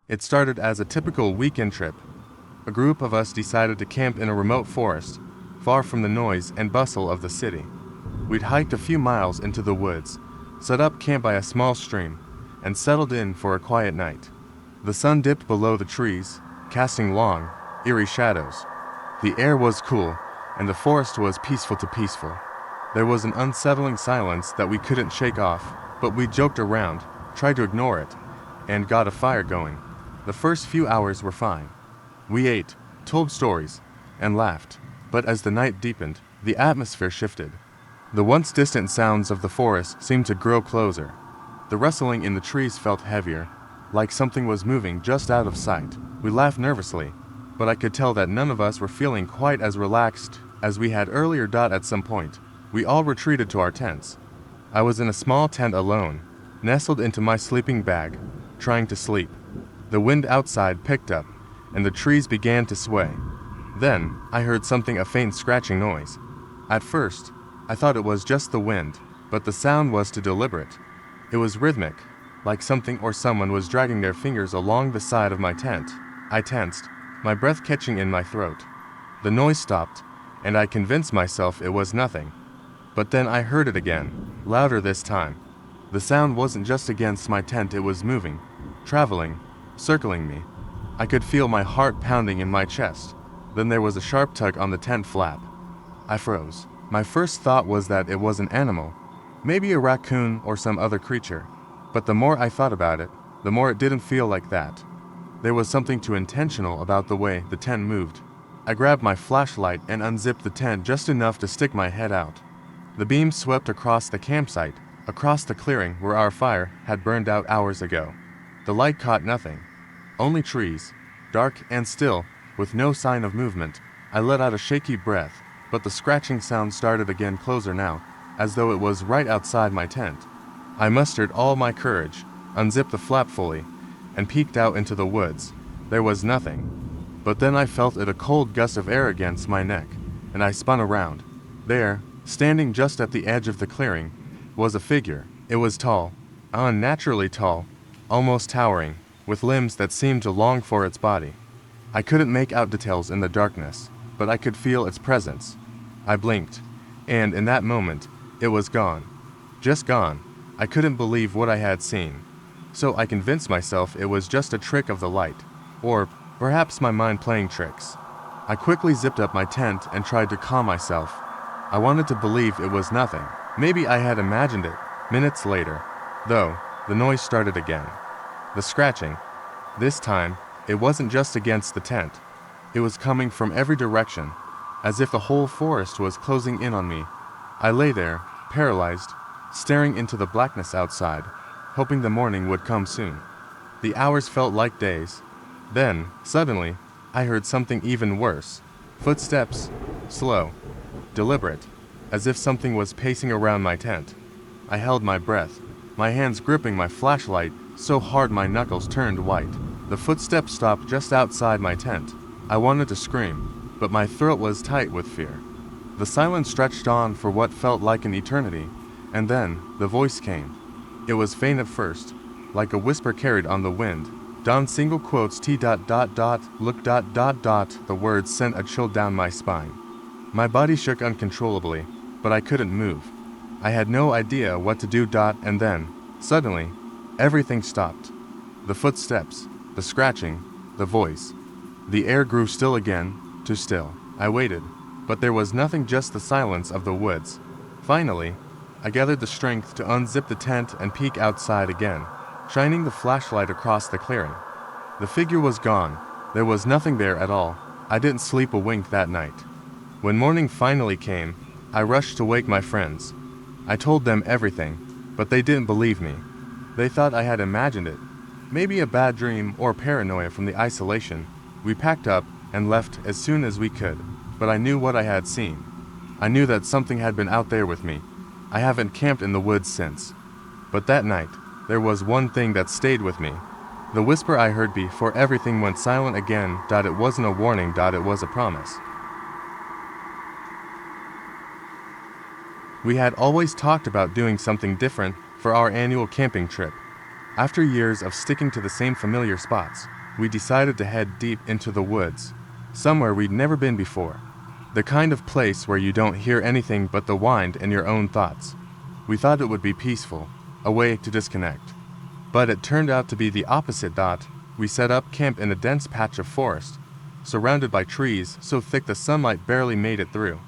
It started as a typical weekend trip. A group of us decided to camp in a remote forest, far from the noise and bustle of the city. We'd hiked a few miles into the woods, set up camp by a small stream, and settled in for a quiet night. The sun dipped below the trees, casting long, eerie shadows. The air was cool, and the forest was peaceful to peaceful. There was an unsettling silence that we couldn't shake off, but we joked around, tried to ignore it, and got a fire going. The first few hours were fine. We ate, told stories, and laughed, but as the night deepened, the atmosphere shifted. The once distant sounds of the forest seemed to grow closer. The rustling in the trees felt heavier, like something was moving just out of sight. We laughed nervously, but I could tell that none of us were feeling quite as relaxed as we had earlier. At some point, we all retreated to our tents. I was in a small tent alone, nestled into my sleeping bag, trying to sleep. The wind outside picked up, and the trees began to sway. Then, I heard a faint scratching noise. At first, I thought it was just the wind, but the sound was too deliberate. It was rhythmic, like something or someone was dragging their fingers along the side of my tent. I tensed, my breath catching in my throat. The noise stopped, and I convinced myself it was nothing. But then I heard it again, louder this time. The sound wasn't just against my tent, it was moving, traveling, circling me. I could feel my heart pounding in my chest. Then there was a sharp tug on the tent flap. I froze. My first thought was that it was an animal, maybe a raccoon or some other creature. But the more I thought about it, the more it didn't feel like that. There was something too intentional about the way the tent moved. I grabbed my flashlight and unzipped the tent just enough to stick my head out. The beam swept across the campsite, across the clearing where our fire had burned out hours ago. The light caught nothing. Only trees, dark and still, with no sign of movement. I let out a shaky breath, but the scratching sound started again, closer now, as though it was right outside my tent. I mustered all my courage, unzipped the flap fully, and peeked out into the woods. There was nothing. But then I felt a cold gust of air against my neck, and I spun around. There, standing just at the edge of the clearing, was a figure. It was tall, unnaturally tall, almost towering, with limbs that seemed to long for its body. I couldn't make out details in the darkness, but I could feel its presence. I blinked, and in that moment, it was gone. Just gone. I couldn't believe what I had seen. So I convinced myself it was just a trick of the light, or perhaps my mind playing tricks. I quickly zipped up my tent and tried to calm myself. I wanted to believe it was nothing. Maybe I had imagined it. Minutes later, though, the noise started again. The scratching. This time, it wasn't just against the tent. It was coming from every direction, as if the whole forest was closing in on me. I lay there, paralyzed, staring into the blackness outside, hoping the morning would come soon. The hours felt like days. Then, suddenly, I heard something even worse. Footsteps, slow, deliberate, as if something was pacing around my tent. I held my breath, my hands gripping my flashlight so hard my knuckles turned white. The footsteps stopped just outside my tent. I wanted to scream, but my throat was tight with fear. The silence stretched on for what felt like an eternity, and then the voice came. It was faint at first, like a whisper carried on the wind. Don single quotes T. Look. The words sent a chill down my spine. My body shook uncontrollably, but I couldn't move. I had no idea what to do. And then, suddenly, everything stopped. The footsteps, the scratching, the voice. The air grew still again, too still. I waited, but there was nothing, just the silence of the woods. Finally, I gathered the strength to unzip the tent and peek outside again, shining the flashlight across the clearing. The figure was gone. There was nothing there at all. I didn't sleep a wink that night. When morning finally came, I rushed to wake my friends. I told them everything, but they didn't believe me. They thought I had imagined it. Maybe a bad dream or paranoia from the isolation. We packed up and left as soon as we could, but I knew what I had seen. I knew that something had been out there with me. I haven't camped in the woods since. But that night, there was one thing that stayed with me. The whisper I heard before everything went silent again. It wasn't a warning. It was a promise. We had always talked about doing something different for our annual camping trip. After years of sticking to the same familiar spots, we decided to head deep into the woods, somewhere we'd never been before. The kind of place where you don't hear anything but the wind and your own thoughts. We thought it would be peaceful, a way to disconnect. But it turned out to be the opposite. We set up camp in a dense patch of forest, surrounded by trees so thick the sunlight barely made it through.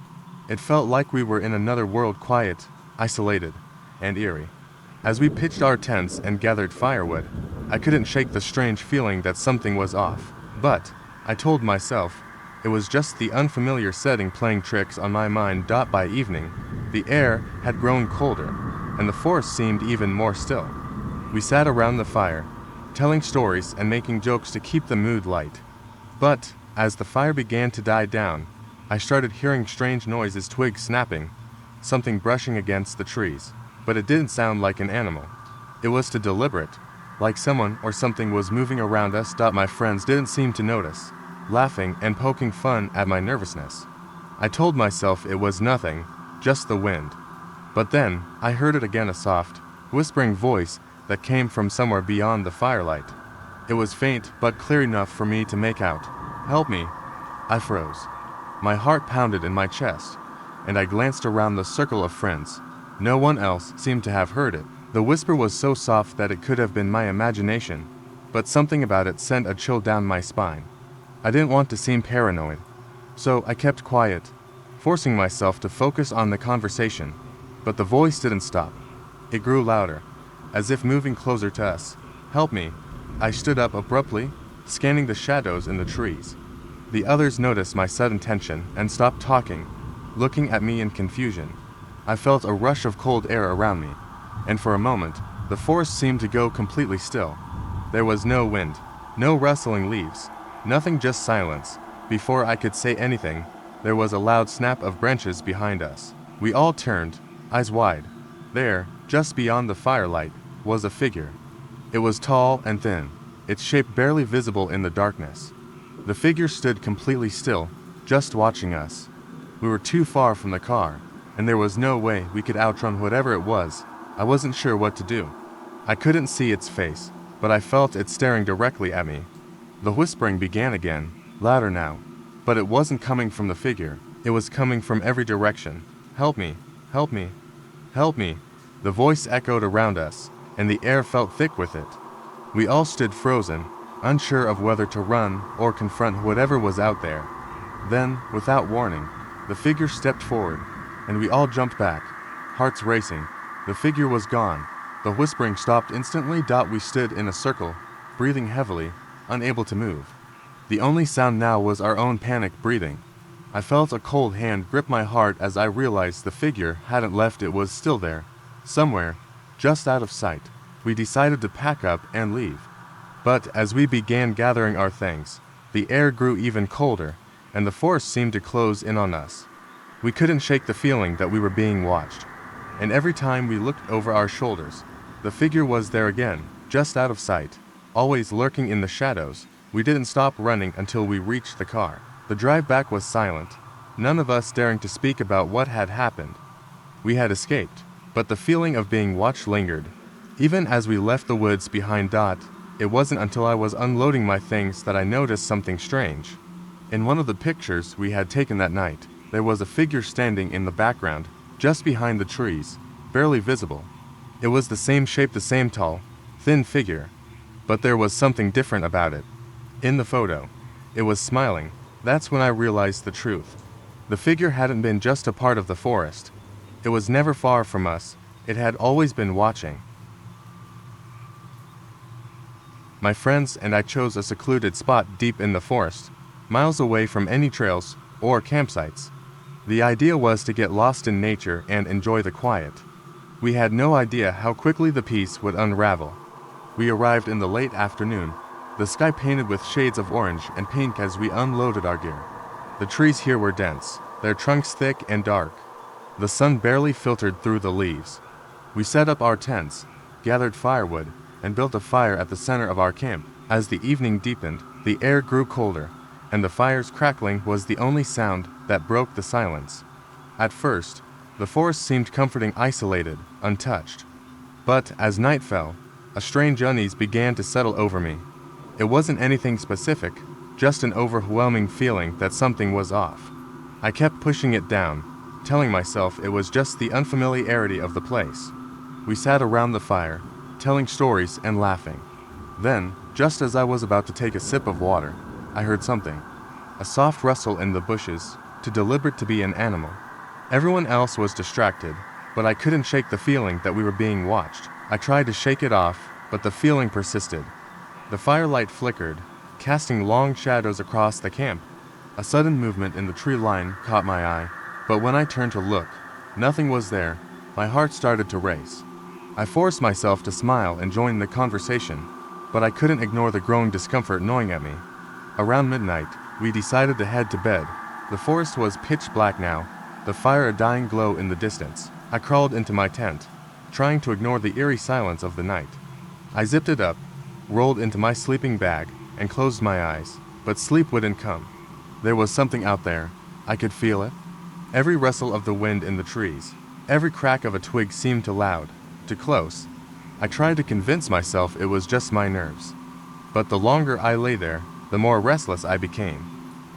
It felt like we were in another world, quiet, isolated, and eerie. As we pitched our tents and gathered firewood, I couldn't shake the strange feeling that something was off. But, I told myself, it was just the unfamiliar setting playing tricks on my mind. By evening, the air had grown colder, and the forest seemed even more still. We sat around the fire, telling stories and making jokes to keep the mood light. But, as the fire began to die down, I started hearing strange noises, twigs snapping, something brushing against the trees. But it didn't sound like an animal. It was too deliberate, like someone or something was moving around us. My friends didn't seem to notice, laughing and poking fun at my nervousness. I told myself it was nothing, just the wind. But then, I heard it again, a soft, whispering voice that came from somewhere beyond the firelight. It was faint but clear enough for me to make out. "Help me." I froze. My heart pounded in my chest, and I glanced around the circle of friends. No one else seemed to have heard it. The whisper was so soft that it could have been my imagination, but something about it sent a chill down my spine. I didn't want to seem paranoid, so I kept quiet, forcing myself to focus on the conversation. But the voice didn't stop. It grew louder, as if moving closer to us. "Help me." I stood up abruptly, scanning the shadows in the trees. The others noticed my sudden tension and stopped talking, looking at me in confusion. I felt a rush of cold air around me, and for a moment, the forest seemed to go completely still. There was no wind, no rustling leaves, nothing, just silence. Before I could say anything, there was a loud snap of branches behind us. We all turned, eyes wide. There, just beyond the firelight, was a figure. It was tall and thin, its shape barely visible in the darkness. The figure stood completely still, just watching us. We were too far from the car, and there was no way we could outrun whatever it was. I wasn't sure what to do. I couldn't see its face, but I felt it staring directly at me. The whispering began again, louder now, but it wasn't coming from the figure. It was coming from every direction. "Help me, help me, help me." The voice echoed around us, and the air felt thick with it. We all stood frozen, unsure of whether to run or confront whatever was out there. Then, without warning, the figure stepped forward, and we all jumped back, hearts racing. The figure was gone. The whispering stopped instantly. We stood in a circle, breathing heavily, unable to move. The only sound now was our own panicked breathing. I felt a cold hand grip my heart as I realized the figure hadn't left. It was still there, somewhere, just out of sight. We decided to pack up and leave. But as we began gathering our things, the air grew even colder, and the forest seemed to close in on us. We couldn't shake the feeling that we were being watched. And every time we looked over our shoulders, the figure was there again, just out of sight, always lurking in the shadows. We didn't stop running until we reached the car. The drive back was silent, none of us daring to speak about what had happened. We had escaped, but the feeling of being watched lingered. Even as we left the woods behind. It wasn't until I was unloading my things that I noticed something strange. In one of the pictures we had taken that night, there was a figure standing in the background, just behind the trees, barely visible. It was the same shape, the same tall, thin figure, but there was something different about it. In the photo, it was smiling. That's when I realized the truth. The figure hadn't been just a part of the forest. It was never far from us. It had always been watching. My friends and I chose a secluded spot deep in the forest, miles away from any trails or campsites. The idea was to get lost in nature and enjoy the quiet. We had no idea how quickly the peace would unravel. We arrived in the late afternoon, the sky painted with shades of orange and pink as we unloaded our gear. The trees here were dense, their trunks thick and dark. The sun barely filtered through the leaves. We set up our tents, gathered firewood, and built a fire at the center of our camp. As the evening deepened, the air grew colder, and the fire's crackling was the only sound that broke the silence. At first, the forest seemed comforting, isolated, untouched. But as night fell, a strange unease began to settle over me. It wasn't anything specific, just an overwhelming feeling that something was off. I kept pushing it down, telling myself it was just the unfamiliarity of the place. We sat around the fire, telling stories and laughing. Then, just as I was about to take a sip of water, I heard something. A soft rustle in the bushes, too deliberate to be an animal. Everyone else was distracted, but I couldn't shake the feeling that we were being watched. I tried to shake it off, but the feeling persisted. The firelight flickered, casting long shadows across the camp. A sudden movement in the tree line caught my eye, but when I turned to look, nothing was there. My heart started to race. I forced myself to smile and join the conversation, but I couldn't ignore the growing discomfort gnawing at me. Around midnight, we decided to head to bed. The forest was pitch black now, the fire a dying glow in the distance. I crawled into my tent, trying to ignore the eerie silence of the night. I zipped it up, rolled into my sleeping bag, and closed my eyes, but sleep wouldn't come. There was something out there. I could feel it. Every rustle of the wind in the trees, every crack of a twig seemed too loud, too close. I tried to convince myself it was just my nerves. But the longer I lay there, the more restless I became.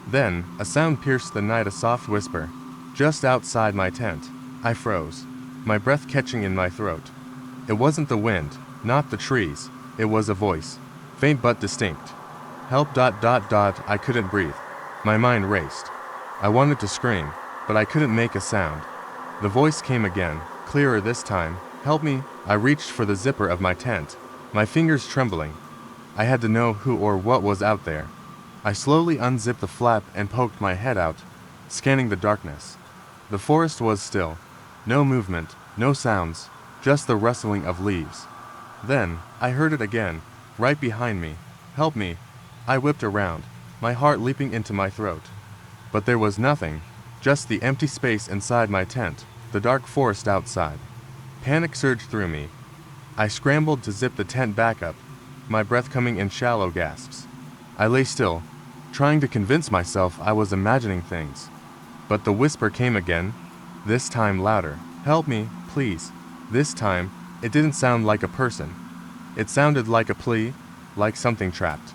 Then, a sound pierced the night, a soft whisper, just outside my tent. I froze, my breath catching in my throat. It wasn't the wind, not the trees. It was a voice, faint but distinct. Help. I couldn't breathe. My mind raced. I wanted to scream, but I couldn't make a sound. The voice came again, clearer this time. Help me. I reached for the zipper of my tent, my fingers trembling. I had to know who or what was out there. I slowly unzipped the flap and poked my head out, scanning the darkness. The forest was still. No movement, no sounds, just the rustling of leaves. Then, I heard it again, right behind me. Help me. I whipped around, my heart leaping into my throat. But there was nothing, just the empty space inside my tent, the dark forest outside. Panic surged through me. I scrambled to zip the tent back up, my breath coming in shallow gasps. I lay still, trying to convince myself I was imagining things. But the whisper came again, this time louder. Help me, please. This time, it didn't sound like a person. It sounded like a plea, like something trapped.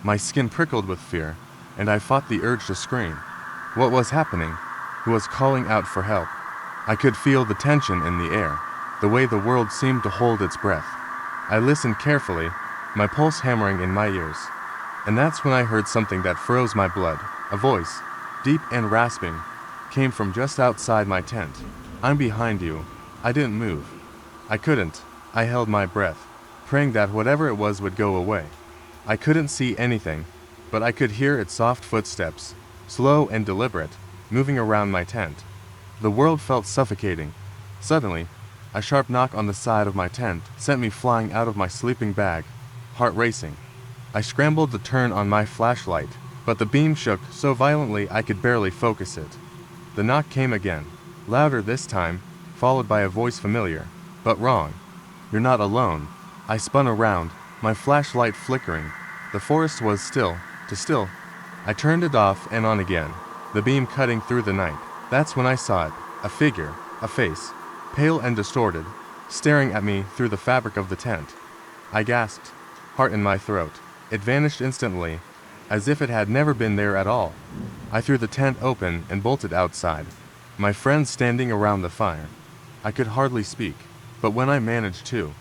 My skin prickled with fear, and I fought the urge to scream. What was happening? Who was calling out for help? I could feel the tension in the air, the way the world seemed to hold its breath. I listened carefully, my pulse hammering in my ears. And that's when I heard something that froze my blood. A voice, deep and rasping, came from just outside my tent. I'm behind you. I didn't move. I couldn't. I held my breath, praying that whatever it was would go away. I couldn't see anything, but I could hear its soft footsteps, slow and deliberate, moving around my tent. The world felt suffocating. Suddenly, a sharp knock on the side of my tent sent me flying out of my sleeping bag, heart racing. I scrambled to turn on my flashlight, but the beam shook so violently I could barely focus it. The knock came again, louder this time, followed by a voice familiar, but wrong. You're not alone. I spun around, my flashlight flickering. The forest was still, too still. I turned it off and on again, the beam cutting through the night. That's when I saw it, a figure, a face, pale and distorted, staring at me through the fabric of the tent. I gasped, heart in my throat. It vanished instantly, as if it had never been there at all. I threw the tent open and bolted outside, my friends standing around the fire. I could hardly speak, but when I managed to,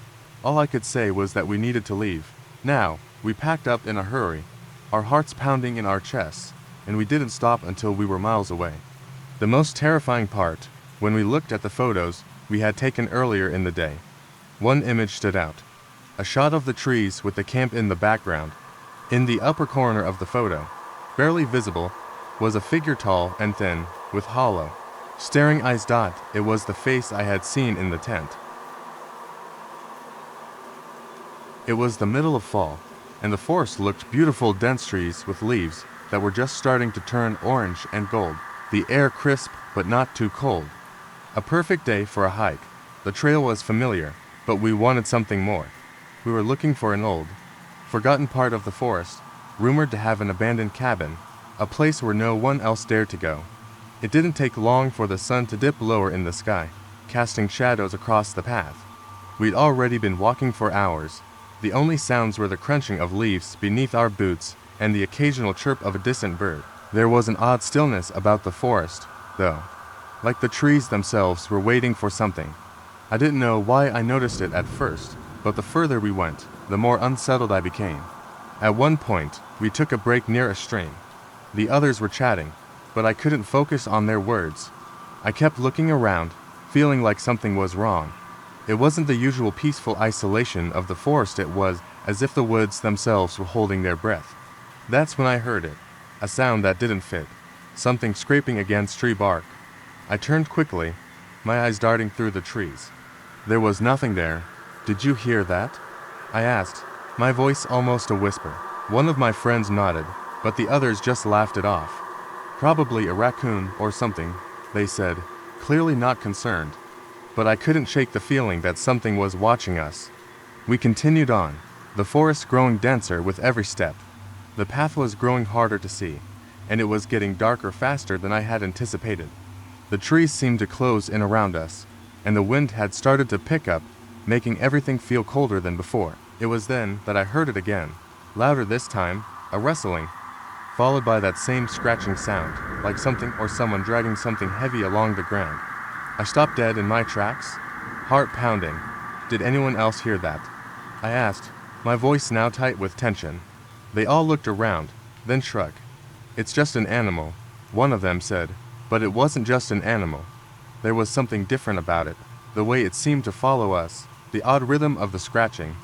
all I could say was that we needed to leave. Now, we packed up in a hurry, our hearts pounding in our chests, and we didn't stop until we were miles away. The most terrifying part, when we looked at the photos we had taken earlier in the day. One image stood out. A shot of the trees with the camp in the background. In the upper corner of the photo, barely visible, was a figure tall and thin, with hollow, staring eyes. It was the face I had seen in the tent. It was the middle of fall, and the forest looked beautiful, dense trees with leaves that were just starting to turn orange and gold. The air crisp but not too cold. A perfect day for a hike. The trail was familiar, but we wanted something more. We were looking for an old, forgotten part of the forest, rumored to have an abandoned cabin, a place where no one else dared to go. It didn't take long for the sun to dip lower in the sky, casting shadows across the path. We'd already been walking for hours, The only sounds were the crunching of leaves beneath our boots and the occasional chirp of a distant bird. There was an odd stillness about the forest, though, like the trees themselves were waiting for something. I didn't know why I noticed it at first, but the further we went, the more unsettled I became. At one point, we took a break near a stream. The others were chatting, but I couldn't focus on their words. I kept looking around, feeling like something was wrong. It wasn't the usual peaceful isolation of the forest, it was as if the woods themselves were holding their breath. That's when I heard it, a sound that didn't fit, something scraping against tree bark. I turned quickly, my eyes darting through the trees. There was nothing there. Did you hear that? I asked, my voice almost a whisper. One of my friends nodded, but the others just laughed it off. Probably a raccoon or something, they said, clearly not concerned. But I couldn't shake the feeling that something was watching us. We continued on, the forest growing denser with every step. The path was growing harder to see, and it was getting darker faster than I had anticipated. The trees seemed to close in around us, and the wind had started to pick up, making everything feel colder than before. It was then that I heard it again, louder this time, a rustling, followed by that same scratching sound, like something or someone dragging something heavy along the ground. I stopped dead in my tracks, heart pounding. Did anyone else hear that? I asked, my voice now tight with tension. They all looked around, then shrugged. It's just an animal, one of them said, but it wasn't just an animal. There was something different about it, the way it seemed to follow us, the odd rhythm of the scratching,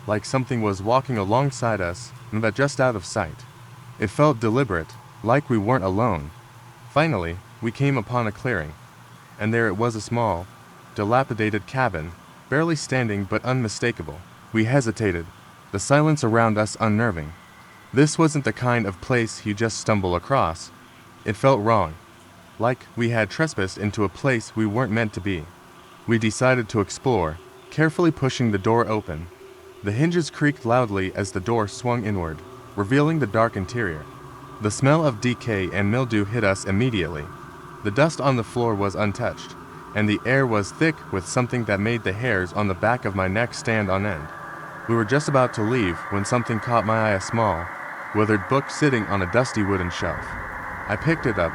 like something was walking alongside us, but just out of sight. It felt deliberate, like we weren't alone. Finally, we came upon a clearing, and there it was, a small, dilapidated cabin, barely standing but unmistakable. We hesitated, the silence around us unnerving. This wasn't the kind of place you just stumble across. It felt wrong, like we had trespassed into a place we weren't meant to be. We decided to explore, carefully pushing the door open. The hinges creaked loudly as the door swung inward, revealing the dark interior. The smell of decay and mildew hit us immediately. The dust on the floor was untouched, and the air was thick with something that made the hairs on the back of my neck stand on end. We were just about to leave when something caught my eye, a small, withered book sitting on a dusty wooden shelf. I picked it up,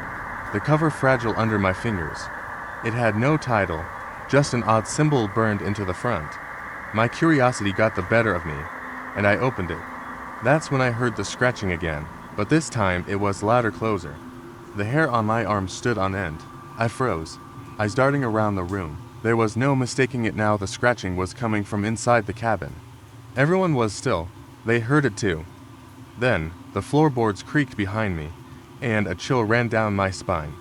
the cover fragile under my fingers. It had no title, just an odd symbol burned into the front. My curiosity got the better of me, and I opened it. That's when I heard the scratching again, but this time it was louder, closer. The hair on my arm stood on end. I froze, eyes darting around the room. There was no mistaking it now, the scratching was coming from inside the cabin. Everyone was still. They heard it too. Then, the floorboards creaked behind me, and a chill ran down my spine.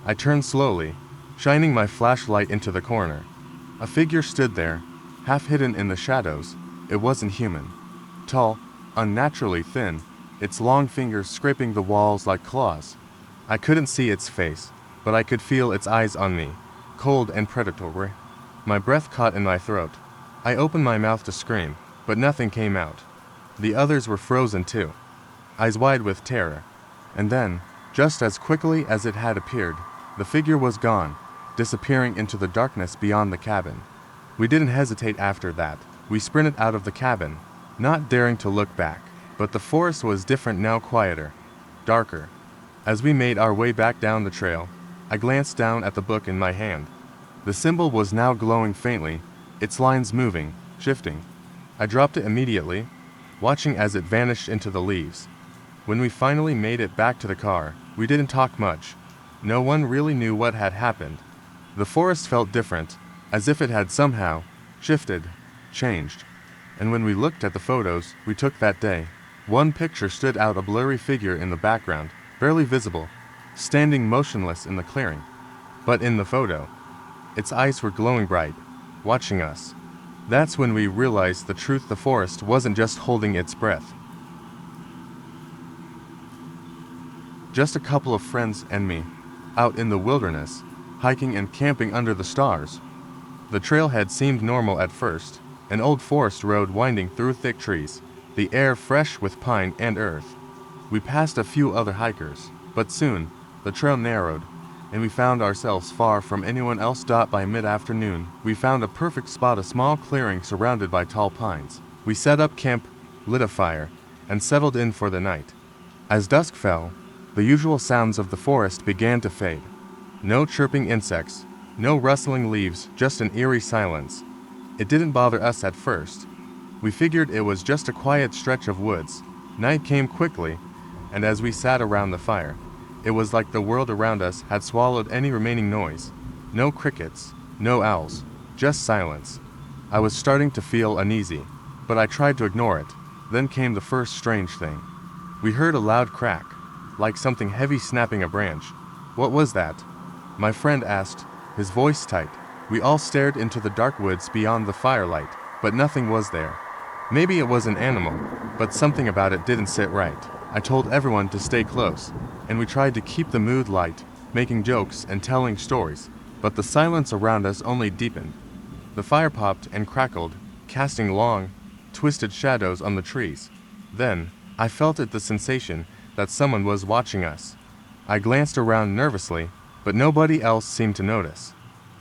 I turned slowly, shining my flashlight into the corner. A figure stood there, half hidden in the shadows. It wasn't human. Tall, unnaturally thin, its long fingers scraping the walls like claws. I couldn't see its face, but I could feel its eyes on me, cold and predatory. My breath caught in my throat. I opened my mouth to scream, but nothing came out. The others were frozen too, eyes wide with terror. And then, just as quickly as it had appeared, the figure was gone, disappearing into the darkness beyond the cabin. We didn't hesitate after that. We sprinted out of the cabin, not daring to look back. But the forest was different now, quieter, darker. As we made our way back down the trail, I glanced down at the book in my hand. The symbol was now glowing faintly, its lines moving, shifting. I dropped it immediately, watching as it vanished into the leaves. When we finally made it back to the car, we didn't talk much. No one really knew what had happened. The forest felt different, as if it had somehow shifted, changed. And when we looked at the photos we took that day, one picture stood out, a blurry figure in the background, barely visible, standing motionless in the clearing. But in the photo, its eyes were glowing bright, watching us. That's when we realized the truth. The forest wasn't just holding its breath. Just a couple of friends and me, out in the wilderness, hiking and camping under the stars. The trailhead seemed normal at first, an old forest road winding through thick trees, the air fresh with pine and earth. We passed a few other hikers, but soon, the trail narrowed, and we found ourselves far from anyone else. By mid-afternoon, we found a perfect spot, a small clearing surrounded by tall pines. We set up camp, lit a fire, and settled in for the night. As dusk fell, the usual sounds of the forest began to fade. No chirping insects, no rustling leaves, just an eerie silence. It didn't bother us at first. We figured it was just a quiet stretch of woods. Night came quickly, and as we sat around the fire, it was like the world around us had swallowed any remaining noise. No crickets, no owls, just silence. I was starting to feel uneasy, but I tried to ignore it. Then came the first strange thing. We heard a loud crack, like something heavy snapping a branch. What was that? My friend asked, his voice tight. We all stared into the dark woods beyond the firelight, but nothing was there. Maybe it was an animal, but something about it didn't sit right. I told everyone to stay close, and we tried to keep the mood light, making jokes and telling stories, but the silence around us only deepened. The fire popped and crackled, casting long, twisted shadows on the trees. Then, I felt the sensation that someone was watching us. I glanced around nervously, but nobody else seemed to notice.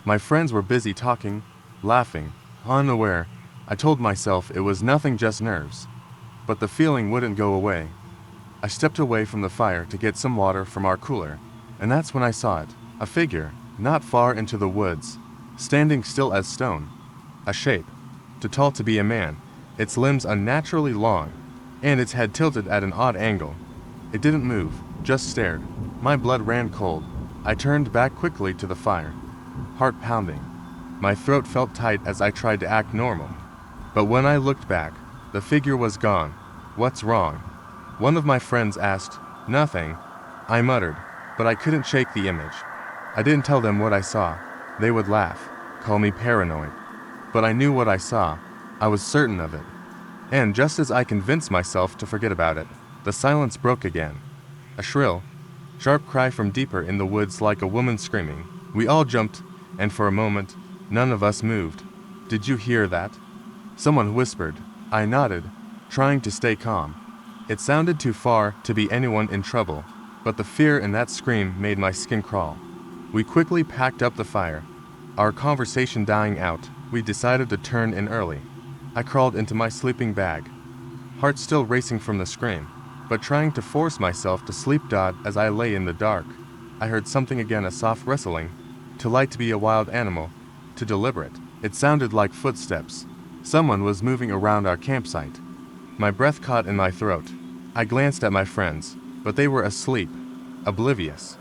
My friends were busy talking, laughing, unaware. I told myself it was nothing, just nerves. But the feeling wouldn't go away. I stepped away from the fire to get some water from our cooler, and that's when I saw it. A figure, not far into the woods, standing still as stone. A shape, too tall to be a man, its limbs unnaturally long, and its head tilted at an odd angle. It didn't move, just stared. My blood ran cold. I turned back quickly to the fire, heart pounding. My throat felt tight as I tried to act normal. But when I looked back, the figure was gone. What's wrong? One of my friends asked. Nothing, I muttered, but I couldn't shake the image. I didn't tell them what I saw. They would laugh, call me paranoid. But I knew what I saw. I was certain of it. And just as I convinced myself to forget about it, the silence broke again. A shrill, sharp cry from deeper in the woods, like a woman screaming. We all jumped, and for a moment, none of us moved. Did you hear that? Someone whispered. I nodded, trying to stay calm. It sounded too far to be anyone in trouble, but the fear in that scream made my skin crawl. We quickly packed up the fire. Our conversation dying out, we decided to turn in early. I crawled into my sleeping bag, heart still racing from the scream, but trying to force myself to sleep. As I lay in the dark, I heard something again, a soft rustling, too light to be a wild animal, too deliberate. It sounded like footsteps. Someone was moving around our campsite. My breath caught in my throat. I glanced at my friends, but they were asleep, oblivious.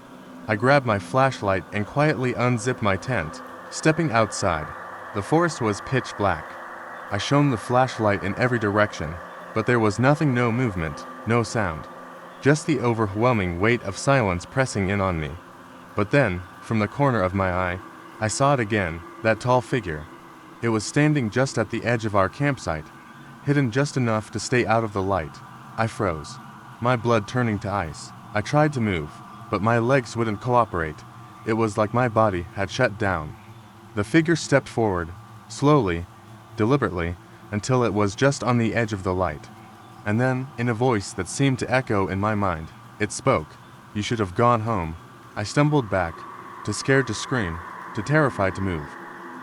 I grabbed my flashlight and quietly unzipped my tent. Stepping outside, the forest was pitch black. I shone the flashlight in every direction, but there was nothing, no movement, no sound. Just the overwhelming weight of silence pressing in on me. But then, from the corner of my eye, I saw it again, that tall figure. It was standing just at the edge of our campsite, hidden just enough to stay out of the light. I froze, my blood turning to ice. I tried to move, but my legs wouldn't cooperate. It was like my body had shut down. The figure stepped forward, slowly, deliberately, until it was just on the edge of the light. And then, in a voice that seemed to echo in my mind, it spoke. You should have gone home. I stumbled back, too scared to scream, too terrified to move.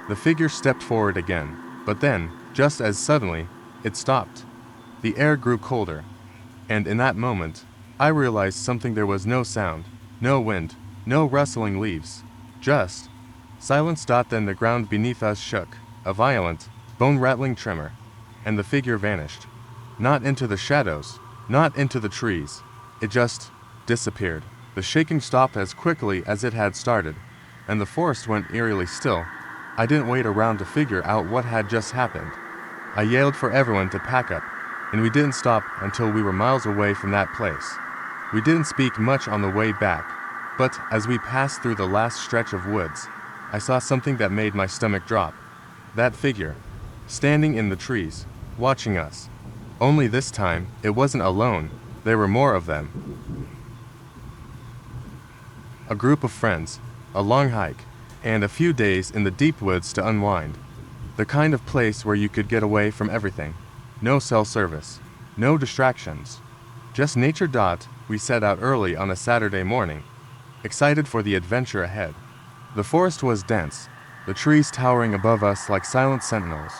The figure stepped forward again, but then, just as suddenly, it stopped. The air grew colder, and in that moment, I realized something. There was no sound, no wind, no rustling leaves, just silence. Then the ground beneath us shook, a violent, bone-rattling tremor, and the figure vanished. Not into the shadows, not into the trees. It just disappeared. The shaking stopped as quickly as it had started, and the forest went eerily still. I didn't wait around to figure out what had just happened. I yelled for everyone to pack up, and we didn't stop until we were miles away from that place. We didn't speak much on the way back, but as we passed through the last stretch of woods, I saw something that made my stomach drop. That figure, standing in the trees, watching us. Only this time, it wasn't alone. There were more of them. A group of friends, a long hike, and a few days in the deep woods to unwind. The kind of place where you could get away from everything. No cell service, no distractions, just nature. We set out early on a Saturday morning, excited for the adventure ahead. The forest was dense, the trees towering above us like silent sentinels.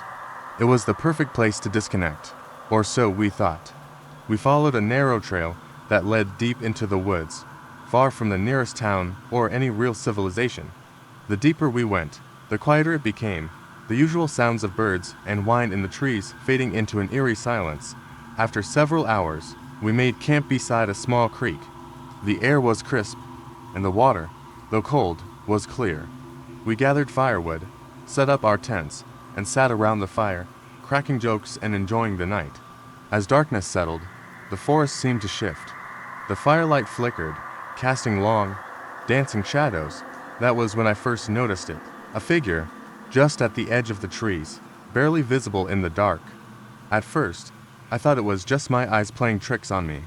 It was the perfect place to disconnect, or so we thought. We followed a narrow trail that led deep into the woods, far from the nearest town or any real civilization. The deeper we went, the quieter it became, the usual sounds of birds and wind in the trees fading into an eerie silence. After several hours, we made camp beside a small creek. The air was crisp, and the water, though cold, was clear. We gathered firewood, set up our tents, and sat around the fire, cracking jokes and enjoying the night. As darkness settled, the forest seemed to shift. The firelight flickered, casting long, dancing shadows. That was when I first noticed it. A figure, just at the edge of the trees, barely visible in the dark. At first, I thought it was just my eyes playing tricks on me.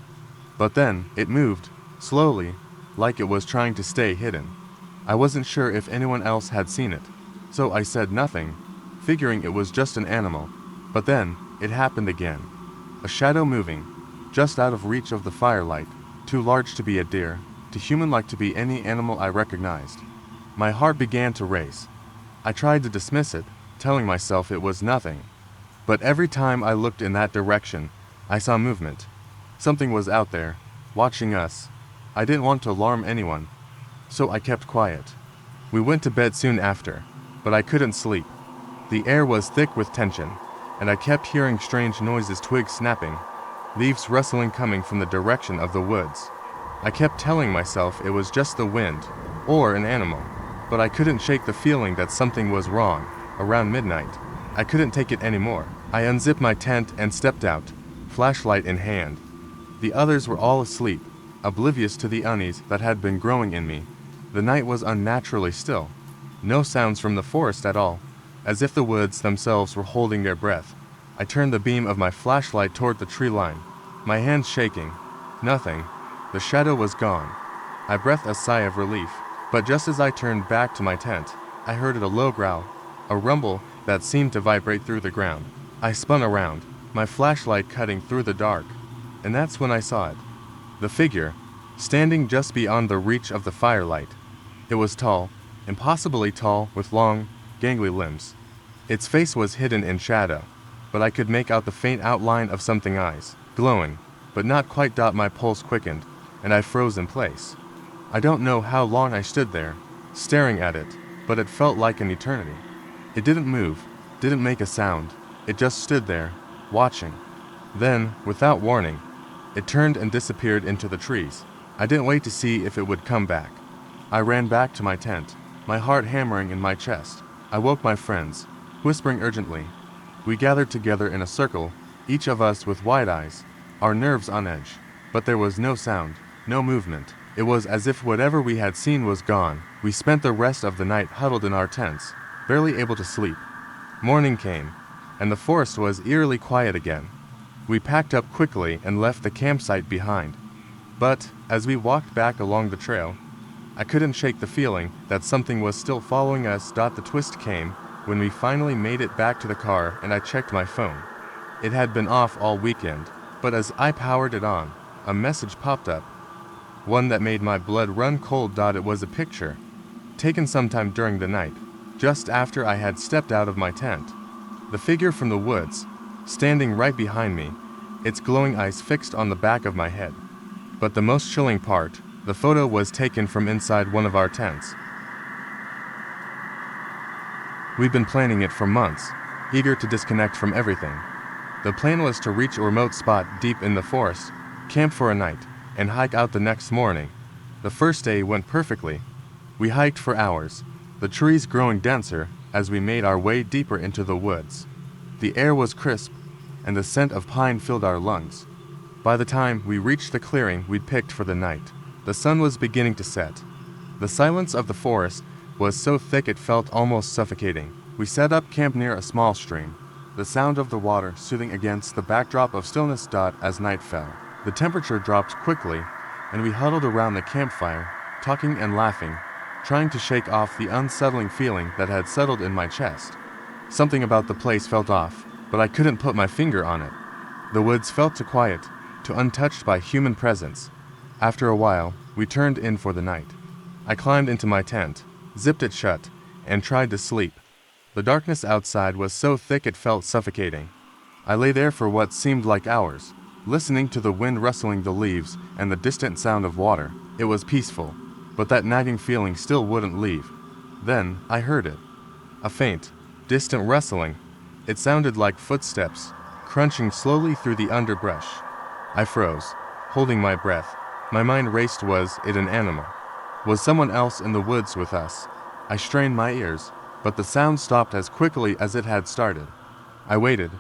But then, it moved, slowly, like it was trying to stay hidden. I wasn't sure if anyone else had seen it, so I said nothing, figuring it was just an animal. But then, it happened again. A shadow moving, just out of reach of the firelight, too large to be a deer, too human-like to be any animal I recognized. My heart began to race. I tried to dismiss it, telling myself it was nothing. But every time I looked in that direction, I saw movement. Something was out there, watching us. I didn't want to alarm anyone, so I kept quiet. We went to bed soon after, but I couldn't sleep. The air was thick with tension, and I kept hearing strange noises, twigs snapping, leaves rustling coming from the direction of the woods. I kept telling myself it was just the wind, or an animal, but I couldn't shake the feeling that something was wrong. Around midnight, I couldn't take it anymore. I unzipped my tent and stepped out, flashlight in hand. The others were all asleep, oblivious to the unease that had been growing in me. The night was unnaturally still. No sounds from the forest at all, as if the woods themselves were holding their breath. I turned the beam of my flashlight toward the tree line, my hands shaking. Nothing. The shadow was gone. I breathed a sigh of relief, but just as I turned back to my tent, I heard a low growl, a rumble that seemed to vibrate through the ground. I spun around, my flashlight cutting through the dark, and that's when I saw it. The figure, standing just beyond the reach of the firelight. It was tall, impossibly tall, with long, gangly limbs. Its face was hidden in shadow, but I could make out the faint outline of something eyes, glowing, but not quite. My pulse quickened, and I froze in place. I don't know how long I stood there, staring at it, but it felt like an eternity. It didn't move, didn't make a sound. It just stood there, watching. Then, without warning, it turned and disappeared into the trees. I didn't wait to see if it would come back. I ran back to my tent, my heart hammering in my chest. I woke my friends, whispering urgently. We gathered together in a circle, each of us with wide eyes, our nerves on edge. But there was no sound, no movement. It was as if whatever we had seen was gone. We spent the rest of the night huddled in our tents, barely able to sleep. Morning came, and the forest was eerily quiet again. We packed up quickly and left the campsite behind. But, as we walked back along the trail, I couldn't shake the feeling that something was still following us. The twist came when we finally made it back to the car and I checked my phone. It had been off all weekend, but as I powered it on, a message popped up. One that made my blood run cold. It was a picture, taken sometime during the night, just after I had stepped out of my tent. The figure from the woods, standing right behind me, its glowing eyes fixed on the back of my head. But the most chilling part, the photo was taken from inside one of our tents. We'd been planning it for months, eager to disconnect from everything. The plan was to reach a remote spot deep in the forest, camp for a night, and hike out the next morning. The first day went perfectly. We hiked for hours, the trees growing denser as we made our way deeper into the woods. The air was crisp, and the scent of pine filled our lungs. By the time we reached the clearing we'd picked for the night, the sun was beginning to set. The silence of the forest was so thick it felt almost suffocating. We set up camp near a small stream, the sound of the water soothing against the backdrop of stillness. As night fell, the temperature dropped quickly, and we huddled around the campfire, talking and laughing, trying to shake off the unsettling feeling that had settled in my chest. Something about the place felt off, but I couldn't put my finger on it. The woods felt too quiet, too untouched by human presence. After a while, we turned in for the night. I climbed into my tent, zipped it shut, and tried to sleep. The darkness outside was so thick it felt suffocating. I lay there for what seemed like hours, listening to the wind rustling the leaves and the distant sound of water. It was peaceful, but that nagging feeling still wouldn't leave. Then I heard it. A faint, distant rustling. It sounded like footsteps, crunching slowly through the underbrush. I froze, holding my breath. My mind raced. Was it an animal? Was someone else in the woods with us? I strained my ears, but the sound stopped as quickly as it had started. I waited,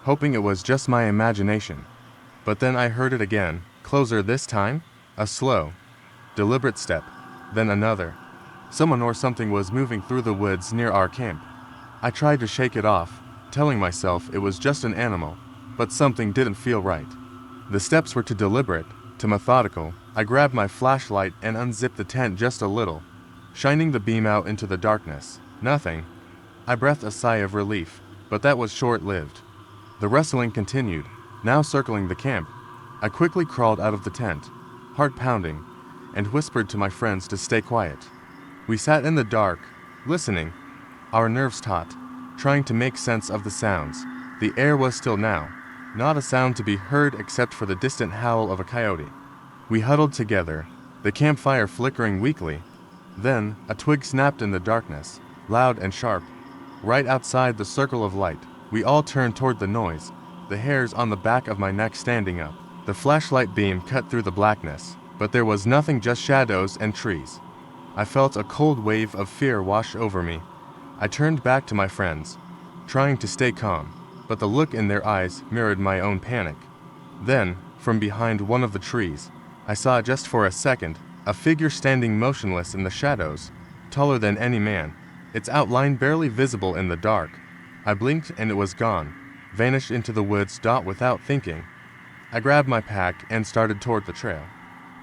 hoping it was just my imagination. But then I heard it again, closer this time, a slow, deliberate step, then another. Someone or something was moving through the woods near our camp. I tried to shake it off, telling myself it was just an animal, but something didn't feel right. The steps were too deliberate, too methodical. I grabbed my flashlight and unzipped the tent just a little, shining the beam out into the darkness. Nothing. I breathed a sigh of relief, but that was short-lived. The rustling continued, now circling the camp. I quickly crawled out of the tent, heart pounding, and whispered to my friends to stay quiet. We sat in the dark, listening, our nerves taut, trying to make sense of the sounds. The air was still now, not a sound to be heard except for the distant howl of a coyote. We huddled together, the campfire flickering weakly. Then, a twig snapped in the darkness, loud and sharp, right outside the circle of light. We all turned toward the noise, the hairs on the back of my neck standing up. The flashlight beam cut through the blackness, but there was nothing, just shadows and trees. I felt a cold wave of fear wash over me. I turned back to my friends, trying to stay calm, but the look in their eyes mirrored my own panic. Then, from behind one of the trees, I saw just for a second a figure standing motionless in the shadows, taller than any man, its outline barely visible in the dark. I blinked and it was gone, vanished into the woods. Without thinking, I grabbed my pack and started toward the trail.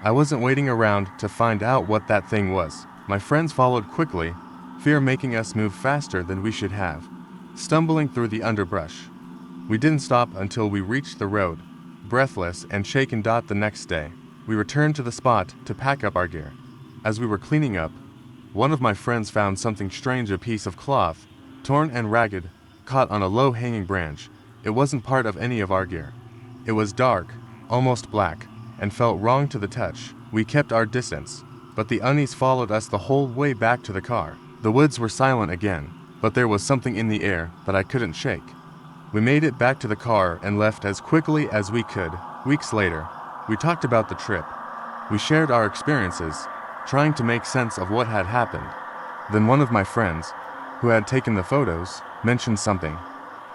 I wasn't waiting around to find out what that thing was. My friends followed quickly, fear making us move faster than we should have, stumbling through the underbrush. We didn't stop until we reached the road, breathless and shaken. The next day, we returned to the spot to pack up our gear. As we were cleaning up, one of my friends found something strange, a piece of cloth, torn and ragged, caught on a low-hanging branch. It wasn't part of any of our gear. It was dark, almost black, and felt wrong to the touch. We kept our distance, but the unease followed us the whole way back to the car. The woods were silent again, but there was something in the air that I couldn't shake. We made it back to the car and left as quickly as we could. Weeks later, we talked about the trip. We shared our experiences, trying to make sense of what had happened. Then one of my friends, who had taken the photos, mentioned something.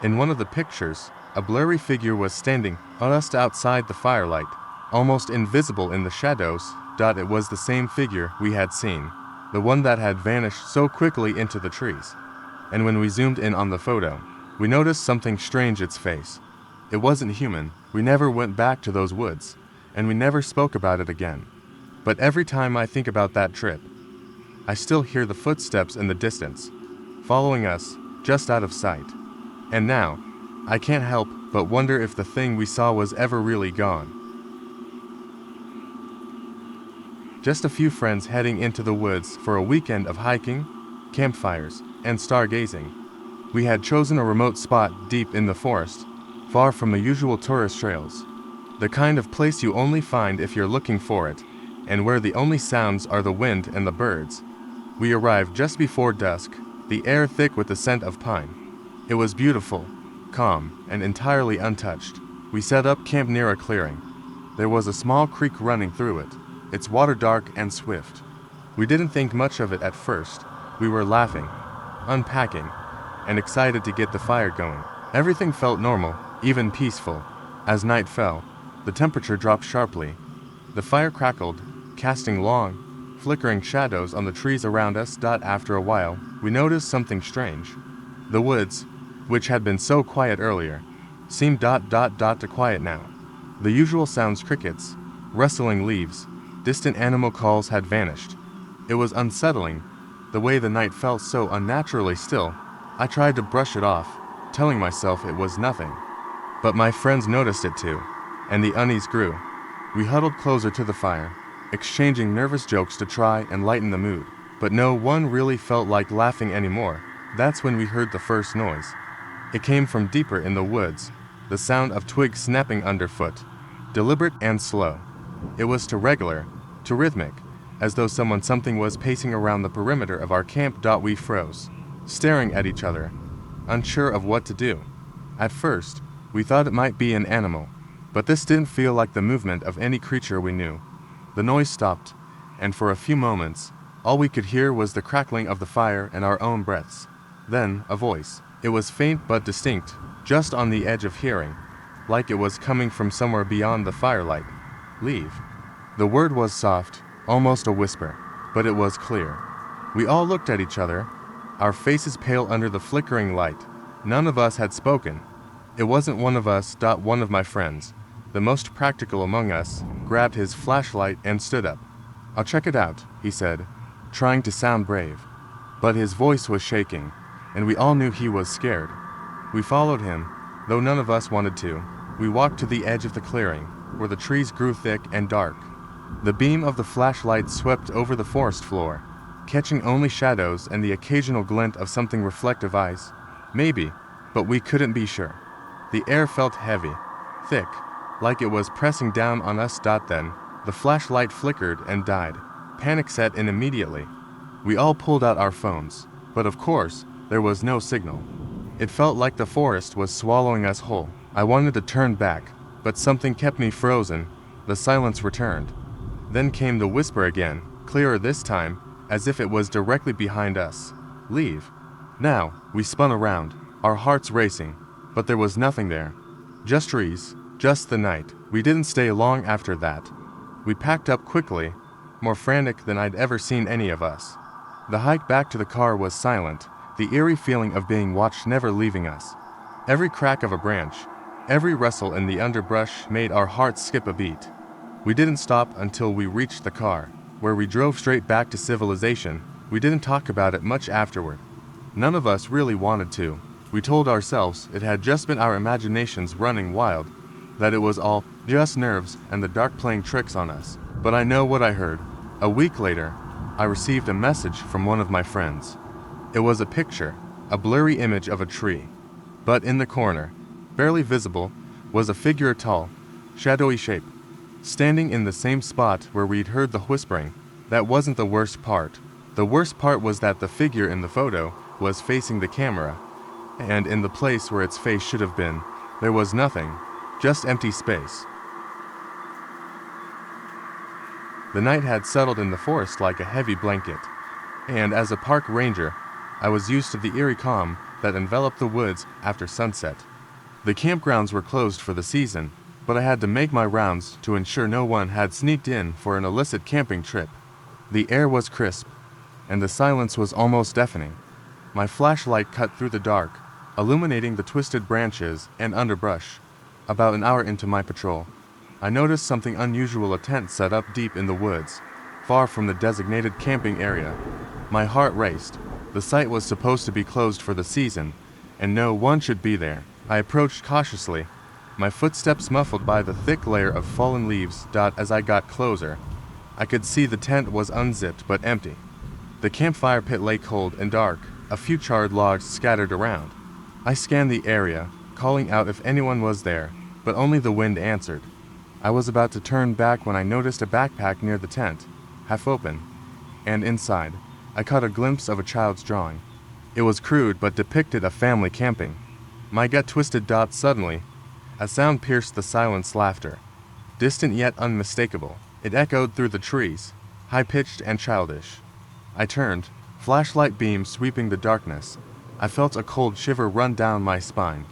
In one of the pictures, a blurry figure was standing just outside the firelight, almost invisible in the shadows. It was the same figure we had seen, the one that had vanished so quickly into the trees. And when we zoomed in on the photo, we noticed something strange. Its face. It wasn't human. We never went back to those woods, and we never spoke about it again. But every time I think about that trip, I still hear the footsteps in the distance, following us, just out of sight. And now, I can't help but wonder if the thing we saw was ever really gone. Just a few friends heading into the woods for a weekend of hiking, campfires, and stargazing. We had chosen a remote spot deep in the forest, far from the usual tourist trails. The kind of place you only find if you're looking for it, and where the only sounds are the wind and the birds. We arrived just before dusk, the air thick with the scent of pine. It was beautiful, calm, and entirely untouched. We set up camp near a clearing. There was a small creek running through it, its water dark and swift. We didn't think much of it at first. We were laughing, unpacking, and excited to get the fire going. Everything felt normal, even peaceful. As night fell, the temperature dropped sharply. The fire crackled, casting long, flickering shadows on the trees around us. After a while, we noticed something strange. The woods, which had been so quiet earlier, seemed to quiet now. The usual sounds, crickets, rustling leaves, distant animal calls, had vanished. It was unsettling, the way the night felt so unnaturally still. I tried to brush it off, telling myself it was nothing. But my friends noticed it too, and the unease grew. We huddled closer to the fire, exchanging nervous jokes to try and lighten the mood. But no one really felt like laughing anymore. That's when we heard the first noise. It came from deeper in the woods, the sound of twigs snapping underfoot, deliberate and slow. It was too regular, too rhythmic, as though something was pacing around the perimeter of our camp. We froze, staring at each other, unsure of what to do. At first, we thought it might be an animal, but this didn't feel like the movement of any creature we knew. The noise stopped, and for a few moments, all we could hear was the crackling of the fire and our own breaths. Then, a voice. It was faint but distinct, just on the edge of hearing, like it was coming from somewhere beyond the firelight. Leave. The word was soft, almost a whisper, but it was clear. We all looked at each other, our faces pale under the flickering light. None of us had spoken. It wasn't one of us. One of my friends, the most practical among us, grabbed his flashlight and stood up. "I'll check it out," he said, trying to sound brave. But his voice was shaking, and we all knew he was scared. We followed him, though none of us wanted to. We walked to the edge of the clearing, where the trees grew thick and dark. The beam of the flashlight swept over the forest floor, catching only shadows and the occasional glint of something reflective eyes. Maybe, but we couldn't be sure. The air felt heavy, thick, like it was pressing down on us. Then, the flashlight flickered and died. Panic set in immediately. We all pulled out our phones, but of course, there was no signal. It felt like the forest was swallowing us whole. I wanted to turn back, but something kept me frozen. The silence returned. Then came the whisper again, clearer this time, as if it was directly behind us. "Leave." Now, we spun around, our hearts racing, but there was nothing there. Just trees, just the night. We didn't stay long after that. We packed up quickly, more frantic than I'd ever seen any of us. The hike back to the car was silent, the eerie feeling of being watched never leaving us. Every crack of a branch, every rustle in the underbrush made our hearts skip a beat. We didn't stop until we reached the car, where we drove straight back to civilization. We didn't talk about it much afterward. None of us really wanted to. We told ourselves it had just been our imaginations running wild, that it was all just nerves and the dark playing tricks on us. But I know what I heard. A week later, I received a message from one of my friends. It was a picture, a blurry image of a tree. But in the corner, barely visible, was a figure, a tall, shadowy shape, standing in the same spot where we'd heard the whispering. That wasn't the worst part. The worst part was that the figure in the photo was facing the camera, and in the place where its face should have been, there was nothing, just empty space. The night had settled in the forest like a heavy blanket, and as a park ranger, I was used to the eerie calm that enveloped the woods after sunset. The campgrounds were closed for the season, but I had to make my rounds to ensure no one had sneaked in for an illicit camping trip. The air was crisp, and the silence was almost deafening. My flashlight cut through the dark, illuminating the twisted branches and underbrush. About an hour into my patrol, I noticed something unusual: a tent set up deep in the woods, far from the designated camping area. My heart raced. The site was supposed to be closed for the season, and no one should be there. I approached cautiously, my footsteps muffled by the thick layer of fallen leaves. As I got closer, I could see the tent was unzipped but empty. The campfire pit lay cold and dark, a few charred logs scattered around. I scanned the area, calling out if anyone was there, but only the wind answered. I was about to turn back when I noticed a backpack near the tent, half open, and inside, I caught a glimpse of a child's drawing. It was crude but depicted a family camping. My gut twisted. Suddenly, a sound pierced the silence: laughter. Distant yet unmistakable, it echoed through the trees, high-pitched and childish. I turned, flashlight beam sweeping the darkness. I felt a cold shiver run down my spine.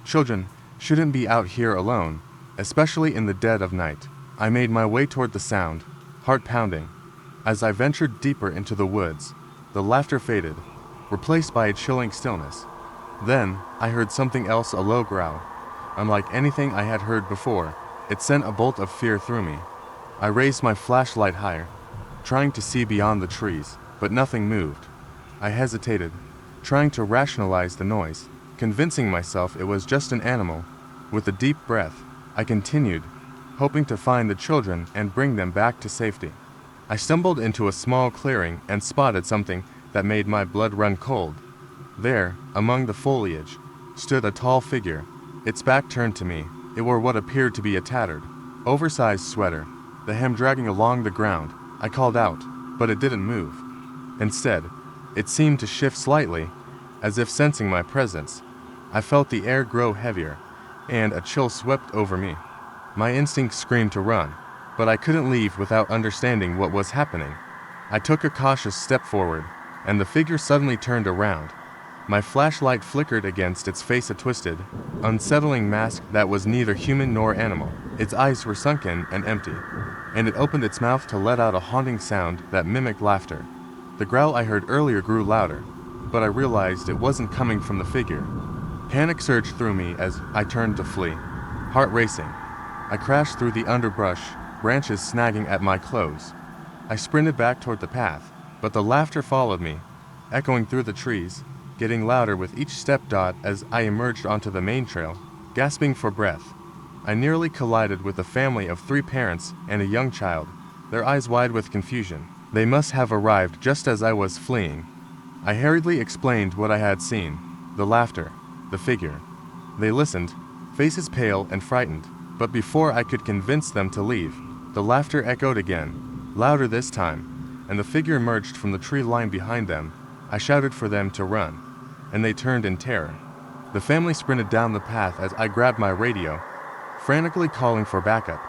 Children shouldn't be out here alone, especially in the dead of night. I made my way toward the sound, heart pounding. As I ventured deeper into the woods, the laughter faded, replaced by a chilling stillness. Then, I heard something else: a low growl. Unlike anything I had heard before, it sent a bolt of fear through me. I raised my flashlight higher, trying to see beyond the trees, but nothing moved. I hesitated, trying to rationalize the noise, convincing myself it was just an animal. With a deep breath, I continued, hoping to find the children and bring them back to safety. I stumbled into a small clearing and spotted something that made my blood run cold. There, among the foliage, stood a tall figure, its back turned to me. It wore what appeared to be a tattered, oversized sweater, the hem dragging along the ground. I called out, but it didn't move. Instead, it seemed to shift slightly, as if sensing my presence. I felt the air grow heavier, and a chill swept over me. My instinct screamed to run, but I couldn't leave without understanding what was happening. I took a cautious step forward, and the figure suddenly turned around. My flashlight flickered against its face, a twisted, unsettling mask that was neither human nor animal. Its eyes were sunken and empty, and it opened its mouth to let out a haunting sound that mimicked laughter. The growl I heard earlier grew louder, but I realized it wasn't coming from the figure. Panic surged through me as I turned to flee, heart racing. I crashed through the underbrush, branches snagging at my clothes. I sprinted back toward the path, but the laughter followed me, echoing through the trees, getting louder with each step. As I emerged onto the main trail, gasping for breath, I nearly collided with a family of 3 parents and a young child, their eyes wide with confusion. They must have arrived just as I was fleeing. I hurriedly explained what I had seen, the laughter, the figure. They listened, faces pale and frightened, but before I could convince them to leave, the laughter echoed again, louder this time, and the figure emerged from the tree line behind them. I shouted for them to run, and they turned in terror. The family sprinted down the path as I grabbed my radio, frantically calling for backup.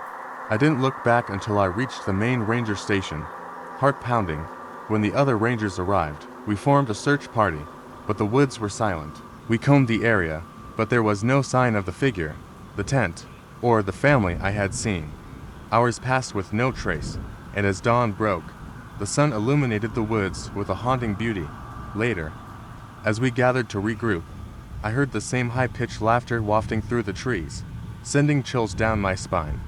I didn't look back until I reached the main ranger station, heart pounding. When the other rangers arrived, we formed a search party, but the woods were silent. We combed the area, but there was no sign of the figure, the tent, or the family I had seen. Hours passed with no trace, and as dawn broke, the sun illuminated the woods with a haunting beauty. Later, as we gathered to regroup, I heard the same high-pitched laughter wafting through the trees, sending chills down my spine.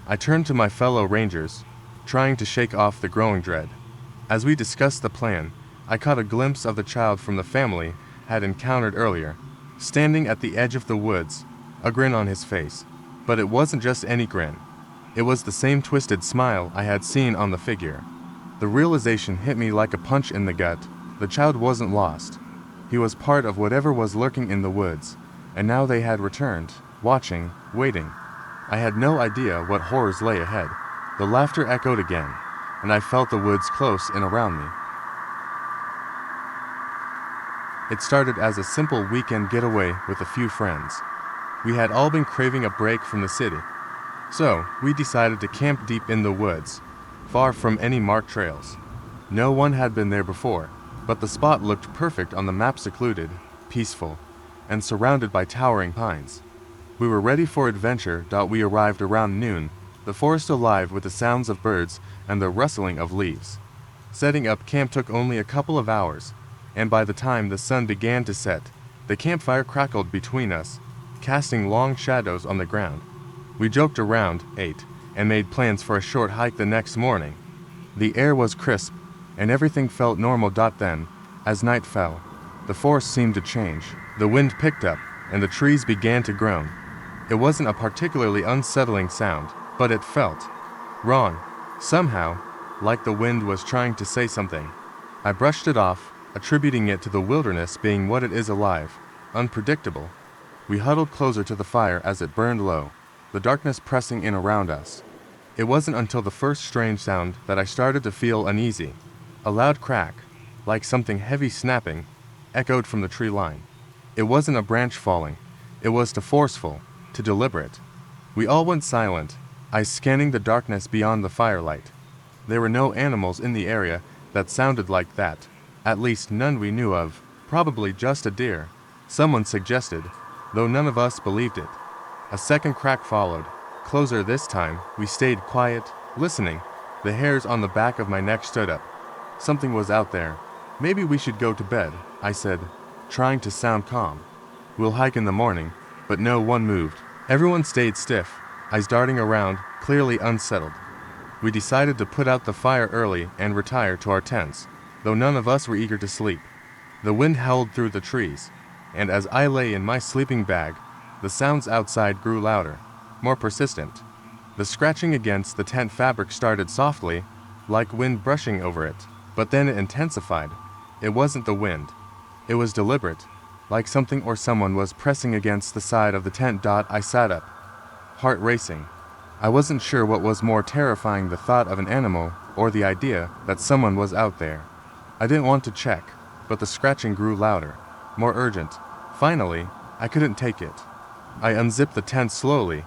I turned to my fellow rangers, trying to shake off the growing dread. As we discussed the plan, I caught a glimpse of the child from the family had encountered earlier, standing at the edge of the woods, a grin on his face. But it wasn't just any grin. It was the same twisted smile I had seen on the figure. The realization hit me like a punch in the gut. The child wasn't lost. He was part of whatever was lurking in the woods, and now they had returned, watching, waiting. I had no idea what horrors lay ahead. The laughter echoed again, and I felt the woods close in around me. It started as a simple weekend getaway with a few friends. We had all been craving a break from the city, so we decided to camp deep in the woods, far from any marked trails. No one had been there before, but the spot looked perfect on the map, secluded, peaceful, and surrounded by towering pines. We were ready for adventure. We arrived around noon, the forest alive with the sounds of birds and the rustling of leaves. Setting up camp took only a couple of hours, and by the time the sun began to set, the campfire crackled between us, casting long shadows on the ground. We joked around, ate, and made plans for a short hike the next morning. The air was crisp, and everything felt normal. Then, as night fell, the forest seemed to change. The wind picked up, and the trees began to groan. It wasn't a particularly unsettling sound, but it felt wrong, somehow, like the wind was trying to say something. I brushed it off, attributing it to the wilderness being what it is, alive, unpredictable. We huddled closer to the fire as it burned low, the darkness pressing in around us. It wasn't until the first strange sound that I started to feel uneasy. A loud crack, like something heavy snapping, echoed from the tree line. It wasn't a branch falling. It was too forceful, too deliberate. We all went silent, eyes scanning the darkness beyond the firelight. There were no animals in the area that sounded like that, at least none we knew of. Probably just a deer, someone suggested, though none of us believed it. A second crack followed, closer this time. We stayed quiet, listening. The hairs on the back of my neck stood up. Something was out there. Maybe we should go to bed, I said, trying to sound calm. We'll hike in the morning. But no one moved. Everyone stayed stiff, eyes darting around, clearly unsettled. We decided to put out the fire early and retire to our tents, though none of us were eager to sleep. The wind howled through the trees, and as I lay in my sleeping bag, the sounds outside grew louder, more persistent. The scratching against the tent fabric started softly, like wind brushing over it, but then it intensified. It wasn't the wind. It was deliberate, like something or someone was pressing against the side of the tent. I sat up, heart racing. I wasn't sure what was more terrifying, the thought of an animal or the idea that someone was out there. I didn't want to check, but the scratching grew louder, more urgent. Finally, I couldn't take it. I unzipped the tent slowly,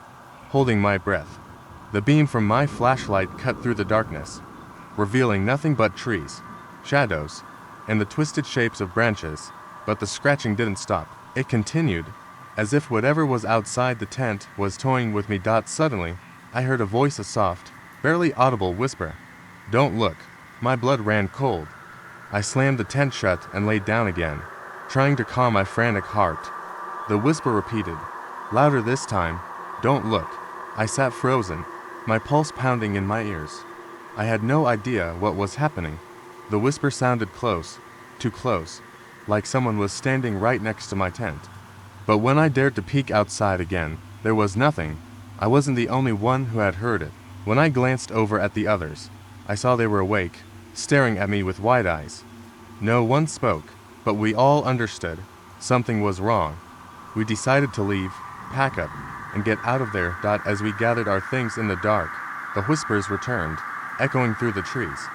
holding my breath. The beam from my flashlight cut through the darkness, revealing nothing but trees, shadows, and the twisted shapes of branches. But the scratching didn't stop. It continued, as if whatever was outside the tent was toying with me. Suddenly, I heard a voice, a soft, barely audible whisper. "Don't look." My blood ran cold. I slammed the tent shut and laid down again, trying to calm my frantic heart. The whisper repeated, louder this time, "Don't look." I sat frozen, my pulse pounding in my ears. I had no idea what was happening. The whisper sounded close, too close, like someone was standing right next to my tent. But when I dared to peek outside again, there was nothing. I wasn't the only one who had heard it. When I glanced over at the others, I saw they were awake, staring at me with wide eyes. No one spoke, but we all understood. Something was wrong. We decided to leave, pack up, and get out of there. As we gathered our things in the dark, the whispers returned, echoing through the trees.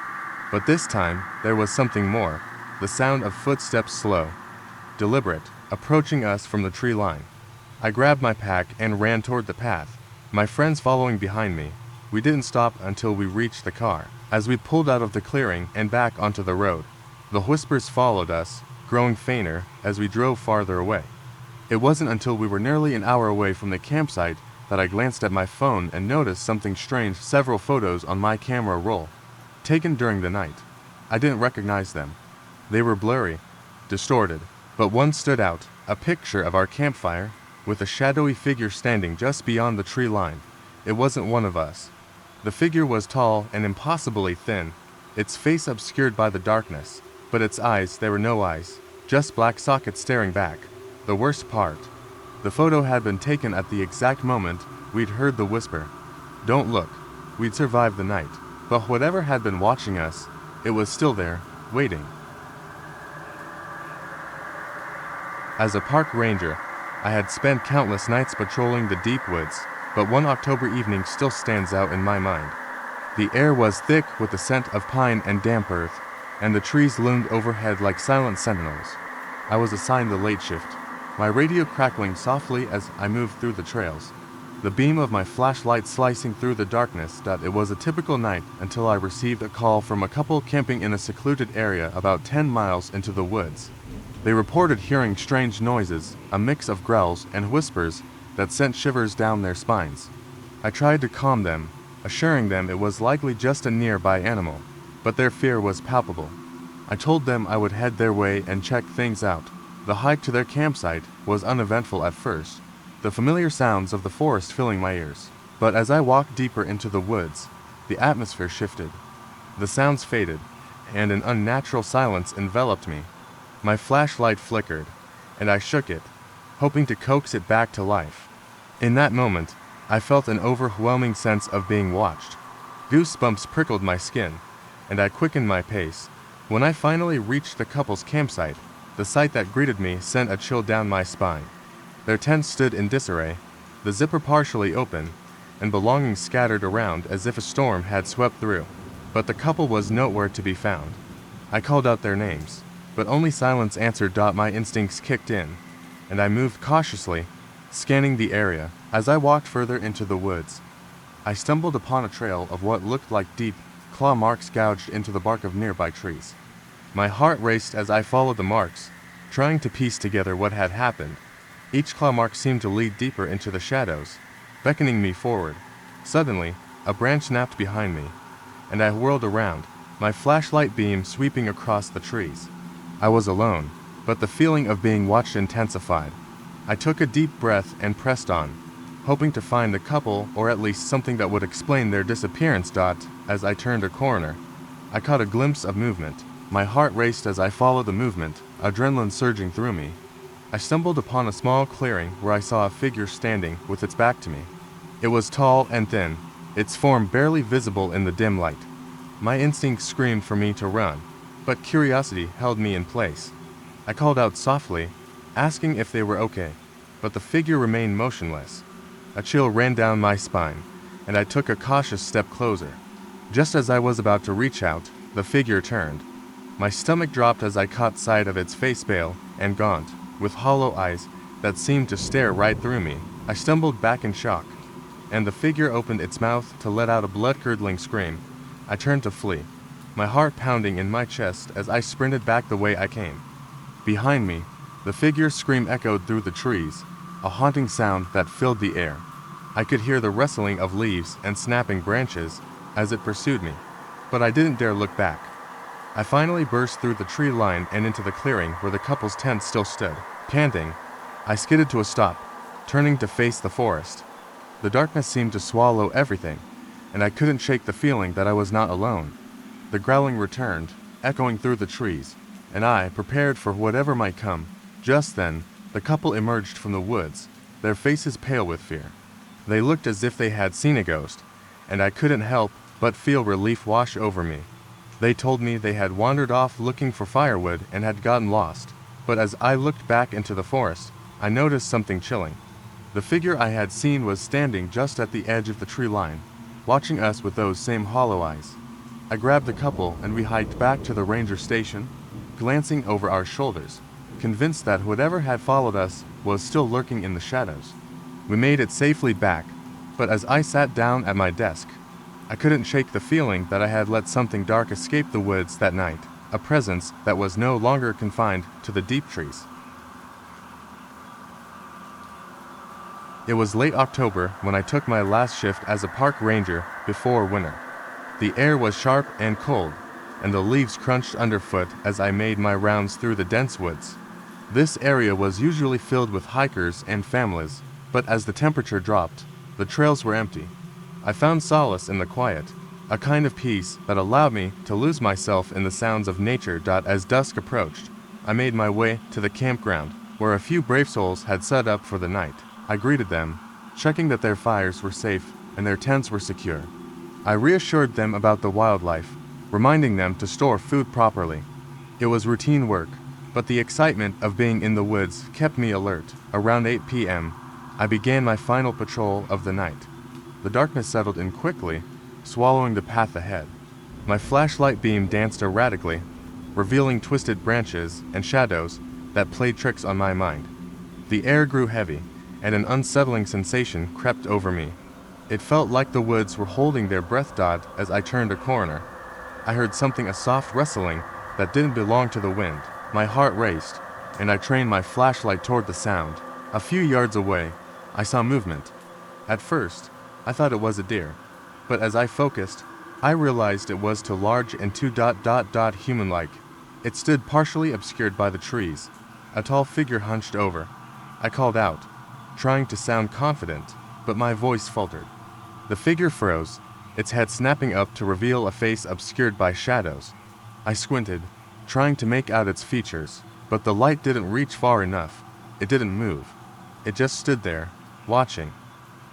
But this time, there was something more. The sound of footsteps, slow, deliberate, approaching us from the tree line. I grabbed my pack and ran toward the path, my friends following behind me. We didn't stop until we reached the car. As we pulled out of the clearing and back onto the road, the whispers followed us, growing fainter as we drove farther away. It wasn't until we were nearly an hour away from the campsite that I glanced at my phone and noticed something strange. Several photos on my camera roll, taken during the night. I didn't recognize them. They were blurry, distorted, but one stood out, a picture of our campfire, with a shadowy figure standing just beyond the tree line. It wasn't one of us. The figure was tall and impossibly thin, its face obscured by the darkness, but its eyes, there were no eyes, just black sockets staring back. The worst part, the photo had been taken at the exact moment we'd heard the whisper. "Don't look." We'd survived the night, but whatever had been watching us, it was still there, waiting. As a park ranger, I had spent countless nights patrolling the deep woods, but one October evening still stands out in my mind. The air was thick with the scent of pine and damp earth, and the trees loomed overhead like silent sentinels. I was assigned the late shift, my radio crackling softly as I moved through the trails, the beam of my flashlight slicing through the darkness. It was a typical night until I received a call from a couple camping in a secluded area about 10 miles into the woods. They reported hearing strange noises, a mix of growls and whispers that sent shivers down their spines. I tried to calm them, assuring them it was likely just a nearby animal, but their fear was palpable. I told them I would head their way and check things out. The hike to their campsite was uneventful at first, the familiar sounds of the forest filling my ears. But as I walked deeper into the woods, the atmosphere shifted. The sounds faded, and an unnatural silence enveloped me. My flashlight flickered, and I shook it, hoping to coax it back to life. In that moment, I felt an overwhelming sense of being watched. Goosebumps prickled my skin, and I quickened my pace. When I finally reached the couple's campsite, the sight that greeted me sent a chill down my spine. Their tent stood in disarray, the zipper partially open, and belongings scattered around as if a storm had swept through. But the couple was nowhere to be found. I called out their names, but only silence answered. My instincts kicked in, and I moved cautiously, scanning the area. As I walked further into the woods, I stumbled upon a trail of what looked like deep claw marks gouged into the bark of nearby trees. My heart raced as I followed the marks, trying to piece together what had happened. Each claw mark seemed to lead deeper into the shadows, beckoning me forward. Suddenly, a branch snapped behind me, and I whirled around, my flashlight beam sweeping across the trees. I was alone, but the feeling of being watched intensified. I took a deep breath and pressed on, hoping to find the couple or at least something that would explain their disappearance. As I turned a corner, I caught a glimpse of movement. My heart raced as I followed the movement, adrenaline surging through me. I stumbled upon a small clearing where I saw a figure standing with its back to me. It was tall and thin, its form barely visible in the dim light. My instinct screamed for me to run, but curiosity held me in place. I called out softly, asking if they were okay, but the figure remained motionless. A chill ran down my spine, and I took a cautious step closer. Just as I was about to reach out, the figure turned. My stomach dropped as I caught sight of its face, pale and gaunt, with hollow eyes that seemed to stare right through me. I stumbled back in shock, and the figure opened its mouth to let out a blood-curdling scream. I turned to flee, my heart pounding in my chest as I sprinted back the way I came. Behind me, the figure's scream echoed through the trees, a haunting sound that filled the air. I could hear the rustling of leaves and snapping branches as it pursued me, but I didn't dare look back. I finally burst through the tree line and into the clearing where the couple's tent still stood. Panting, I skidded to a stop, turning to face the forest. The darkness seemed to swallow everything, and I couldn't shake the feeling that I was not alone. The growling returned, echoing through the trees, and I prepared for whatever might come. Just then, the couple emerged from the woods, their faces pale with fear. They looked as if they had seen a ghost, and I couldn't help but feel relief wash over me. They told me they had wandered off looking for firewood and had gotten lost, but as I looked back into the forest, I noticed something chilling. The figure I had seen was standing just at the edge of the tree line, watching us with those same hollow eyes. I grabbed the couple and we hiked back to the ranger station, glancing over our shoulders, convinced that whatever had followed us was still lurking in the shadows. We made it safely back, but as I sat down at my desk, I couldn't shake the feeling that I had let something dark escape the woods that night, a presence that was no longer confined to the deep trees. It was late October when I took my last shift as a park ranger before winter. The air was sharp and cold, and the leaves crunched underfoot as I made my rounds through the dense woods. This area was usually filled with hikers and families, but as the temperature dropped, the trails were empty. I found solace in the quiet, a kind of peace that allowed me to lose myself in the sounds of nature. As dusk approached, I made my way to the campground, where a few brave souls had set up for the night. I greeted them, checking that their fires were safe and their tents were secure. I reassured them about the wildlife, reminding them to store food properly. It was routine work, but the excitement of being in the woods kept me alert. Around 8 p.m., I began my final patrol of the night. The darkness settled in quickly, swallowing the path ahead. My flashlight beam danced erratically, revealing twisted branches and shadows that played tricks on my mind. The air grew heavy, and an unsettling sensation crept over me. It felt like the woods were holding their breath. As I turned a corner, I heard a soft rustling that didn't belong to the wind. My heart raced, and I trained my flashlight toward the sound. A few yards away, I saw movement. At first, I thought it was a deer, but as I focused, I realized it was too large and too human-like. It stood partially obscured by the trees, a tall figure hunched over. I called out, trying to sound confident, but my voice faltered. The figure froze, its head snapping up to reveal a face obscured by shadows. I squinted, trying to make out its features, but the light didn't reach far enough. It didn't move. It just stood there, watching.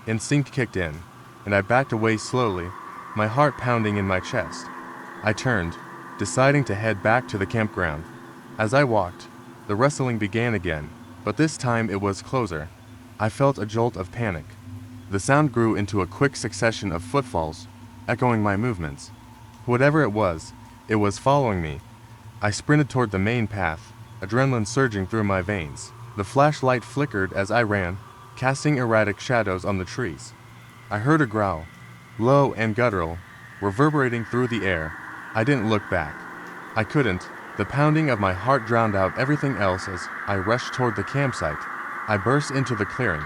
Instinct kicked in, and I backed away slowly, my heart pounding in my chest. I turned, deciding to head back to the campground. As I walked, the rustling began again, but this time it was closer. I felt a jolt of panic. The sound grew into a quick succession of footfalls, echoing my movements. Whatever it was following me. I sprinted toward the main path, adrenaline surging through my veins. The flashlight flickered as I ran, casting erratic shadows on the trees. I heard a growl, low and guttural, reverberating through the air. I didn't look back. I couldn't. The pounding of my heart drowned out everything else as I rushed toward the campsite. I burst into the clearing,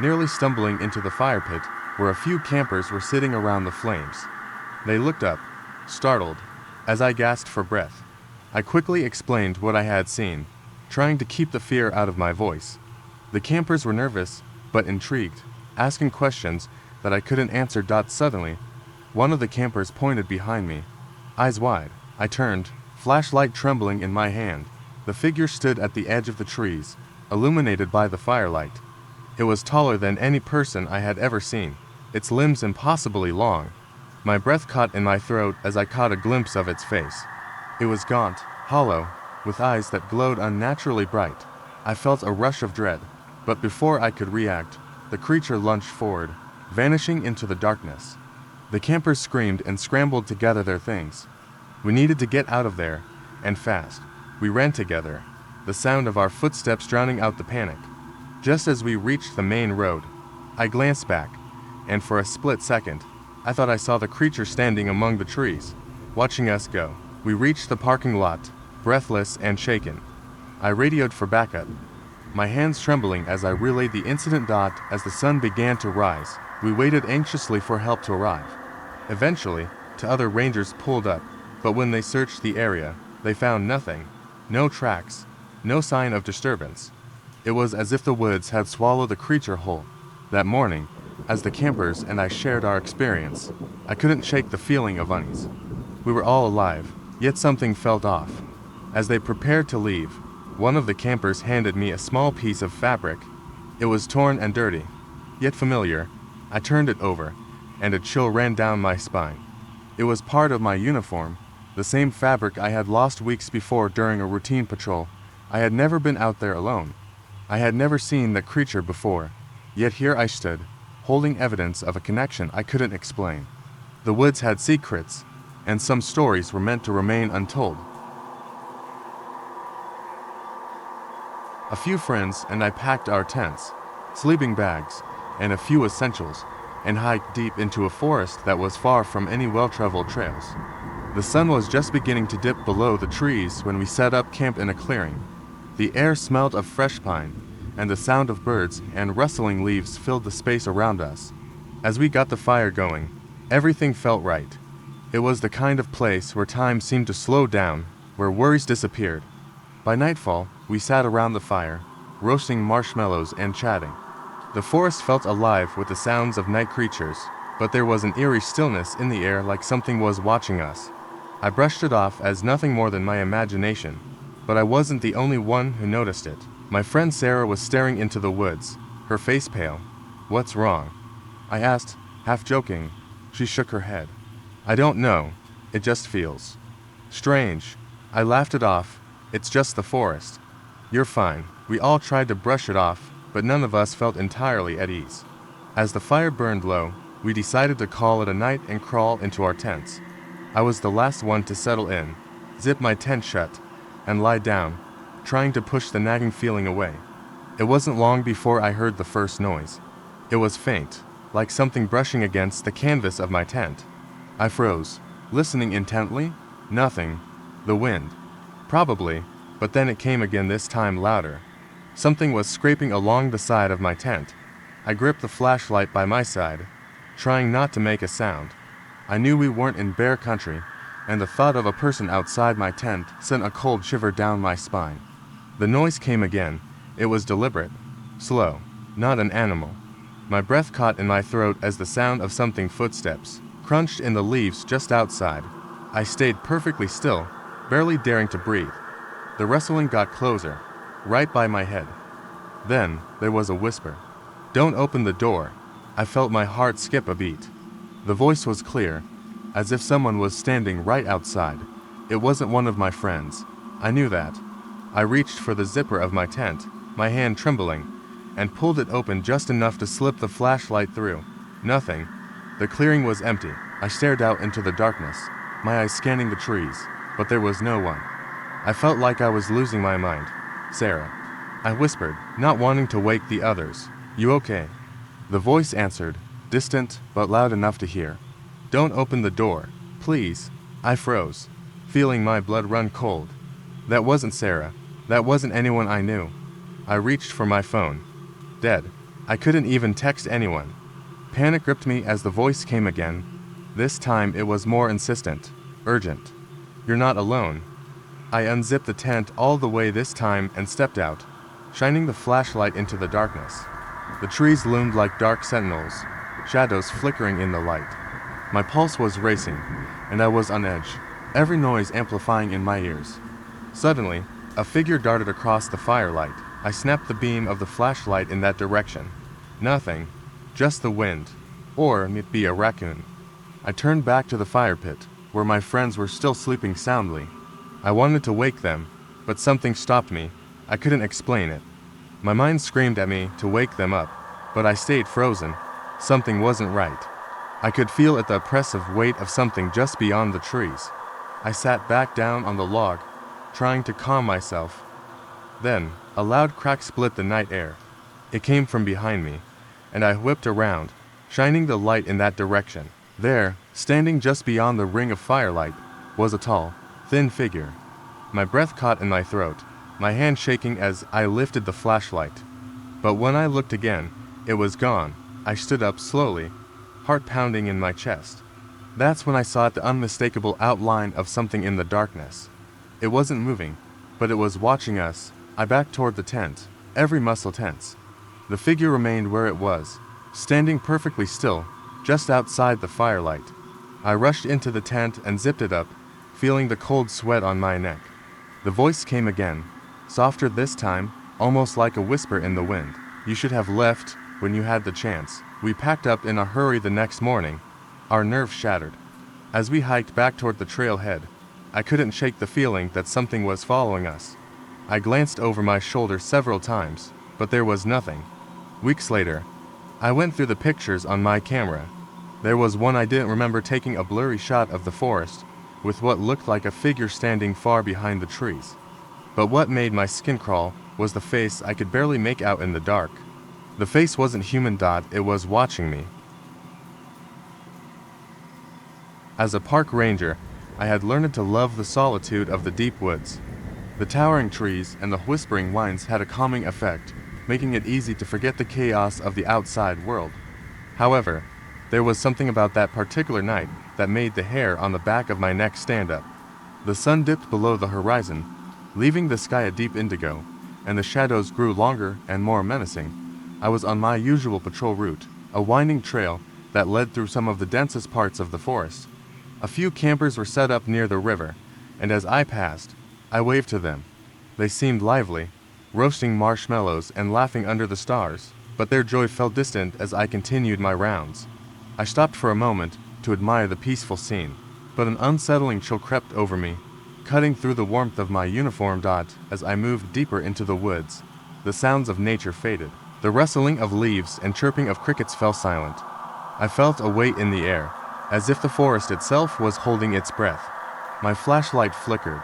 nearly stumbling into the fire pit, where a few campers were sitting around the flames. They looked up, startled, as I gasped for breath. I quickly explained what I had seen, trying to keep the fear out of my voice. The campers were nervous, but intrigued, asking questions that I couldn't answer. Suddenly, one of the campers pointed behind me. Eyes wide, I turned, flashlight trembling in my hand. The figure stood at the edge of the trees, illuminated by the firelight. It was taller than any person I had ever seen, its limbs impossibly long. My breath caught in my throat as I caught a glimpse of its face. It was gaunt, hollow, with eyes that glowed unnaturally bright. I felt a rush of dread, but before I could react, the creature lunged forward, vanishing into the darkness. The campers screamed and scrambled to gather their things. We needed to get out of there, and fast. We ran together, the sound of our footsteps drowning out the panic. Just as we reached the main road, I glanced back, and for a split second, I thought I saw the creature standing among the trees, watching us go. We reached the parking lot, breathless and shaken. I radioed for backup, my hands trembling as I relayed the incident. As the sun began to rise, we waited anxiously for help to arrive. Eventually, two other rangers pulled up, but when they searched the area, they found nothing. No tracks, no sign of disturbance. It was as if the woods had swallowed the creature whole. That morning, as the campers and I shared our experience, I couldn't shake the feeling of unease. We were all alive, yet something felt off. As they prepared to leave, one of the campers handed me a small piece of fabric. It was torn and dirty, yet familiar. I turned it over, and a chill ran down my spine. It was part of my uniform, the same fabric I had lost weeks before during a routine patrol. I had never been out there alone. I had never seen that creature before, yet here I stood, holding evidence of a connection I couldn't explain. The woods had secrets, and some stories were meant to remain untold. A few friends and I packed our tents, sleeping bags, and a few essentials, and hiked deep into a forest that was far from any well-traveled trails. The sun was just beginning to dip below the trees when we set up camp in a clearing. The air smelled of fresh pine, and the sound of birds and rustling leaves filled the space around us. As we got the fire going, everything felt right. It was the kind of place where time seemed to slow down, where worries disappeared. By nightfall, we sat around the fire, roasting marshmallows and chatting. The forest felt alive with the sounds of night creatures, but there was an eerie stillness in the air, like something was watching us. I brushed it off as nothing more than my imagination, but I wasn't the only one who noticed it. My friend Sarah was staring into the woods, her face pale. "What's wrong?" I asked, half joking. She shook her head. "I don't know. It just feels strange." I laughed it off. "It's just the forest. You're fine." We all tried to brush it off, but none of us felt entirely at ease. As the fire burned low, we decided to call it a night and crawl into our tents. I was the last one to settle in, zip my tent shut, and lie down, trying to push the nagging feeling away. It wasn't long before I heard the first noise. It was faint, like something brushing against the canvas of my tent. I froze, listening intently. Nothing. The wind. Probably, but then it came again, this time louder. Something was scraping along the side of my tent. I gripped the flashlight by my side, trying not to make a sound. I knew we weren't in bear country, and the thought of a person outside my tent sent a cold shiver down my spine. The noise came again. It was deliberate, slow, not an animal. My breath caught in my throat as the sound of something footsteps crunched in the leaves just outside. I stayed perfectly still, barely daring to breathe. The rustling got closer, right by my head. Then there was a whisper. "Don't open the door." I felt my heart skip a beat. The voice was clear, as if someone was standing right outside. It wasn't one of my friends. I knew that. I reached for the zipper of my tent, my hand trembling, and pulled it open just enough to slip the flashlight through. Nothing. The clearing was empty. I stared out into the darkness, my eyes scanning the trees, but there was no one. I felt like I was losing my mind. "Sarah," I whispered, not wanting to wake the others. "You okay?" The voice answered, distant but loud enough to hear. "Don't open the door, please." I froze, feeling my blood run cold. That wasn't Sarah. That wasn't anyone I knew. I reached for my phone. Dead. I couldn't even text anyone. Panic gripped me as the voice came again. This time it was more insistent, urgent. "You're not alone." I unzipped the tent all the way this time and stepped out, shining the flashlight into the darkness. The trees loomed like dark sentinels, shadows flickering in the light. My pulse was racing, and I was on edge, every noise amplifying in my ears. Suddenly, a figure darted across the firelight. I snapped the beam of the flashlight in that direction. Nothing, just the wind, or it be a raccoon. I turned back to the fire pit, where my friends were still sleeping soundly. I wanted to wake them, but something stopped me. I couldn't explain it. My mind screamed at me to wake them up, but I stayed frozen. Something wasn't right. I could feel the oppressive weight of something just beyond the trees. I sat back down on the log, trying to calm myself. Then, a loud crack split the night air. It came from behind me, and I whipped around, shining the light in that direction. There, standing just beyond the ring of firelight, was a tall, thin figure. My breath caught in my throat, my hand shaking as I lifted the flashlight. But when I looked again, it was gone. I stood up slowly, heart pounding in my chest. That's when I saw the unmistakable outline of something in the darkness. It wasn't moving, but it was watching us. I backed toward the tent, every muscle tense. The figure remained where it was, standing perfectly still, just outside the firelight. I rushed into the tent and zipped it up, feeling the cold sweat on my neck. The voice came again, softer this time, almost like a whisper in the wind. You should have left when you had the chance. We packed up in a hurry the next morning, our nerves shattered. As we hiked back toward the trailhead, I couldn't shake the feeling that something was following us. I glanced over my shoulder several times, but there was nothing. Weeks later, I went through the pictures on my camera. There was one I didn't remember taking a blurry shot of the forest, with what looked like a figure standing far behind the trees. But what made my skin crawl was the face I could barely make out in the dark. The face wasn't human. It was watching me. As a park ranger, I had learned to love the solitude of the deep woods. The towering trees and the whispering winds had a calming effect, making it easy to forget the chaos of the outside world. However, there was something about that particular night that made the hair on the back of my neck stand up. The sun dipped below the horizon, leaving the sky a deep indigo, and the shadows grew longer and more menacing. I was on my usual patrol route, a winding trail that led through some of the densest parts of the forest. A few campers were set up near the river, and as I passed, I waved to them. They seemed lively, roasting marshmallows and laughing under the stars, but their joy felt distant as I continued my rounds. I stopped for a moment to admire the peaceful scene, but an unsettling chill crept over me, cutting through the warmth of my uniform. As I moved deeper into the woods, the sounds of nature faded. The rustling of leaves and chirping of crickets fell silent. I felt a weight in the air, as if the forest itself was holding its breath. My flashlight flickered,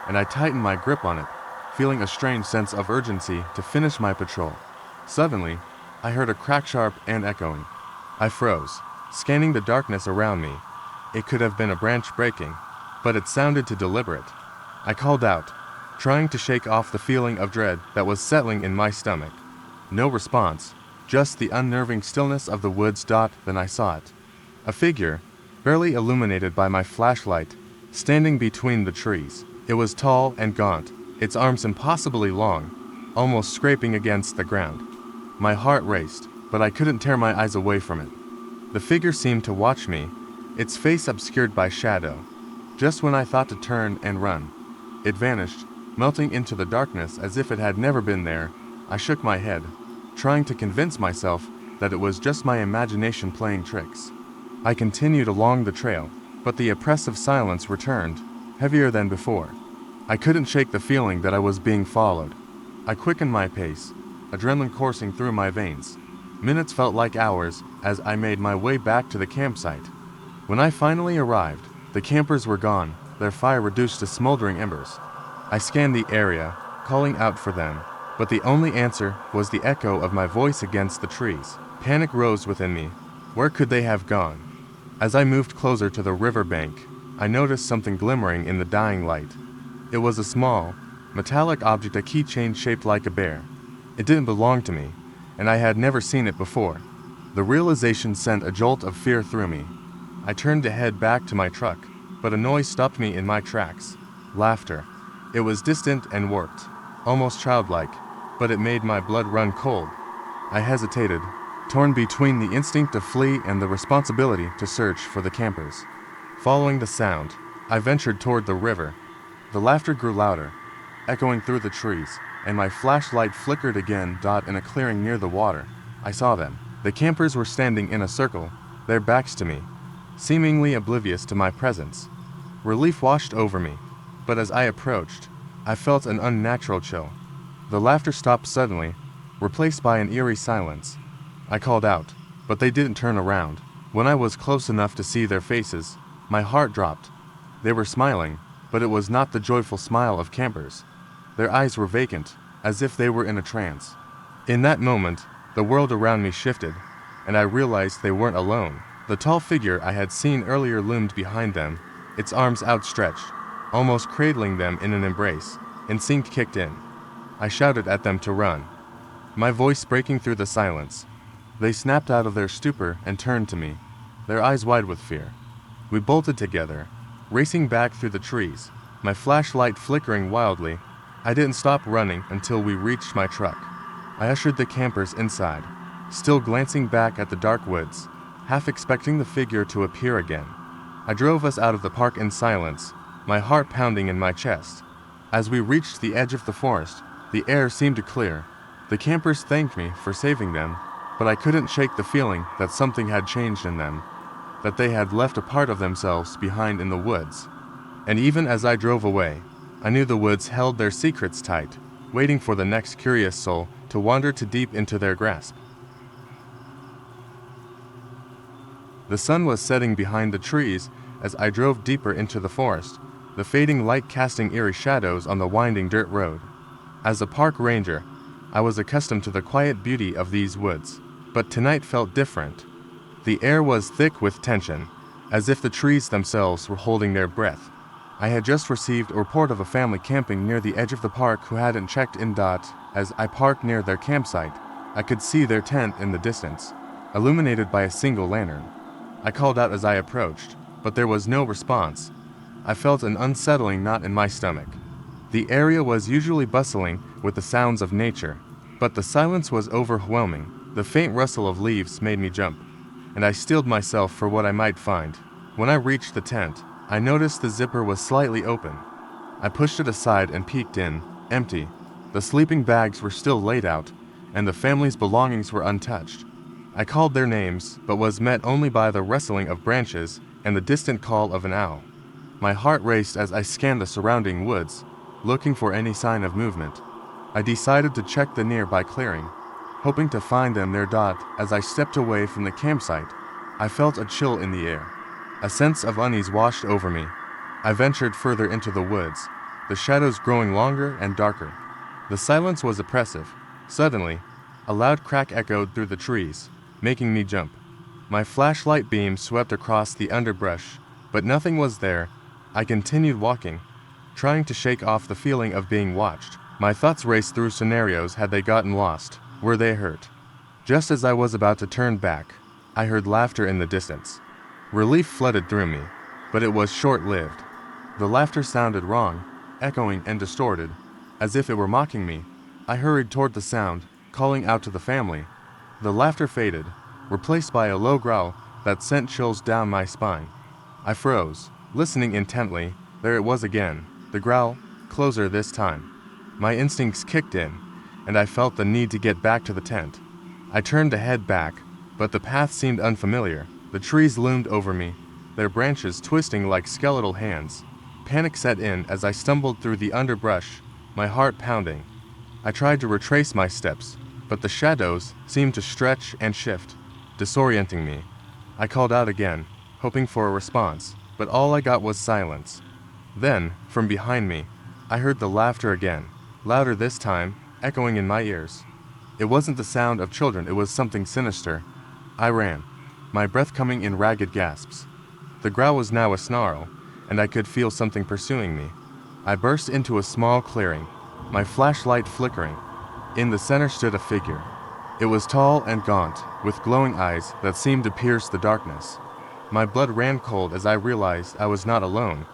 and I tightened my grip on it, feeling a strange sense of urgency to finish my patrol. Suddenly, I heard a crack, sharp and echoing. I froze, scanning the darkness around me. It could have been a branch breaking, but it sounded too deliberate. I called out, trying to shake off the feeling of dread that was settling in my stomach. No response, just the unnerving stillness of the woods. Then I saw it. A figure, barely illuminated by my flashlight, standing between the trees. It was tall and gaunt, its arms impossibly long, almost scraping against the ground. My heart raced, but I couldn't tear my eyes away from it. The figure seemed to watch me, its face obscured by shadow. Just when I thought to turn and run, it vanished, melting into the darkness as if it had never been there. I shook my head, trying to convince myself that it was just my imagination playing tricks. I continued along the trail, but the oppressive silence returned, heavier than before. I couldn't shake the feeling that I was being followed. I quickened my pace, adrenaline coursing through my veins. Minutes felt like hours as I made my way back to the campsite. When I finally arrived, the campers were gone, their fire reduced to smoldering embers. I scanned the area, calling out for them, but the only answer was the echo of my voice against the trees. Panic rose within me. Where could they have gone? As I moved closer to the river bank, I noticed something glimmering in the dying light. It was a small, metallic object, a keychain shaped like a bear. It didn't belong to me, and I had never seen it before. The realization sent a jolt of fear through me. I turned to head back to my truck, but a noise stopped me in my tracks. Laughter. It was distant and warped, almost childlike, but it made my blood run cold. I hesitated, torn between the instinct to flee and the responsibility to search for the campers. Following the sound, I ventured toward the river. The laughter grew louder, echoing through the trees, and my flashlight flickered again. In a clearing near the water, I saw them. The campers were standing in a circle, their backs to me, seemingly oblivious to my presence. Relief washed over me, but as I approached, I felt an unnatural chill. The laughter stopped suddenly, replaced by an eerie silence. I called out, but they didn't turn around. When I was close enough to see their faces, my heart dropped. They were smiling, but it was not the joyful smile of campers. Their eyes were vacant, as if they were in a trance. In that moment, the world around me shifted, and I realized they weren't alone. The tall figure I had seen earlier loomed behind them, its arms outstretched, almost cradling them in an embrace. Instinct kicked in. I shouted at them to run, my voice breaking through the silence. They snapped out of their stupor and turned to me, their eyes wide with fear. We bolted together, racing back through the trees, my flashlight flickering wildly. I didn't stop running until we reached my truck. I ushered the campers inside, still glancing back at the dark woods, half expecting the figure to appear again. I drove us out of the park in silence, my heart pounding in my chest. As we reached the edge of the forest, the air seemed to clear. The campers thanked me for saving them, but I couldn't shake the feeling that something had changed in them, that they had left a part of themselves behind in the woods. And even as I drove away, I knew the woods held their secrets tight, waiting for the next curious soul to wander too deep into their grasp. The sun was setting behind the trees as I drove deeper into the forest, the fading light casting eerie shadows on the winding dirt road. As a park ranger, I was accustomed to the quiet beauty of these woods, but tonight felt different. The air was thick with tension, as if the trees themselves were holding their breath. I had just received a report of a family camping near the edge of the park who hadn't checked in. As I parked near their campsite, I could see their tent in the distance, illuminated by a single lantern. I called out as I approached, but there was no response. I felt an unsettling knot in my stomach. The area was usually bustling with the sounds of nature, but the silence was overwhelming. The faint rustle of leaves made me jump, and I steeled myself for what I might find. When I reached the tent, I noticed the zipper was slightly open. I pushed it aside and peeked in, empty. The sleeping bags were still laid out, and the family's belongings were untouched. I called their names, but was met only by the rustling of branches and the distant call of an owl. My heart raced as I scanned the surrounding woods, looking for any sign of movement. I decided to check the nearby clearing, hoping to find them there. As I stepped away from the campsite, I felt a chill in the air. A sense of unease washed over me. I ventured further into the woods, the shadows growing longer and darker. The silence was oppressive. Suddenly, a loud crack echoed through the trees, making me jump. My flashlight beam swept across the underbrush, but nothing was there. I continued walking, trying to shake off the feeling of being watched. My thoughts raced through scenarios. Had they gotten lost? Were they hurt? Just as I was about to turn back, I heard laughter in the distance. Relief flooded through me, but it was short-lived. The laughter sounded wrong, echoing and distorted, as if it were mocking me. I hurried toward the sound, calling out to the family. The laughter faded, replaced by a low growl that sent chills down my spine. I froze, listening intently. There it was again, the growl, closer this time. My instincts kicked in, and I felt the need to get back to the tent. I turned to head back, but the path seemed unfamiliar. The trees loomed over me, their branches twisting like skeletal hands. Panic set in as I stumbled through the underbrush, my heart pounding. I tried to retrace my steps, but the shadows seemed to stretch and shift, disorienting me. I called out again, hoping for a response, but all I got was silence. Then, from behind me, I heard the laughter again, louder this time, echoing in my ears. It wasn't the sound of children, it was something sinister. I ran, my breath coming in ragged gasps. The growl was now a snarl, and I could feel something pursuing me. I burst into a small clearing, my flashlight flickering. In the center stood a figure. It was tall and gaunt, with glowing eyes that seemed to pierce the darkness. My blood ran cold as I realized I was not alone.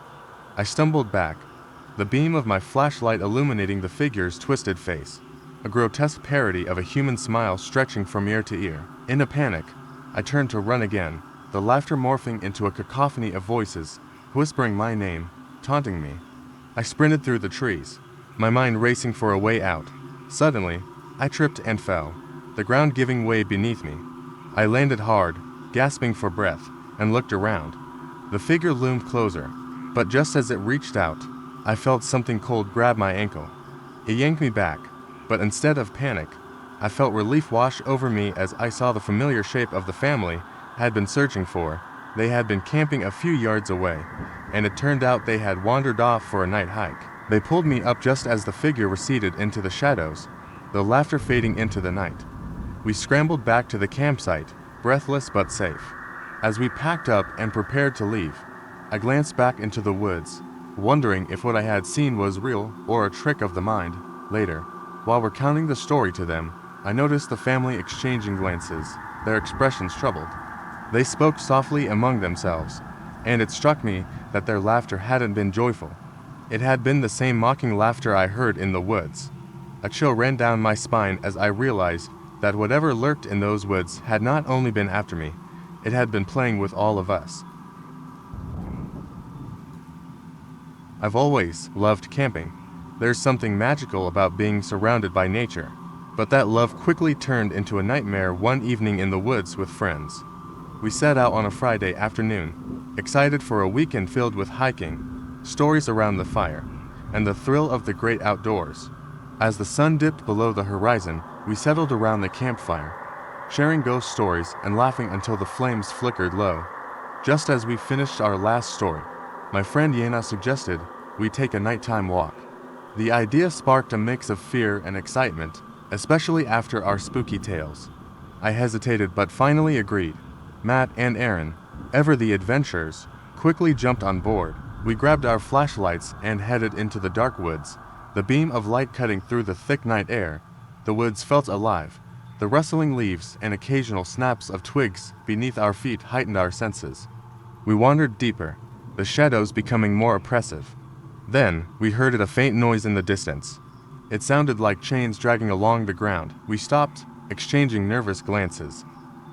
I stumbled back, the beam of my flashlight illuminating the figure's twisted face, a grotesque parody of a human smile stretching from ear to ear. In a panic, I turned to run again, the laughter morphing into a cacophony of voices, whispering my name, taunting me. I sprinted through the trees, my mind racing for a way out. Suddenly, I tripped and fell, the ground giving way beneath me. I landed hard, gasping for breath, and looked around. The figure loomed closer, but just as it reached out, I felt something cold grab my ankle. It yanked me back, but instead of panic, I felt relief wash over me as I saw the familiar shape of the family I had been searching for. They had been camping a few yards away, and it turned out they had wandered off for a night hike. They pulled me up just as the figure receded into the shadows, the laughter fading into the night. We scrambled back to the campsite, breathless but safe. As we packed up and prepared to leave, I glanced back into the woods, wondering if what I had seen was real or a trick of the mind. Later, while recounting the story to them, I noticed the family exchanging glances, their expressions troubled. They spoke softly among themselves, and it struck me that their laughter hadn't been joyful. It had been the same mocking laughter I heard in the woods. A chill ran down my spine as I realized that whatever lurked in those woods had not only been after me, it had been playing with all of us. I've always loved camping. There's something magical about being surrounded by nature, but that love quickly turned into a nightmare one evening in the woods with friends. We set out on a Friday afternoon, excited for a weekend filled with hiking, stories around the fire, and the thrill of the great outdoors. As the sun dipped below the horizon, we settled around the campfire, sharing ghost stories and laughing until the flames flickered low. Just as we finished our last story, my friend Yena suggested we take a nighttime walk. The idea sparked a mix of fear and excitement, especially after our spooky tales. I hesitated but finally agreed. Matt and Aaron, ever the adventurers, quickly jumped on board. We grabbed our flashlights and headed into the dark woods, the beam of light cutting through the thick night air. The woods felt alive. The rustling leaves and occasional snaps of twigs beneath our feet heightened our senses. We wandered deeper, the shadows becoming more oppressive. Then, we heard a faint noise in the distance. It sounded like chains dragging along the ground. We stopped, exchanging nervous glances.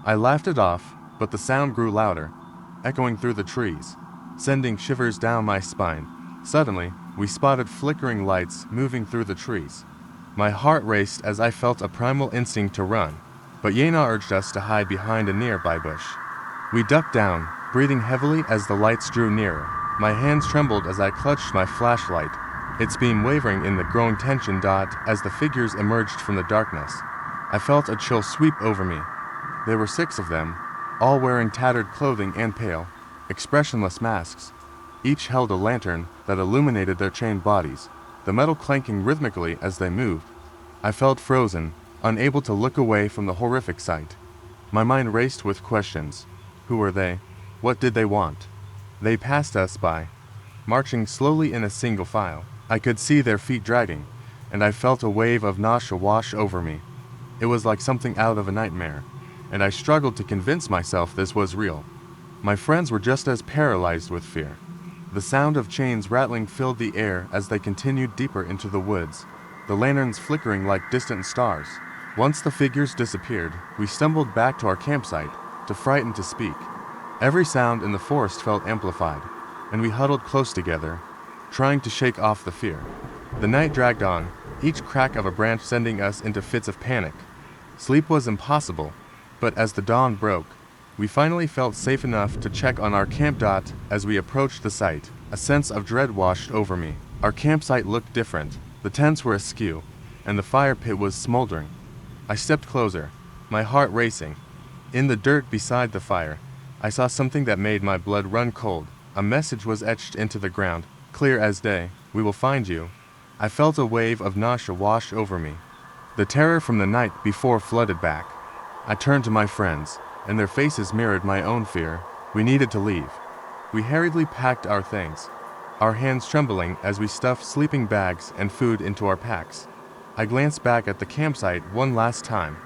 I laughed it off, but the sound grew louder, echoing through the trees, sending shivers down my spine. Suddenly, we spotted flickering lights moving through the trees. My heart raced as I felt a primal instinct to run, but Yena urged us to hide behind a nearby bush. We ducked down, breathing heavily as the lights drew nearer. My hands trembled as I clutched my flashlight, its beam wavering in the growing tension. As the figures emerged from the darkness, I felt a chill sweep over me. There were 6 of them, all wearing tattered clothing and pale, expressionless masks. Each held a lantern that illuminated their chained bodies, the metal clanking rhythmically as they moved. I felt frozen, unable to look away from the horrific sight. My mind raced with questions. Who were they? What did they want? They passed us by, marching slowly in a single file. I could see their feet dragging, and I felt a wave of nausea wash over me. It was like something out of a nightmare, and I struggled to convince myself this was real. My friends were just as paralyzed with fear. The sound of chains rattling filled the air as they continued deeper into the woods, the lanterns flickering like distant stars. Once the figures disappeared, we stumbled back to our campsite, too frightened to speak. Every sound in the forest felt amplified, and we huddled close together, trying to shake off the fear. The night dragged on, each crack of a branch sending us into fits of panic. Sleep was impossible, but as the dawn broke, we finally felt safe enough to check on our camp. As we approached the site, a sense of dread washed over me. Our campsite looked different. The tents were askew, and the fire pit was smoldering. I stepped closer, my heart racing. In the dirt beside the fire, I saw something that made my blood run cold. A message was etched into the ground, clear as day. We will find you. I felt a wave of nausea wash over me. The terror from the night before flooded back. I turned to my friends, and their faces mirrored my own fear. We needed to leave. We hurriedly packed our things, our hands trembling as we stuffed sleeping bags and food into our packs. I glanced back at the campsite one last time,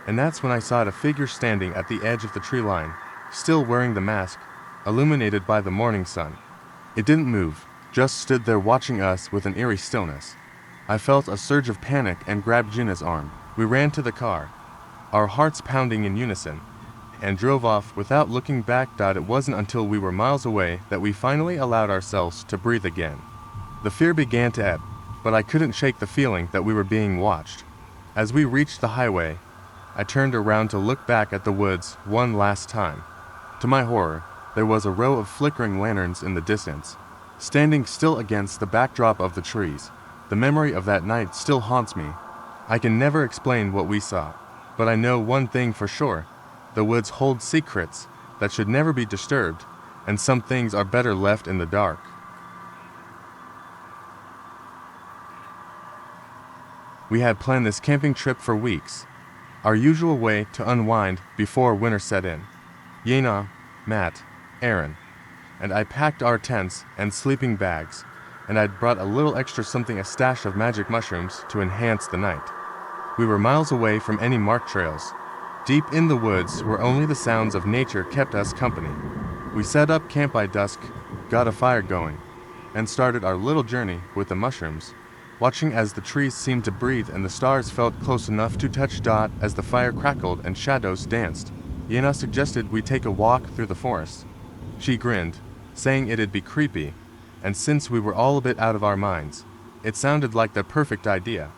and that's when I saw a figure standing at the edge of the tree line, still wearing the mask, illuminated by the morning sun. It didn't move, just stood there watching us with an eerie stillness. I felt a surge of panic and grabbed Juna's arm. We ran to the car, our hearts pounding in unison, and drove off without looking back. It wasn't until we were miles away that we finally allowed ourselves to breathe again. The fear began to ebb, but I couldn't shake the feeling that we were being watched. As we reached the highway, I turned around to look back at the woods one last time. To my horror, there was a row of flickering lanterns in the distance. standing still against the backdrop of the trees. The memory of that night still haunts me. I can never explain what we saw, but I know one thing for sure. The woods hold secrets that should never be disturbed, and some things are better left in the dark. We had planned this camping trip for weeks, our usual way to unwind before winter set in. Yena, Matt, Aaron, and I packed our tents and sleeping bags, and I'd brought a little extra something, a stash of magic mushrooms to enhance the night. We were miles away from any marked trails, deep in the woods where only the sounds of nature kept us company. We set up camp by dusk, got a fire going, and started our little journey with the mushrooms, watching as the trees seemed to breathe and the stars felt close enough to touch Dot as the fire crackled and shadows danced. Yena suggested we take a walk through the forest. She grinned, saying it'd be creepy, and since we were all a bit out of our minds, it sounded like the perfect idea.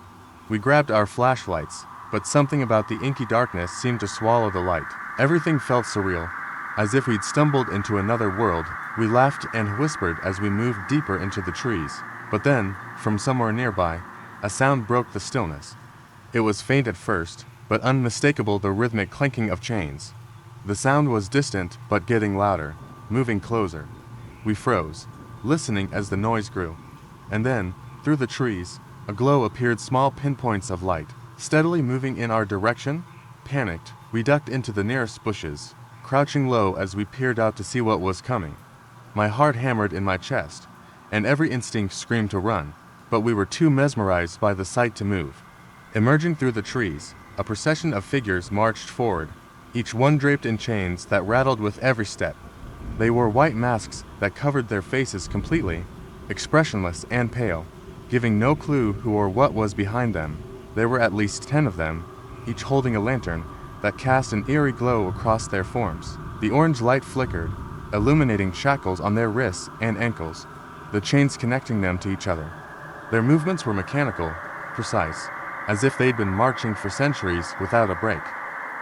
We grabbed our flashlights, but something about the inky darkness seemed to swallow the light. Everything felt surreal, as if we'd stumbled into another world. We laughed and whispered as we moved deeper into the trees. But then, from somewhere nearby, a sound broke the stillness. It was faint at first, but unmistakable, the rhythmic clanking of chains. The sound was distant but getting louder, moving closer. We froze, listening as the noise grew. And then, through the trees, a glow appeared, small pinpoints of light, steadily moving in our direction. Panicked, we ducked into the nearest bushes, crouching low as we peered out to see what was coming. My heart hammered in my chest, and every instinct screamed to run, but we were too mesmerized by the sight to move. Emerging through the trees, a procession of figures marched forward, each one draped in chains that rattled with every step. They wore white masks that covered their faces completely, expressionless and pale, giving no clue who or what was behind them. There were at least 10 of them, each holding a lantern that cast an eerie glow across their forms. The orange light flickered, illuminating shackles on their wrists and ankles, the chains connecting them to each other. Their movements were mechanical, precise, as if they'd been marching for centuries without a break.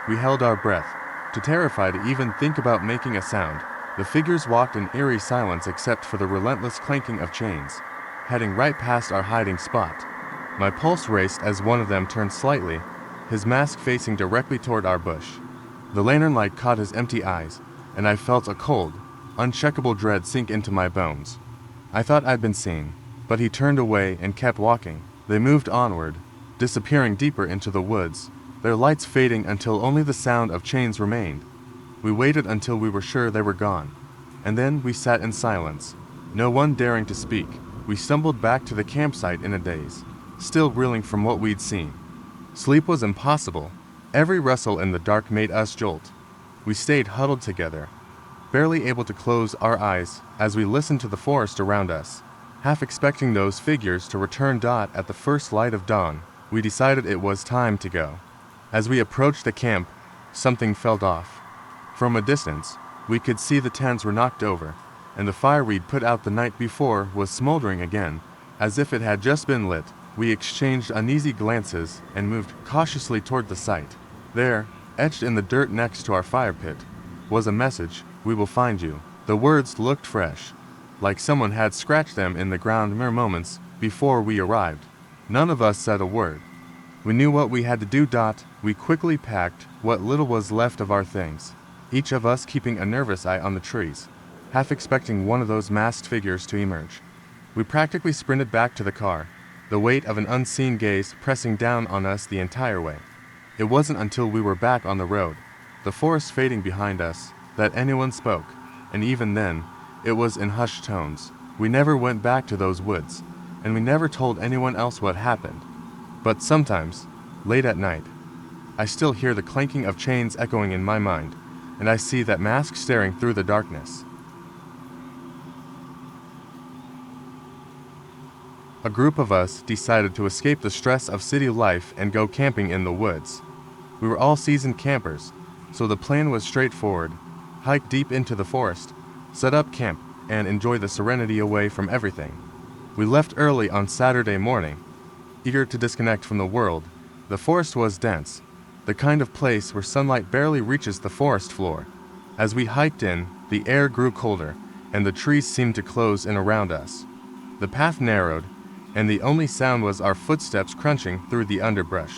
We held our breath, too terrified to even think about making a sound. The figures walked in eerie silence except for the relentless clanking of chains, heading right past our hiding spot. My pulse raced as one of them turned slightly, his mask facing directly toward our bush. The lantern light caught his empty eyes, and I felt a cold, uncheckable dread sink into my bones. I thought I'd been seen, but he turned away and kept walking. They moved onward, disappearing deeper into the woods, their lights fading until only the sound of chains remained. We waited until we were sure they were gone, and then we sat in silence, no one daring to speak. We stumbled back to the campsite in a daze, still reeling from what we'd seen. Sleep was impossible. Every rustle in the dark made us jolt. We stayed huddled together, barely able to close our eyes as we listened to the forest around us, half expecting those figures to return. At the first light of dawn, we decided it was time to go. As we approached the camp, something felt off. From a distance, we could see the tents were knocked over, and the fire we'd put out the night before was smoldering again, as if it had just been lit. We exchanged uneasy glances and moved cautiously toward the site. There, etched in the dirt next to our fire pit, was a message: "We will find you." The words looked fresh, like someone had scratched them in the ground mere moments before we arrived. None of us said a word. We knew what we had to do. We quickly packed what little was left of our things, each of us keeping a nervous eye on the trees, half expecting one of those masked figures to emerge. We practically sprinted back to the car, the weight of an unseen gaze pressing down on us the entire way. It wasn't until we were back on the road, the forest fading behind us, that anyone spoke, and even then, it was in hushed tones. We never went back to those woods, and we never told anyone else what happened. But sometimes, late at night, I still hear the clanking of chains echoing in my mind, and I see that mask staring through the darkness. A group of us decided to escape the stress of city life and go camping in the woods. We were all seasoned campers, so the plan was straightforward: hike deep into the forest, set up camp, and enjoy the serenity away from everything. We left early on Saturday morning, eager to disconnect from the world. The forest was dense, the kind of place where sunlight barely reaches the forest floor. As we hiked in, the air grew colder, and the trees seemed to close in around us. The path narrowed, and the only sound was our footsteps crunching through the underbrush.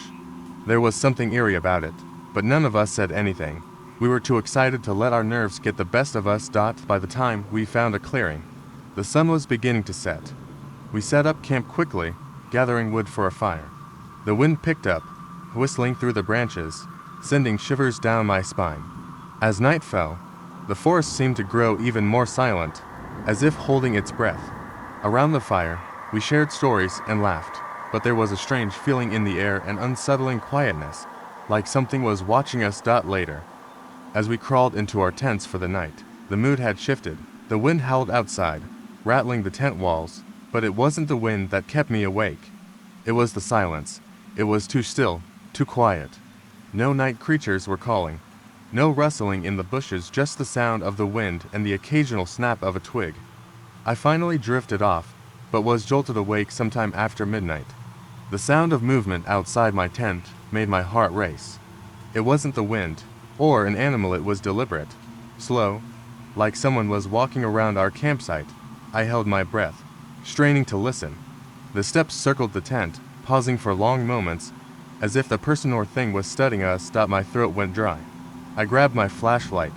There was something eerie about it, but none of us said anything. We were too excited to let our nerves get the best of us. By the time we found a clearing, the sun was beginning to set. We set up camp quickly, gathering wood for a fire. The wind picked up, whistling through the branches, sending shivers down my spine. As night fell, the forest seemed to grow even more silent, as if holding its breath. Around the fire, we shared stories and laughed, but there was a strange feeling in the air, an unsettling quietness, like something was watching us. Later, as we crawled into our tents for the night, the mood had shifted. The wind howled outside, rattling the tent walls, but it wasn't the wind that kept me awake. It was the silence. It was too still, too quiet. No night creatures were calling. No rustling in the bushes, just the sound of the wind and the occasional snap of a twig. I finally drifted off, but was jolted awake sometime after midnight. The sound of movement outside my tent made my heart race. It wasn't the wind, or an animal. It was deliberate, slow, like someone was walking around our campsite. I held my breath, straining to listen. The steps circled the tent, pausing for long moments, as if the person or thing was studying us. My throat went dry. I grabbed my flashlight,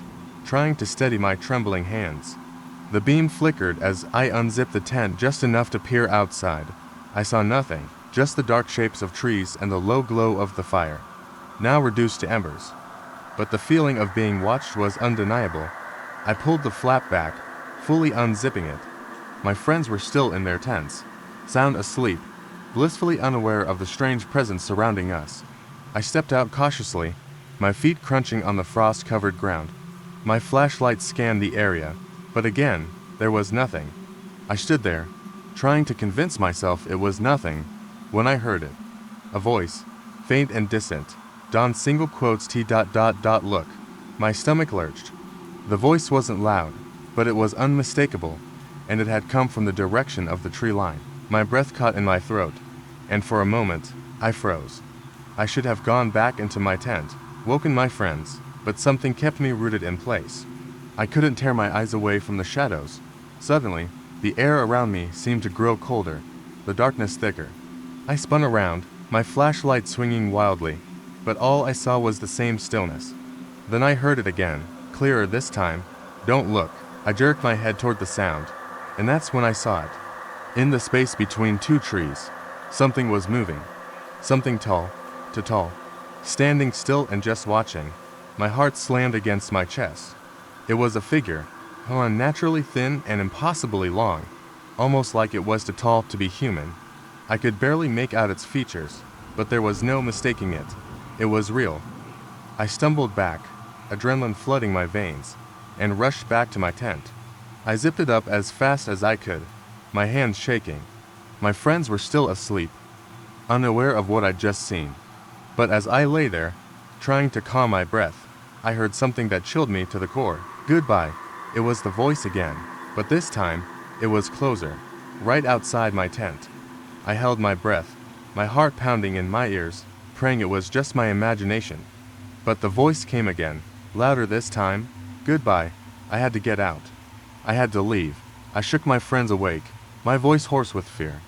trying to steady my trembling hands. The beam flickered as I unzipped the tent just enough to peer outside. I saw nothing, just the dark shapes of trees and the low glow of the fire, now reduced to embers. But the feeling of being watched was undeniable. I pulled the flap back, fully unzipping it. My friends were still in their tents, sound asleep, blissfully unaware of the strange presence surrounding us. I stepped out cautiously, my feet crunching on the frost-covered ground. My flashlight scanned the area, but again, there was nothing. I stood there, trying to convince myself it was nothing, when I heard it. A voice, faint and distant. Don single quotes T. Look. My stomach lurched. The voice wasn't loud, but it was unmistakable, and it had come from the direction of the tree line. My breath caught in my throat, and for a moment, I froze. I should have gone back into my tent, woken my friends, but something kept me rooted in place. I couldn't tear my eyes away from the shadows. Suddenly, the air around me seemed to grow colder, the darkness thicker. I spun around, my flashlight swinging wildly, but all I saw was the same stillness. Then I heard it again, clearer this time. Don't look. I jerked my head toward the sound, and that's when I saw it. In the space between two trees, something was moving. Something tall, too tall. Standing still and just watching. My heart slammed against my chest. It was a figure, unnaturally thin and impossibly long, almost like it was too tall to be human. I could barely make out its features, but there was no mistaking it. It was real. I stumbled back, adrenaline flooding my veins, and rushed back to my tent. I zipped it up as fast as I could, my hands shaking. My friends were still asleep, unaware of what I'd just seen. But as I lay there, trying to calm my breath, I heard something that chilled me to the core. Goodbye. It was the voice again, but this time, it was closer, right outside my tent. I held my breath, my heart pounding in my ears, praying it was just my imagination. But the voice came again, louder this time. Goodbye. I had to get out. I had to leave. I shook my friends awake, my voice hoarse with fear.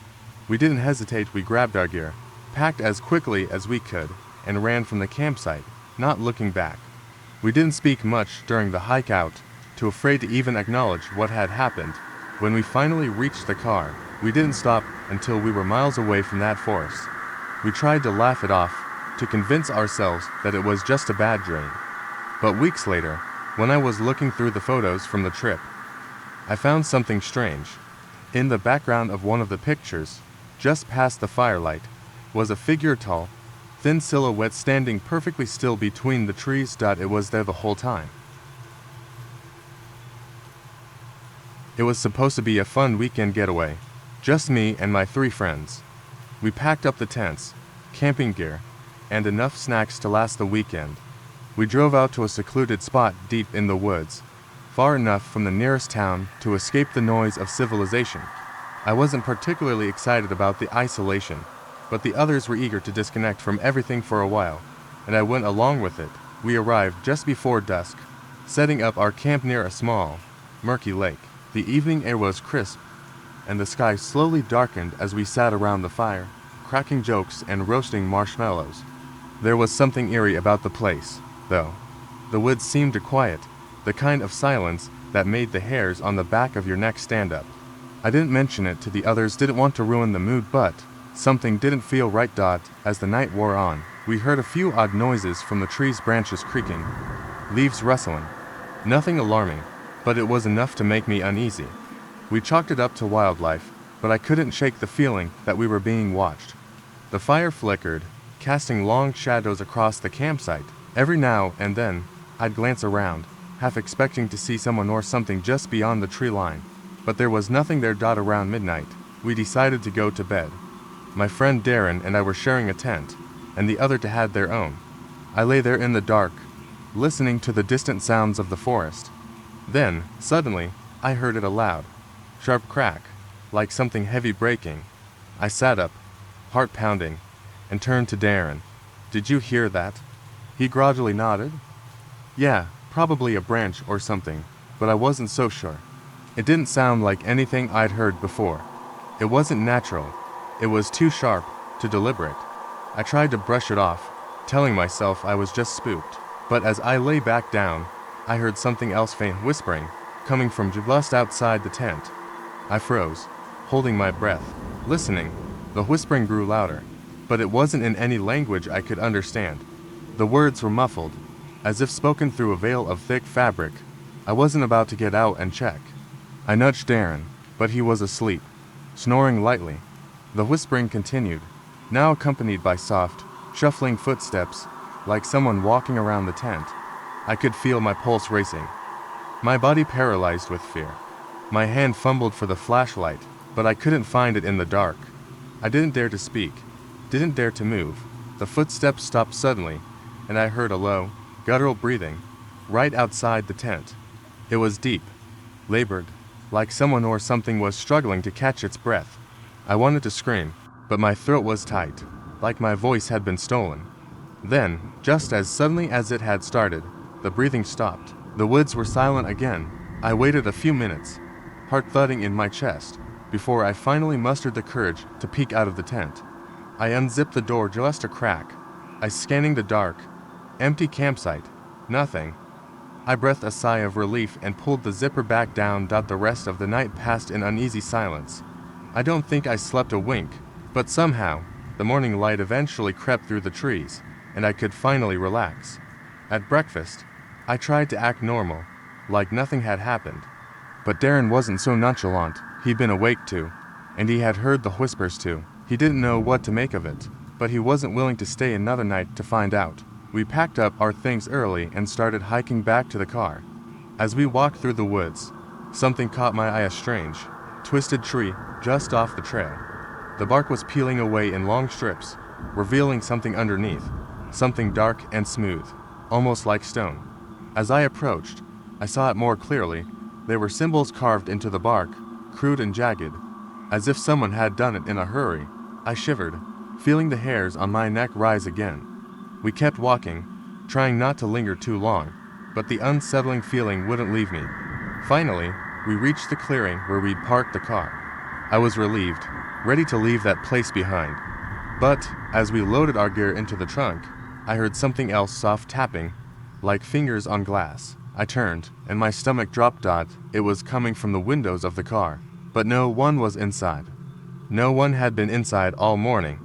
We didn't hesitate. We grabbed our gear, packed as quickly as we could, and ran from the campsite, not looking back. We didn't speak much during the hike out, too afraid to even acknowledge what had happened. When we finally reached the car, we didn't stop until we were miles away from that forest. We tried to laugh it off, to convince ourselves that it was just a bad dream. But weeks later, when I was looking through the photos from the trip, I found something strange. In the background of one of the pictures, just past the firelight, was a figure, tall, thin silhouette standing perfectly still between the trees. It was there the whole time. It was supposed to be a fun weekend getaway, just me and my 3 friends. We packed up the tents, camping gear, and enough snacks to last the weekend. We drove out to a secluded spot deep in the woods, far enough from the nearest town to escape the noise of civilization. I wasn't particularly excited about the isolation, but the others were eager to disconnect from everything for a while, and I went along with it. We arrived just before dusk, setting up our camp near a small, murky lake. The evening air was crisp, and the sky slowly darkened as we sat around the fire, cracking jokes and roasting marshmallows. There was something eerie about the place, though. The woods seemed quiet, the kind of silence that made the hairs on the back of your neck stand up. I didn't mention it to the others, didn't want to ruin the mood, but something didn't feel right. As the night wore on, we heard a few odd noises from the trees, branches creaking, leaves rustling. Nothing alarming, but it was enough to make me uneasy. We chalked it up to wildlife, but I couldn't shake the feeling that we were being watched. The fire flickered, casting long shadows across the campsite. Every now and then, I'd glance around, half expecting to see someone or something just beyond the tree line. But there was nothing there. Around midnight, we decided to go to bed. My friend Darren and I were sharing a tent, and the other had their own. I lay there in the dark, listening to the distant sounds of the forest. Then, suddenly, I heard it a loud, sharp crack, like something heavy breaking. I sat up, heart pounding, and turned to Darren. "Did you hear that?" He gradually nodded. "Yeah, probably a branch or something, but I wasn't so sure. It didn't sound like anything I'd heard before. It wasn't natural. It was too sharp, too deliberate." I tried to brush it off, telling myself I was just spooked. But as I lay back down, I heard something else, faint whispering, coming from just outside the tent. I froze, holding my breath, listening. The whispering grew louder, but it wasn't in any language I could understand. The words were muffled, as if spoken through a veil of thick fabric. I wasn't about to get out and check. I nudged Darren, but he was asleep, snoring lightly. The whispering continued, now accompanied by soft, shuffling footsteps, like someone walking around the tent. I could feel my pulse racing, my body paralyzed with fear. My hand fumbled for the flashlight, but I couldn't find it in the dark. I didn't dare to speak, didn't dare to move. The footsteps stopped suddenly, and I heard a low, guttural breathing, right outside the tent. It was deep, labored, like someone or something was struggling to catch its breath. I wanted to scream, but my throat was tight, like my voice had been stolen. Then, just as suddenly as it had started, the breathing stopped. The woods were silent again. I waited a few minutes, heart thudding in my chest, before I finally mustered the courage to peek out of the tent. I unzipped the door just a crack. I scanning the dark, empty campsite. Nothing. I breathed a sigh of relief and pulled the zipper back down. The rest of the night passed in uneasy silence. I don't think I slept a wink, but somehow, the morning light eventually crept through the trees, and I could finally relax. At breakfast, I tried to act normal, like nothing had happened. But Darren wasn't so nonchalant. He'd been awake too, and he had heard the whispers too. He didn't know what to make of it, but he wasn't willing to stay another night to find out. We packed up our things early and started hiking back to the car. As we walked through the woods, something caught my eye, a strange, twisted tree just off the trail. The bark was peeling away in long strips, revealing something underneath, something dark and smooth, almost like stone. As I approached, I saw it more clearly. There were symbols carved into the bark, crude and jagged, as if someone had done it in a hurry. I shivered, feeling the hairs on my neck rise again. We kept walking, trying not to linger too long, but the unsettling feeling wouldn't leave me. Finally, we reached the clearing where we'd parked the car. I was relieved, ready to leave that place behind. But, as we loaded our gear into the trunk, I heard something else, soft tapping, like fingers on glass. I turned, and my stomach dropped. It was coming from the windows of the car, but no one was inside. No one had been inside all morning.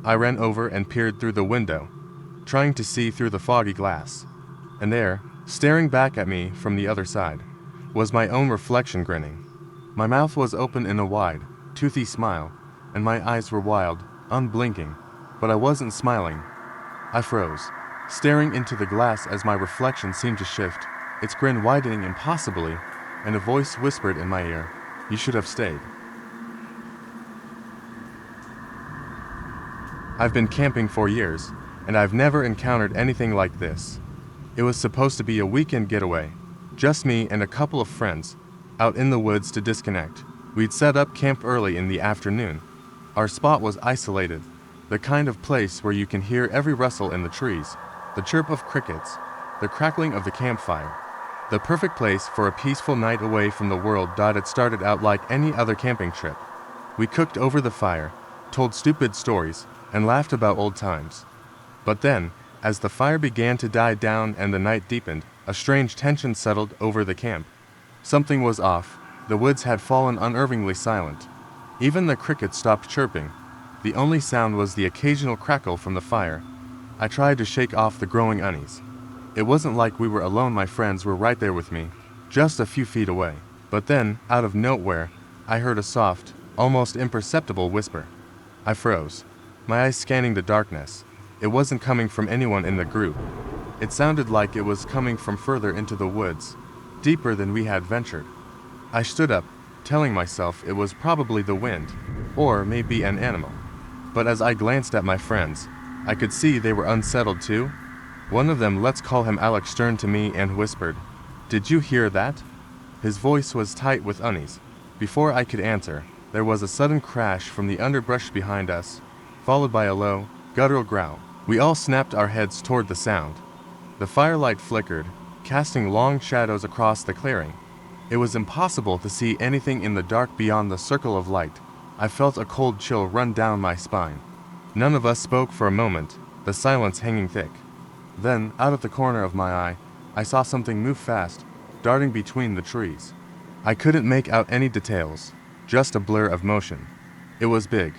I ran over and peered through the window, trying to see through the foggy glass. And there, staring back at me from the other side, was my own reflection, grinning. My mouth was open in a wide, toothy smile, and my eyes were wild, unblinking, but I wasn't smiling. I froze, staring into the glass as my reflection seemed to shift, its grin widening impossibly, and a voice whispered in my ear, "You should have stayed." I've been camping for years, and I've never encountered anything like this. It was supposed to be a weekend getaway, just me and a couple of friends, out in the woods to disconnect. We'd set up camp early in the afternoon. Our spot was isolated, the kind of place where you can hear every rustle in the trees, the chirp of crickets, the crackling of the campfire. The perfect place for a peaceful night away from the world. It started out like any other camping trip. We cooked over the fire, told stupid stories, and laughed about old times. But then, as the fire began to die down and the night deepened, a strange tension settled over the camp. Something was off. The woods had fallen unnervingly silent. Even the crickets stopped chirping. The only sound was the occasional crackle from the fire. I tried to shake off the growing unease. It wasn't like we were alone. My friends were right there with me, just a few feet away. But then, out of nowhere, I heard a soft, almost imperceptible whisper. I froze, my eyes scanning the darkness. It wasn't coming from anyone in the group. It sounded like it was coming from further into the woods, deeper than we had ventured. I stood up, telling myself it was probably the wind, or maybe an animal. But as I glanced at my friends, I could see they were unsettled too. One of them, let's call him Alex, turned to me and whispered, "Did you hear that?" His voice was tight with unease. Before I could answer, there was a sudden crash from the underbrush behind us, followed by a low, guttural growl. We all snapped our heads toward the sound. The firelight flickered, casting long shadows across the clearing. It was impossible to see anything in the dark beyond the circle of light. I felt a cold chill run down my spine. None of us spoke for a moment, the silence hanging thick. Then, out of the corner of my eye, I saw something move fast, darting between the trees. I couldn't make out any details, just a blur of motion. It was big,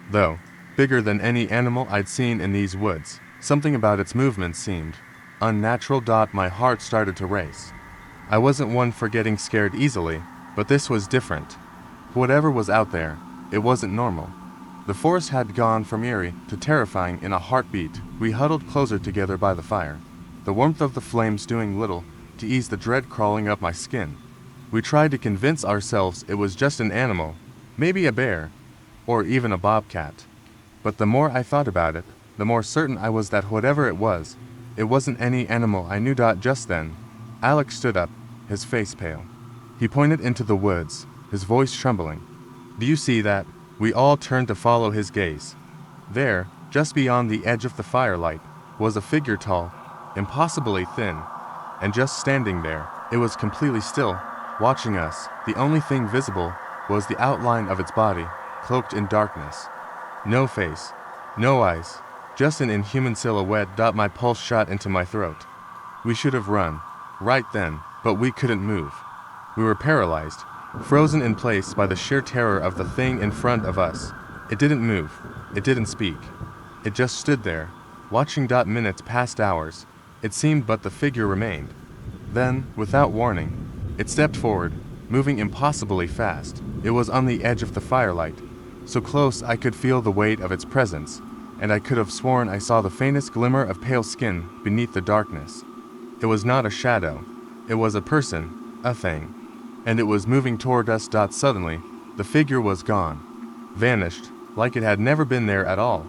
though, bigger than any animal I'd seen in these woods. Something about its movement seemed unnatural. My heart started to race. I wasn't one for getting scared easily, but this was different. Whatever was out there, it wasn't normal. The forest had gone from eerie to terrifying in a heartbeat. We huddled closer together by the fire, the warmth of the flames doing little to ease the dread crawling up my skin. We tried to convince ourselves it was just an animal, maybe a bear, or even a bobcat. But the more I thought about it, the more certain I was that whatever it wasn't any animal I knew. Just then, Alex stood up, his face pale. He pointed into the woods, his voice trembling. "Do you see that?" We all turned to follow his gaze. There, just beyond the edge of the firelight, was a figure tall, impossibly thin, and just standing there. It was completely still, watching us. The only thing visible was the outline of its body, cloaked in darkness. No face, no eyes, just an inhuman silhouette. My pulse shot into my throat. We should have run, right then, but we couldn't move. We were paralyzed, frozen in place by the sheer terror of the thing in front of us. It didn't move. It didn't speak. It just stood there, watching. Minutes passed hours, it seemed, but the figure remained. Then, without warning, it stepped forward, moving impossibly fast. It was on the edge of the firelight, so close I could feel the weight of its presence, and I could have sworn I saw the faintest glimmer of pale skin beneath the darkness. It was not a shadow. It was a person, a thing. And it was moving toward us. Suddenly, the figure was gone, vanished, like it had never been there at all.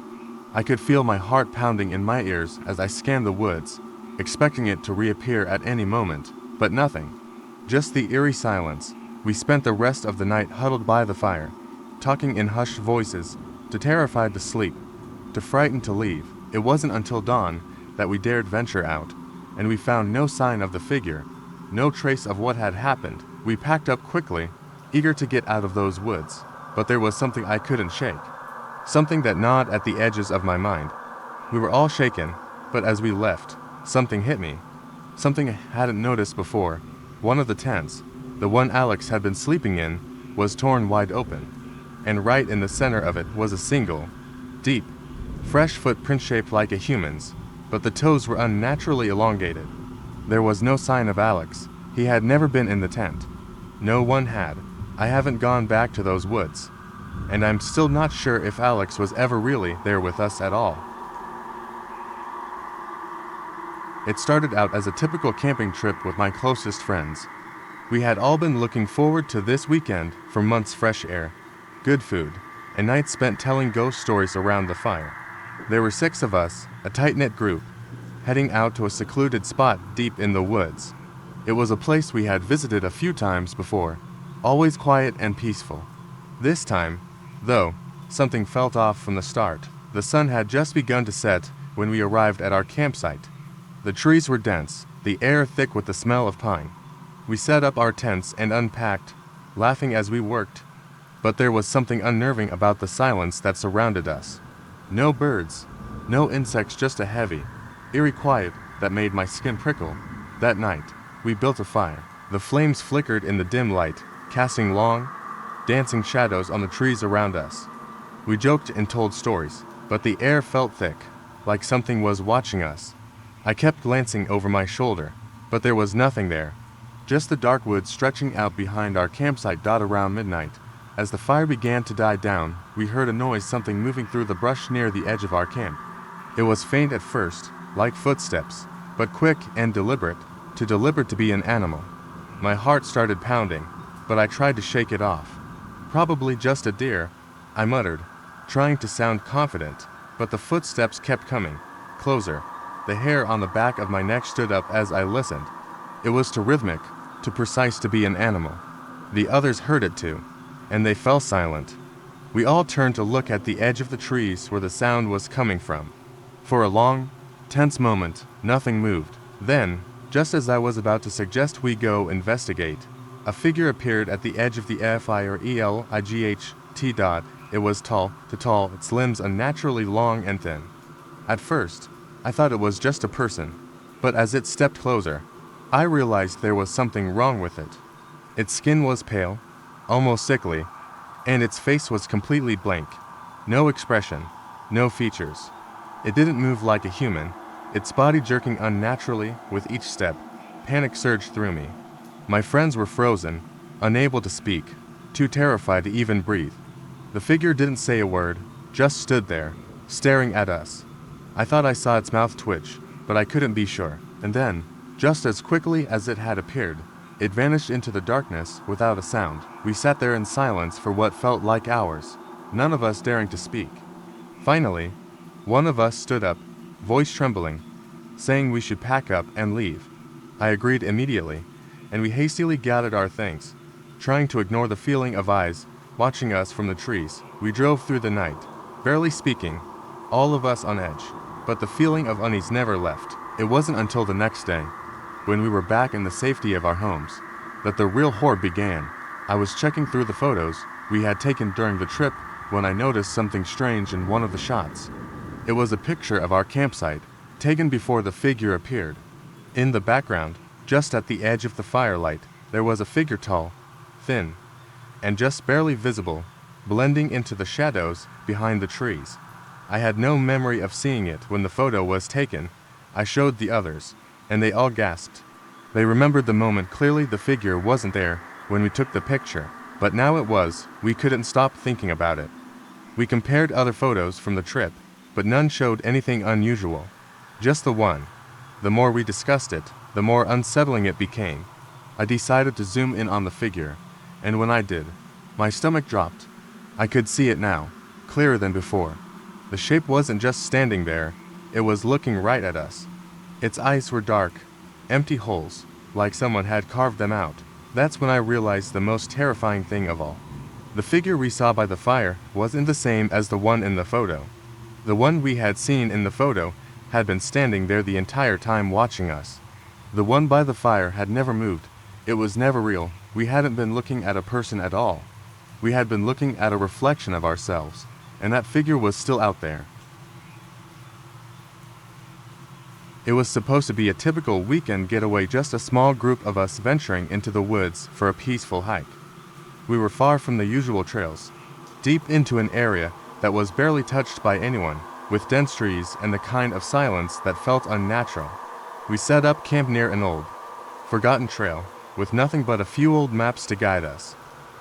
I could feel my heart pounding in my ears as I scanned the woods, expecting it to reappear at any moment, but nothing. Just the eerie silence. We spent the rest of the night huddled by the fire, talking in hushed voices, too terrified to sleep, too frightened to leave. It wasn't until dawn that we dared venture out, and we found no sign of the figure, no trace of what had happened. We packed up quickly, eager to get out of those woods, but there was something I couldn't shake, something that gnawed at the edges of my mind. We were all shaken, but as we left, something hit me, something I hadn't noticed before. One of the tents, the one Alex had been sleeping in, was torn wide open, and right in the center of it was a single, deep, fresh footprint shaped like a human's, but the toes were unnaturally elongated. There was no sign of Alex. He had never been in the tent. No one had. I haven't gone back to those woods, and I'm still not sure if Alex was ever really there with us at all. It started out as a typical camping trip with my closest friends. We had all been looking forward to this weekend for months. Fresh air, good food, and nights spent telling ghost stories around the fire. There were 6 of us, a tight-knit group, heading out to a secluded spot deep in the woods. It was a place we had visited a few times before, always quiet and peaceful. This time, though, something felt off from the start. The sun had just begun to set when we arrived at our campsite. The trees were dense, the air thick with the smell of pine. We set up our tents and unpacked, laughing as we worked. But there was something unnerving about the silence that surrounded us. No birds, no insects, just a heavy, eerie quiet that made my skin prickle. That night, we built a fire. The flames flickered in the dim light, casting long, dancing shadows on the trees around us. We joked and told stories, but the air felt thick, like something was watching us. I kept glancing over my shoulder, but there was nothing there. Just the dark woods stretching out behind our campsite. Around midnight, as the fire began to die down, we heard a noise, something moving through the brush near the edge of our camp. It was faint at first, like footsteps, but quick and deliberate, too deliberate to be an animal. My heart started pounding, but I tried to shake it off. Probably just a deer, I muttered, trying to sound confident, but the footsteps kept coming, closer. The hair on the back of my neck stood up as I listened. It was too rhythmic, too precise to be an animal. The others heard it too, and they fell silent. We all turned to look at the edge of the trees where the sound was coming from. For a long, tense moment, nothing moved. Then, just as I was about to suggest we go investigate, a figure appeared at the edge of the fire. It was tall, its limbs unnaturally long and thin. At first, I thought it was just a person, but as it stepped closer, I realized there was something wrong with it. Its skin was pale, almost sickly, and its face was completely blank. No expression, no features. It didn't move like a human, its body jerking unnaturally with each step. Panic surged through me. My friends were frozen, unable to speak, too terrified to even breathe. The figure didn't say a word, just stood there, staring at us. I thought I saw its mouth twitch, but I couldn't be sure. And then, just as quickly as it had appeared, it vanished into the darkness without a sound. We sat there in silence for what felt like hours, none of us daring to speak. Finally, one of us stood up, voice trembling, saying we should pack up and leave. I agreed immediately, and we hastily gathered our things, trying to ignore the feeling of eyes watching us from the trees. We drove through the night, barely speaking, all of us on edge, but the feeling of unease never left. It wasn't until the next day, when we were back in the safety of our homes, that the real horror began. I was checking through the photos we had taken during the trip when I noticed something strange in one of the shots. It was a picture of our campsite, taken before the figure appeared. In the background, just at the edge of the firelight, there was a figure, tall, thin, and just barely visible, blending into the shadows behind the trees. I had no memory of seeing it when the photo was taken. I showed the others, and they all gasped. They remembered the moment clearly. The figure wasn't there when we took the picture, but now it was. We couldn't stop thinking about it. We compared other photos from the trip, but none showed anything unusual. Just the one. The more we discussed it, the more unsettling it became. I decided to zoom in on the figure, and when I did, my stomach dropped. I could see it now, clearer than before. The shape wasn't just standing there, it was looking right at us. Its eyes were dark, empty holes, like someone had carved them out. That's when I realized the most terrifying thing of all. The figure we saw by the fire wasn't the same as the one in the photo. The one we had seen in the photo had been standing there the entire time watching us. The one by the fire had never moved. It was never real. We hadn't been looking at a person at all. We had been looking at a reflection of ourselves, and that figure was still out there. It was supposed to be a typical weekend getaway, just a small group of us venturing into the woods for a peaceful hike. We were far from the usual trails, deep into an area that was barely touched by anyone, with dense trees and the kind of silence that felt unnatural. We set up camp near an old, forgotten trail, with nothing but a few old maps to guide us.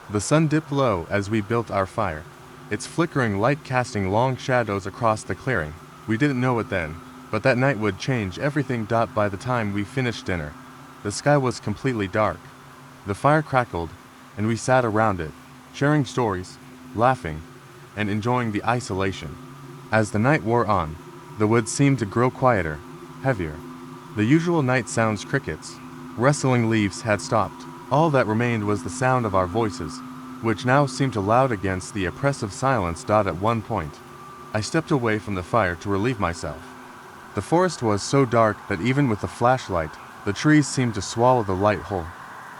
The sun dipped low as we built our fire, its flickering light casting long shadows across the clearing. We didn't know it then, but that night would change everything. By the time we finished dinner, the sky was completely dark. The fire crackled, and we sat around it, sharing stories, laughing, and enjoying the isolation. As the night wore on, the woods seemed to grow quieter, heavier. The usual night sounds, crickets, rustling leaves, had stopped. All that remained was the sound of our voices, which now seemed too loud against the oppressive silence. At one point, I stepped away from the fire to relieve myself. The forest was so dark that even with the flashlight, the trees seemed to swallow the light whole.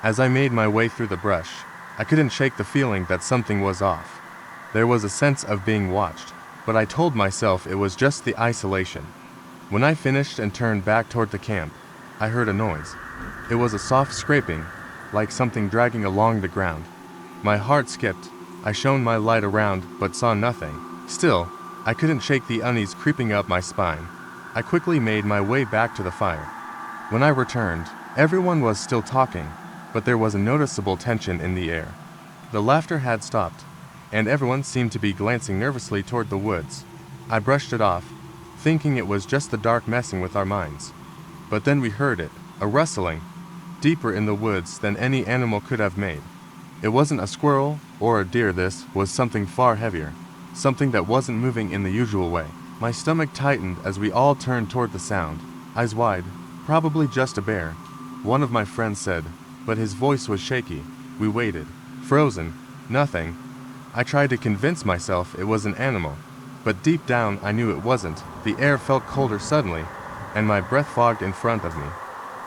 As I made my way through the brush, I couldn't shake the feeling that something was off. There was a sense of being watched, but I told myself it was just the isolation. When I finished and turned back toward the camp, I heard a noise. It was a soft scraping, like something dragging along the ground. My heart skipped. I shone my light around, but saw nothing. Still, I couldn't shake the unease creeping up my spine. I quickly made my way back to the fire. When I returned, everyone was still talking, but there was a noticeable tension in the air. The laughter had stopped, and everyone seemed to be glancing nervously toward the woods. I brushed it off, thinking it was just the dark messing with our minds. But then we heard it, a rustling, deeper in the woods than any animal could have made. It wasn't a squirrel or a deer, this was something far heavier, something that wasn't moving in the usual way. My stomach tightened as we all turned toward the sound, eyes wide. Probably just a bear, one of my friends said, but his voice was shaky. We waited, frozen, nothing. I tried to convince myself it was an animal, but deep down I knew it wasn't. The air felt colder suddenly, and my breath fogged in front of me.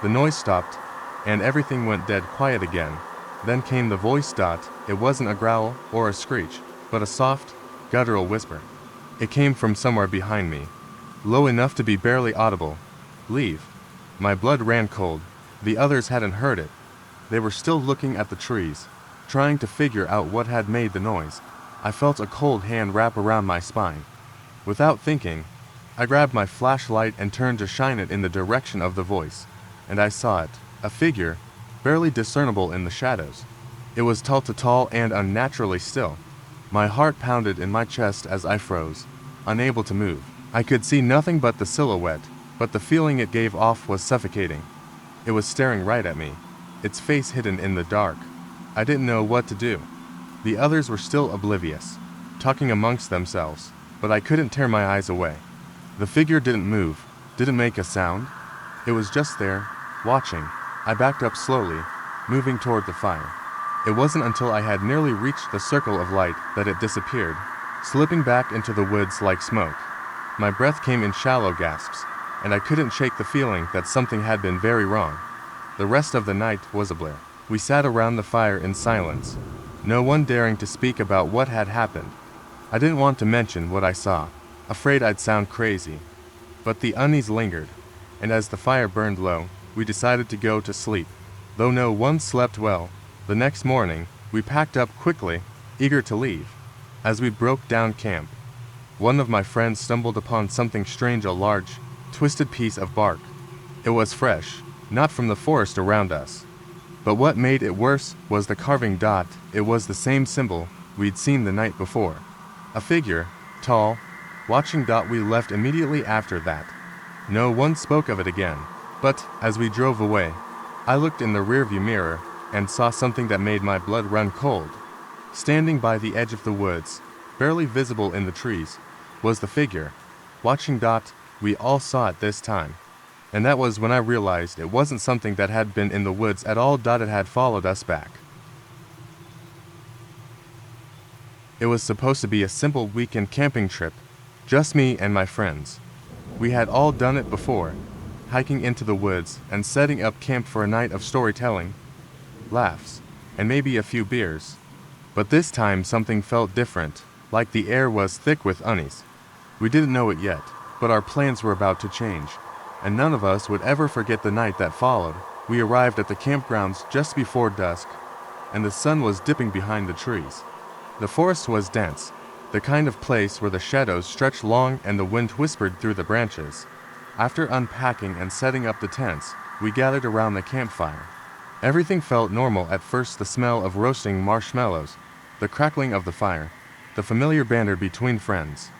The noise stopped, and everything went dead quiet again. Then came the voice. It wasn't a growl or a screech, but a soft, guttural whisper. It came from somewhere behind me, low enough to be barely audible. Leave. My blood ran cold. The others hadn't heard it. They were still looking at the trees, trying to figure out what had made the noise. I felt a cold hand wrap around my spine. Without thinking, I grabbed my flashlight and turned to shine it in the direction of the voice, and I saw it, a figure, barely discernible in the shadows. It was tall and unnaturally still. My heart pounded in my chest as I froze, unable to move. I could see nothing but the silhouette, but the feeling it gave off was suffocating. It was staring right at me, its face hidden in the dark. I didn't know what to do. The others were still oblivious, talking amongst themselves, but I couldn't tear my eyes away. The figure didn't move, didn't make a sound. It was just there, watching. I backed up slowly, moving toward the fire. It wasn't until I had nearly reached the circle of light that it disappeared, slipping back into the woods like smoke. My breath came in shallow gasps, and I couldn't shake the feeling that something had been very wrong. The rest of the night was a blur. We sat around the fire in silence, no one daring to speak about what had happened. I didn't want to mention what I saw, afraid I'd sound crazy. But the unease lingered, and as the fire burned low, we decided to go to sleep. Though no one slept well, the next morning, we packed up quickly, eager to leave. As we broke down camp, one of my friends stumbled upon something strange, a large, twisted piece of bark. It was fresh, not from the forest around us. But what made it worse was the carving. It was the same symbol we'd seen the night before. A figure, tall, watching. We left immediately after that. No one spoke of it again. But, as we drove away, I looked in the rearview mirror and saw something that made my blood run cold. Standing by the edge of the woods, barely visible in the trees, was the figure, watching. We all saw it this time. And that was when I realized it wasn't something that had been in the woods at all. It had followed us back. It was supposed to be a simple weekend camping trip, just me and my friends. We had all done it before, hiking into the woods and setting up camp for a night of storytelling, laughs, and maybe a few beers. But this time something felt different, like the air was thick with unease. We didn't know it yet, but our plans were about to change, and none of us would ever forget the night that followed. We arrived at the campgrounds just before dusk, and the sun was dipping behind the trees. The forest was dense, the kind of place where the shadows stretched long and the wind whispered through the branches. After unpacking and setting up the tents, we gathered around the campfire. Everything felt normal at first: the smell of roasting marshmallows, the crackling of the fire, the familiar banter between friends.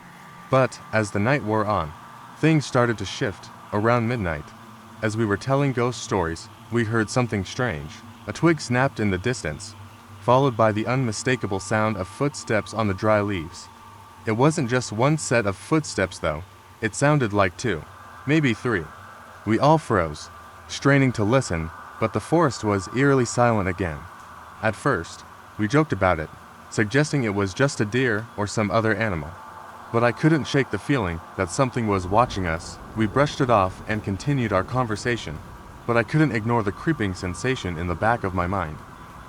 But, as the night wore on, things started to shift. Around midnight, as we were telling ghost stories, we heard something strange. A twig snapped in the distance, followed by the unmistakable sound of footsteps on the dry leaves. It wasn't just one set of footsteps though, it sounded like two, maybe three. We all froze, straining to listen, but the forest was eerily silent again. At first, we joked about it, suggesting it was just a deer or some other animal. But I couldn't shake the feeling that something was watching us. We brushed it off and continued our conversation. but I couldn't ignore the creeping sensation in the back of my mind.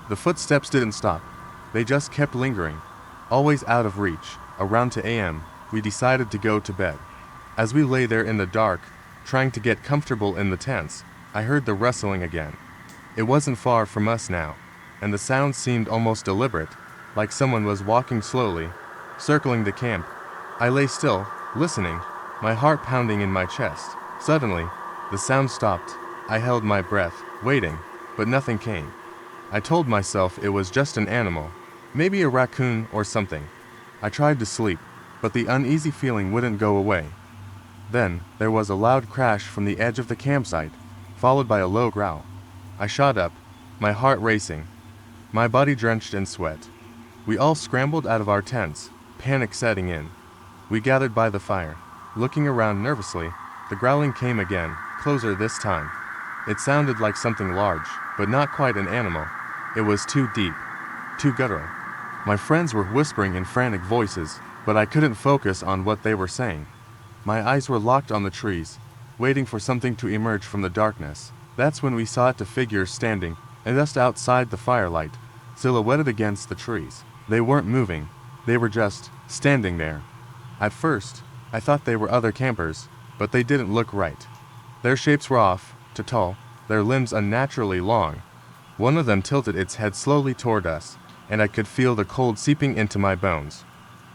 The footsteps didn't stop. They just kept lingering, always out of reach. Around 2 a.m., we decided to go to bed. As we lay there in the dark, trying to get comfortable in the tents, I heard the rustling again. It wasn't far from us now, and the sound seemed almost deliberate, like someone was walking slowly, circling the camp. I lay still, listening, my heart pounding in my chest. Suddenly, the sound stopped. I held my breath, waiting, but nothing came. I told myself it was just an animal, maybe a raccoon or something. I tried to sleep, but the uneasy feeling wouldn't go away. Then, there was a loud crash from the edge of the campsite, followed by a low growl. I shot up, my heart racing, my body drenched in sweat. We all scrambled out of our tents, panic setting in. We gathered by the fire, looking around nervously. The growling came again, closer this time. It sounded like something large, but not quite an animal. It was too deep, too guttural. My friends were whispering in frantic voices, but I couldn't focus on what they were saying. My eyes were locked on the trees, waiting for something to emerge from the darkness. That's when we saw two figures standing, just outside the firelight, silhouetted against the trees. They weren't moving, they were just standing there. At first, I thought they were other campers, but they didn't look right. Their shapes were off, too tall, their limbs unnaturally long. One of them tilted its head slowly toward us, and I could feel the cold seeping into my bones.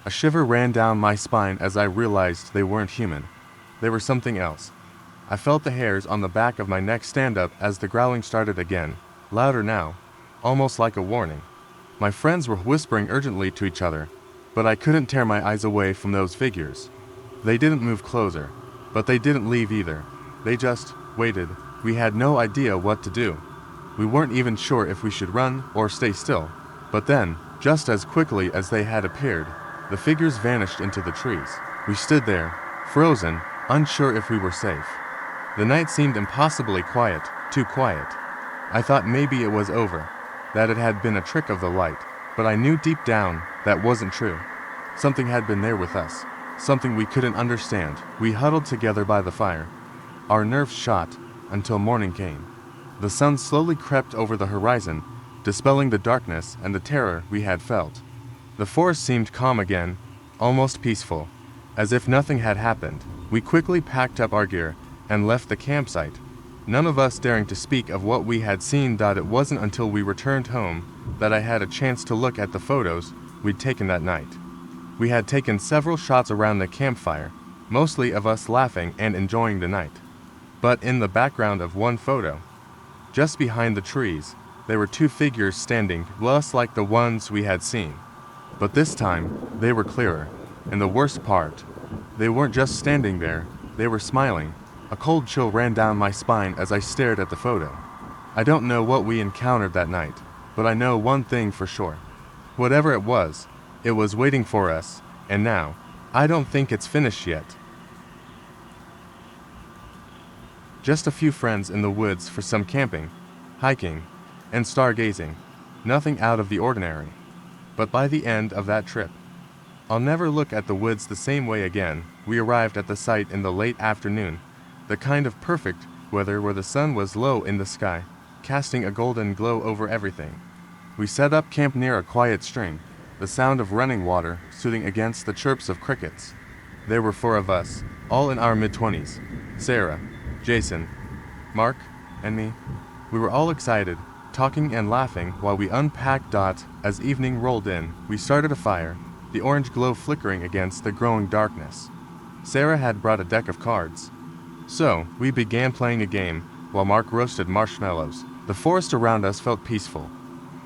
A shiver ran down my spine as I realized they weren't human. They were something else. I felt the hairs on the back of my neck stand up as the growling started again, louder now, almost like a warning. My friends were whispering urgently to each other, but I couldn't tear my eyes away from those figures. They didn't move closer, but they didn't leave either. They just waited. We had no idea what to do. We weren't even sure if we should run or stay still. But then, just as quickly as they had appeared, the figures vanished into the trees. We stood there, frozen, unsure if we were safe. The night seemed impossibly quiet, too quiet. I thought maybe it was over, that it had been a trick of the light, but I knew deep down that wasn't true. Something had been there with us, something we couldn't understand. We huddled together by the fire, our nerves shot, until morning came. The sun slowly crept over the horizon, dispelling the darkness and the terror we had felt. The forest seemed calm again, almost peaceful, as if nothing had happened. We quickly packed up our gear and left the campsite, none of us daring to speak of what we had seen. It wasn't until we returned home that I had a chance to look at the photos we'd taken that night. We had taken several shots around the campfire, mostly of us laughing and enjoying the night. But in the background of one photo, just behind the trees, there were two figures standing, just like the ones we had seen. But this time, they were clearer. And the worst part, they weren't just standing there, they were smiling. A cold chill ran down my spine as I stared at the photo. I don't know what we encountered that night, but I know one thing for sure. Whatever it was waiting for us, and now, I don't think it's finished yet. Just a few friends in the woods for some camping, hiking, and stargazing. Nothing out of the ordinary. But by the end of that trip, I'll never look at the woods the same way again. We arrived at the site in the late afternoon, the kind of perfect weather where the sun was low in the sky, casting a golden glow over everything. We set up camp near a quiet stream, the sound of running water soothing against the chirps of crickets. There were 4 of us, all in our mid-20s, Sarah, Jason, Mark, and me. We were all excited, talking and laughing while we unpacked. As evening rolled in, we started a fire, the orange glow flickering against the growing darkness. Sarah had brought a deck of cards. So, we began playing a game while Mark roasted marshmallows. The forest around us felt peaceful,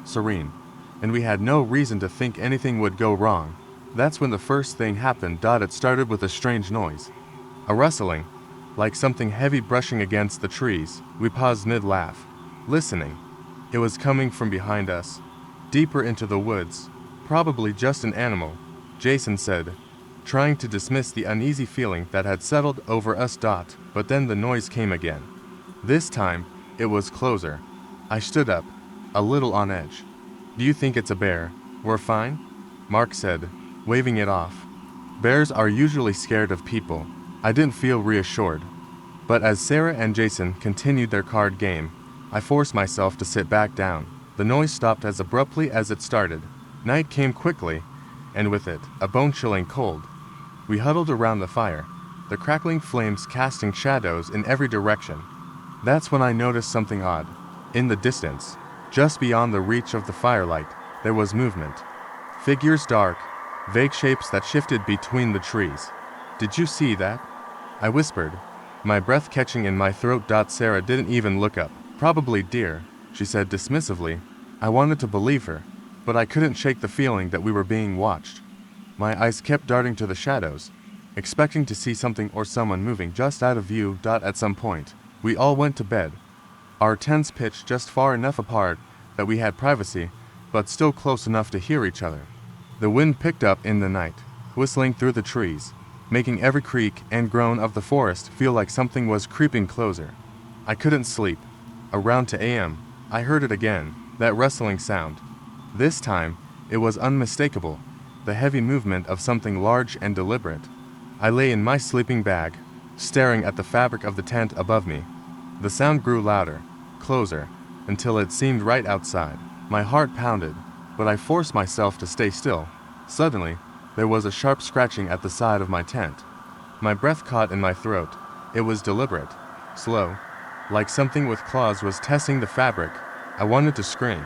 serene, and we had no reason to think anything would go wrong. That's when the first thing happened. It started with a strange noise. A rustling, like something heavy brushing against the trees. We paused mid-laugh, listening. It was coming from behind us, deeper into the woods. Probably just an animal, Jason said, trying to dismiss the uneasy feeling that had settled over us. But then the noise came again. This time, it was closer. I stood up, a little on edge. Do you think it's a bear? We're fine? Mark said, waving it off. Bears are usually scared of people. I didn't feel reassured. But as Sarah and Jason continued their card game, I forced myself to sit back down. The noise stopped as abruptly as it started. Night came quickly, and with it, a bone-chilling cold. We huddled around the fire, the crackling flames casting shadows in every direction. That's when I noticed something odd. In the distance, just beyond the reach of the firelight, there was movement. Figures dark, vague shapes that shifted between the trees. "Did you see that?" I whispered, my breath catching in my throat. Sarah didn't even look up. "Probably deer," she said dismissively. I wanted to believe her, but I couldn't shake the feeling that we were being watched. My eyes kept darting to the shadows, expecting to see something or someone moving just out of view. At some point, we all went to bed, our tents pitched just far enough apart that we had privacy, but still close enough to hear each other. The wind picked up in the night, whistling through the trees, making every creak and groan of the forest feel like something was creeping closer. I couldn't sleep. Around 2 a.m., I heard it again, that rustling sound. This time, it was unmistakable, the heavy movement of something large and deliberate. I lay in my sleeping bag, staring at the fabric of the tent above me. The sound grew louder, closer, until it seemed right outside. My heart pounded, but I forced myself to stay still. Suddenly, there was a sharp scratching at the side of my tent. My breath caught in my throat. It was deliberate, slow, like something with claws was testing the fabric. I wanted to scream,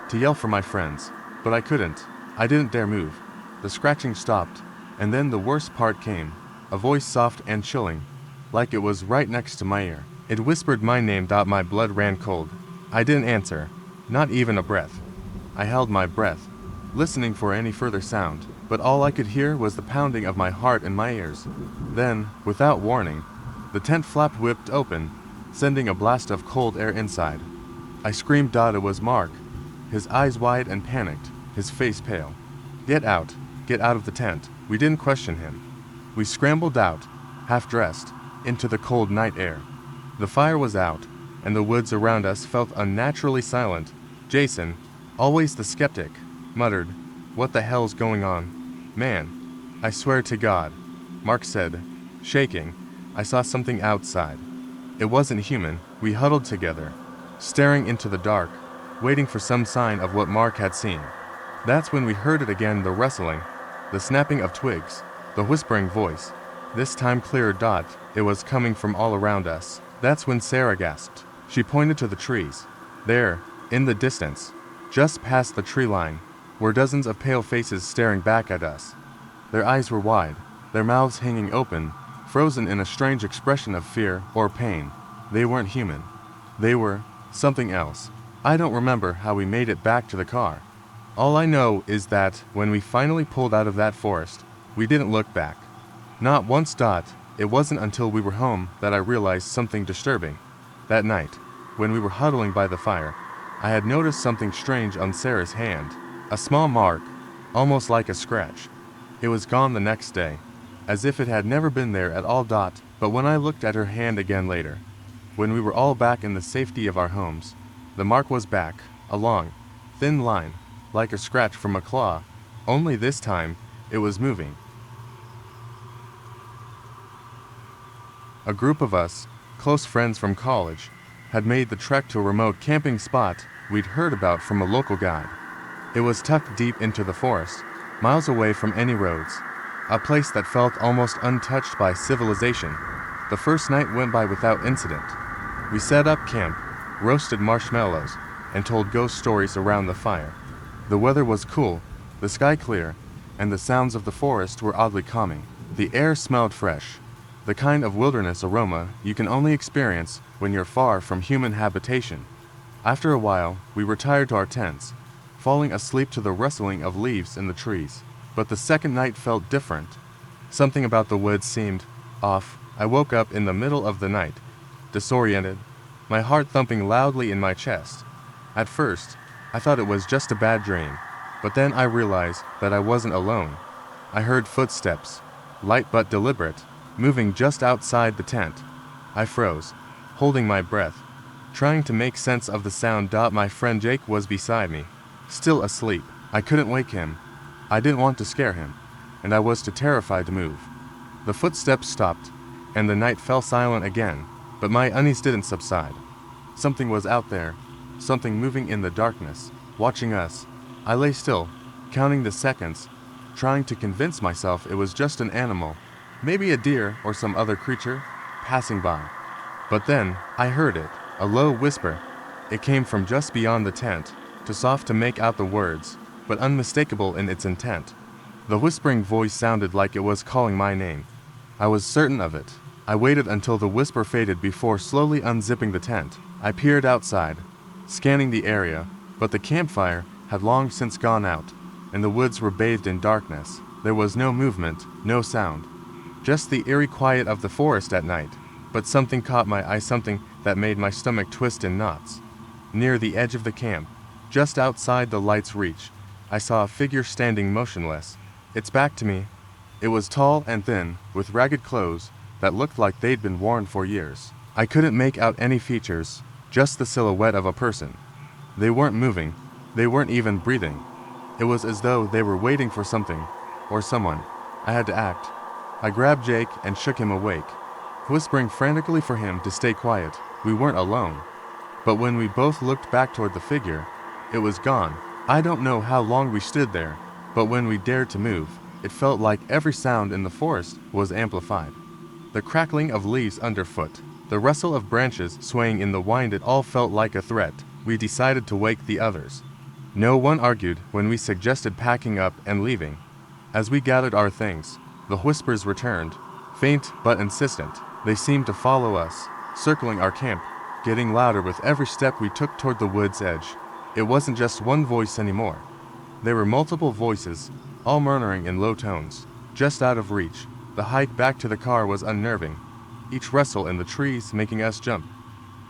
to yell for my friends, but I couldn't. I didn't dare move. The scratching stopped, and then the worst part came, a voice soft and chilling, like it was right next to my ear. It whispered my name. My blood ran cold. I didn't answer, not even a breath. I held my breath, listening for any further sound, but all I could hear was the pounding of my heart in my ears. Then, without warning, the tent flap whipped open, sending a blast of cold air inside. I screamed. It was Mark, his eyes wide and panicked, his face pale. Get out of the tent." We didn't question him. We scrambled out, half-dressed, into the cold night air. The fire was out, and the woods around us felt unnaturally silent. Jason, always the skeptic, muttered, "What the hell's going on, man?" "I swear to God," Mark said, shaking, "I saw something outside. It wasn't human." We huddled together, staring into the dark, waiting for some sign of what Mark had seen. That's when we heard it again, the rustling, the snapping of twigs, the whispering voice. This time clearer. It was coming from all around us. That's when Sarah gasped. She pointed to the trees. There, in the distance, just past the tree line, were dozens of pale faces staring back at us. Their eyes were wide, their mouths hanging open, frozen in a strange expression of fear or pain. They weren't human. They were something else. I don't remember how we made it back to the car. All I know is that when we finally pulled out of that forest, we didn't look back. Not once. It wasn't until we were home that I realized something disturbing. That night, when we were huddling by the fire, I had noticed something strange on Sarah's hand. A small mark, almost like a scratch. It was gone the next day, as if it had never been there at all. But when I looked at her hand again later, when we were all back in the safety of our homes, the mark was back, a long, thin line, like a scratch from a claw, only this time, it was moving. A group of us, close friends from college, had made the trek to a remote camping spot we'd heard about from a local guide. It was tucked deep into the forest, miles away from any roads, a place that felt almost untouched by civilization. The first night went by without incident. We set up camp, roasted marshmallows, and told ghost stories around the fire. The weather was cool, the sky clear, and the sounds of the forest were oddly calming. The air smelled fresh, the kind of wilderness aroma you can only experience when you're far from human habitation. After a while, we retired to our tents, falling asleep to the rustling of leaves in the trees. But the second night felt different. Something about the woods seemed off. I woke up in the middle of the night, disoriented, my heart thumping loudly in my chest. At first, I thought it was just a bad dream, but then I realized that I wasn't alone. I heard footsteps, light but deliberate, moving just outside the tent. I froze, holding my breath, trying to make sense of the sound. My friend Jake was beside me, still asleep. I couldn't wake him. I didn't want to scare him, and I was too terrified to move. The footsteps stopped, and the night fell silent again. But my unease didn't subside. Something was out there, something moving in the darkness, watching us. I lay still, counting the seconds, trying to convince myself it was just an animal, maybe a deer or some other creature, passing by. But then, I heard it, a low whisper. It came from just beyond the tent, too soft to make out the words, but unmistakable in its intent. The whispering voice sounded like it was calling my name. I was certain of it. I waited until the whisper faded before slowly unzipping the tent. I peered outside, scanning the area, but the campfire had long since gone out, and the woods were bathed in darkness. There was no movement, no sound, just the eerie quiet of the forest at night. But something caught my eye, something that made my stomach twist in knots. Near the edge of the camp, just outside the light's reach, I saw a figure standing motionless, its back to me. It was tall and thin, with ragged clothes that looked like they'd been worn for years. I couldn't make out any features, just the silhouette of a person. They weren't moving, they weren't even breathing. It was as though they were waiting for something, or someone. I had to act. I grabbed Jake and shook him awake, whispering frantically for him to stay quiet. We weren't alone. But when we both looked back toward the figure, it was gone. I don't know how long we stood there, but when we dared to move, it felt like every sound in the forest was amplified. The crackling of leaves underfoot, the rustle of branches swaying in the wind, it all felt like a threat. We decided to wake the others. No one argued when we suggested packing up and leaving. As we gathered our things, the whispers returned, faint but insistent. They seemed to follow us, circling our camp, getting louder with every step we took toward the wood's edge. It wasn't just one voice anymore. There were multiple voices, all murmuring in low tones, just out of reach. The hike back to the car was unnerving, each rustle in the trees making us jump.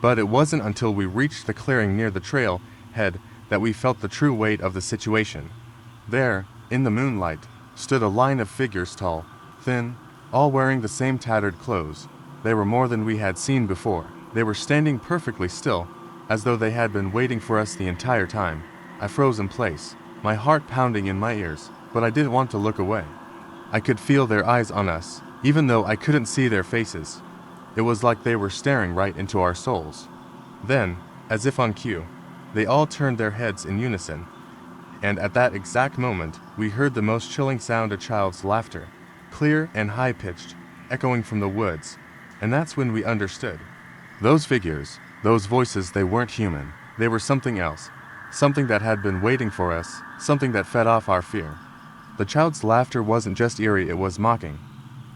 But it wasn't until we reached the clearing near the trail head that we felt the true weight of the situation. There, in the moonlight, stood a line of figures, tall, thin, all wearing the same tattered clothes. They were more than we had seen before. They were standing perfectly still, as though they had been waiting for us the entire time. I froze in place, my heart pounding in my ears, but I didn't want to look away. I could feel their eyes on us, even though I couldn't see their faces. It was like they were staring right into our souls. Then, as if on cue, they all turned their heads in unison, and at that exact moment, we heard the most chilling sound, a child's laughter, clear and high-pitched, echoing from the woods, and that's when we understood. Those figures, those voices, they weren't human. They were something else, something that had been waiting for us, something that fed off our fear. The child's laughter wasn't just eerie, it was mocking.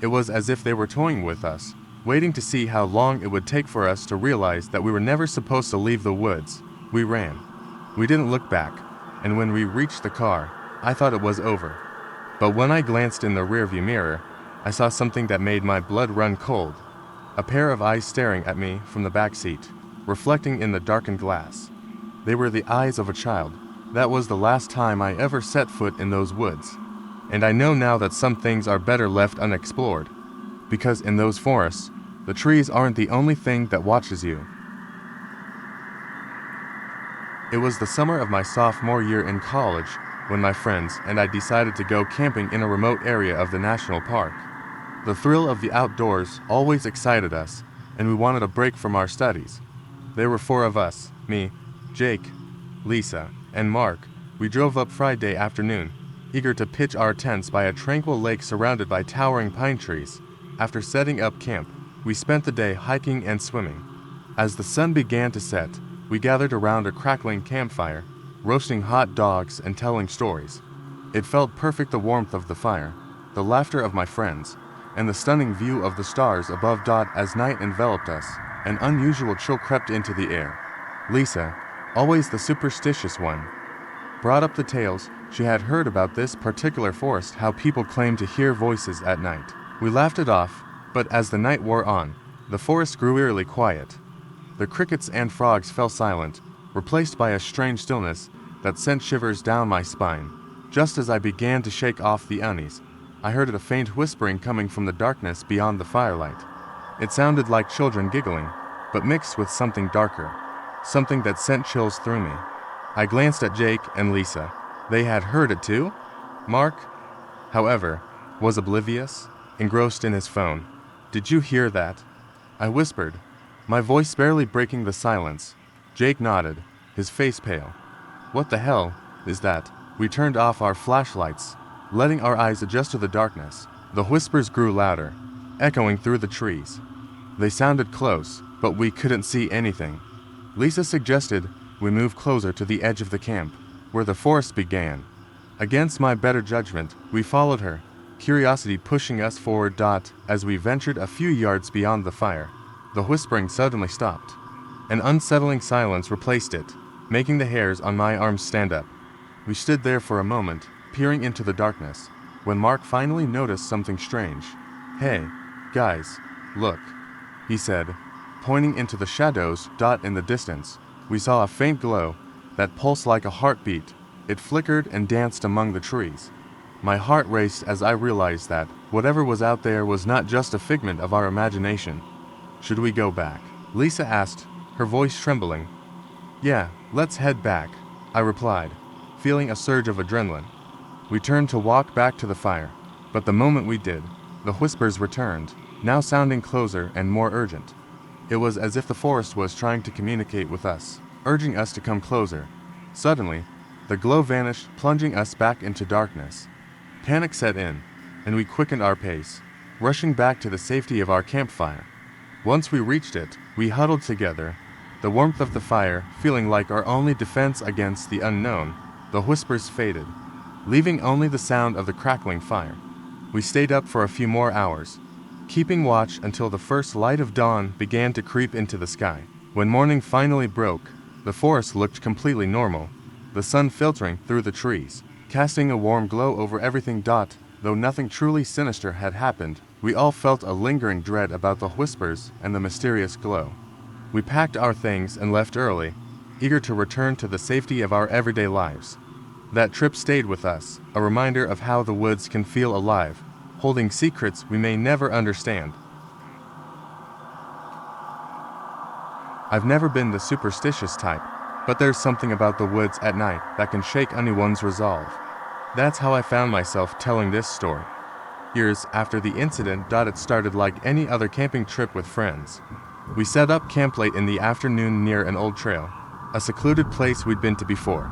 It was as if they were toying with us, waiting to see how long it would take for us to realize that we were never supposed to leave the woods. We ran. We didn't look back, and when we reached the car, I thought it was over. But when I glanced in the rearview mirror, I saw something that made my blood run cold. A pair of eyes staring at me from the back seat, reflecting in the darkened glass. They were the eyes of a child. That was the last time I ever set foot in those woods. And I know now that some things are better left unexplored, because in those forests, the trees aren't the only thing that watches you. It was the summer of my sophomore year in college when my friends and I decided to go camping in a remote area of the national park. The thrill of the outdoors always excited us, and we wanted a break from our studies. There were 4 of us, me, Jake, Lisa, and Mark. We drove up Friday afternoon, eager to pitch our tents by a tranquil lake surrounded by towering pine trees. After setting up camp, we spent the day hiking and swimming. As the sun began to set, we gathered around a crackling campfire, roasting hot dogs and telling stories. It felt perfect, the warmth of the fire, the laughter of my friends, and the stunning view of the stars above. As night enveloped us, an unusual chill crept into the air. Lisa, always the superstitious one, brought up the tales she had heard about this particular forest, how people claimed to hear voices at night. We laughed it off, but as the night wore on, the forest grew eerily quiet. The crickets and frogs fell silent, replaced by a strange stillness that sent shivers down my spine. Just as I began to shake off the unease, I heard a faint whispering coming from the darkness beyond the firelight. It sounded like children giggling, but mixed with something darker, something that sent chills through me. I glanced at Jake and Lisa. They had heard it too? Mark, however, was oblivious, engrossed in his phone. "Did you hear that?" I whispered, My voice barely breaking the silence. Jake nodded, his face pale. What the hell is that? We turned off our flashlights, letting our eyes adjust to the darkness. The whispers grew louder, echoing through the trees. They sounded close, but we couldn't see anything. Lisa suggested we move closer to the edge of the camp, where the forest began. Against my better judgment, we followed her, curiosity pushing us forward. As we ventured a few yards beyond the fire, the whispering suddenly stopped. An unsettling silence replaced it, making the hairs on my arms stand up. We stood there for a moment, peering into the darkness, when Mark finally noticed something strange. "Hey, guys, look," he said, pointing into the shadows. In the distance, we saw a faint glow that pulsed like a heartbeat. It flickered and danced among the trees. My heart raced as I realized that whatever was out there was not just a figment of our imagination. "Should we go back?" Lisa asked, her voice trembling. "Yeah, let's head back," I replied, feeling a surge of adrenaline. We turned to walk back to the fire, but the moment we did, the whispers returned, now sounding closer and more urgent. It was as if the forest was trying to communicate with us, urging us to come closer. Suddenly, the glow vanished, plunging us back into darkness. Panic set in, and we quickened our pace, rushing back to the safety of our campfire. Once we reached it, we huddled together, the warmth of the fire feeling like our only defense against the unknown. The whispers faded, leaving only the sound of the crackling fire. We stayed up for a few more hours, keeping watch until the first light of dawn began to creep into the sky. When morning finally broke, the forest looked completely normal, the sun filtering through the trees, casting a warm glow over everything. Though nothing truly sinister had happened, we all felt a lingering dread about the whispers and the mysterious glow. We packed our things and left early, eager to return to the safety of our everyday lives. That trip stayed with us, a reminder of how the woods can feel alive, holding secrets we may never understand. I've never been the superstitious type, but there's something about the woods at night that can shake anyone's resolve. That's how I found myself telling this story. Years after the incident, it started like any other camping trip with friends. We set up camp late in the afternoon near an old trail, a secluded place we'd been to before.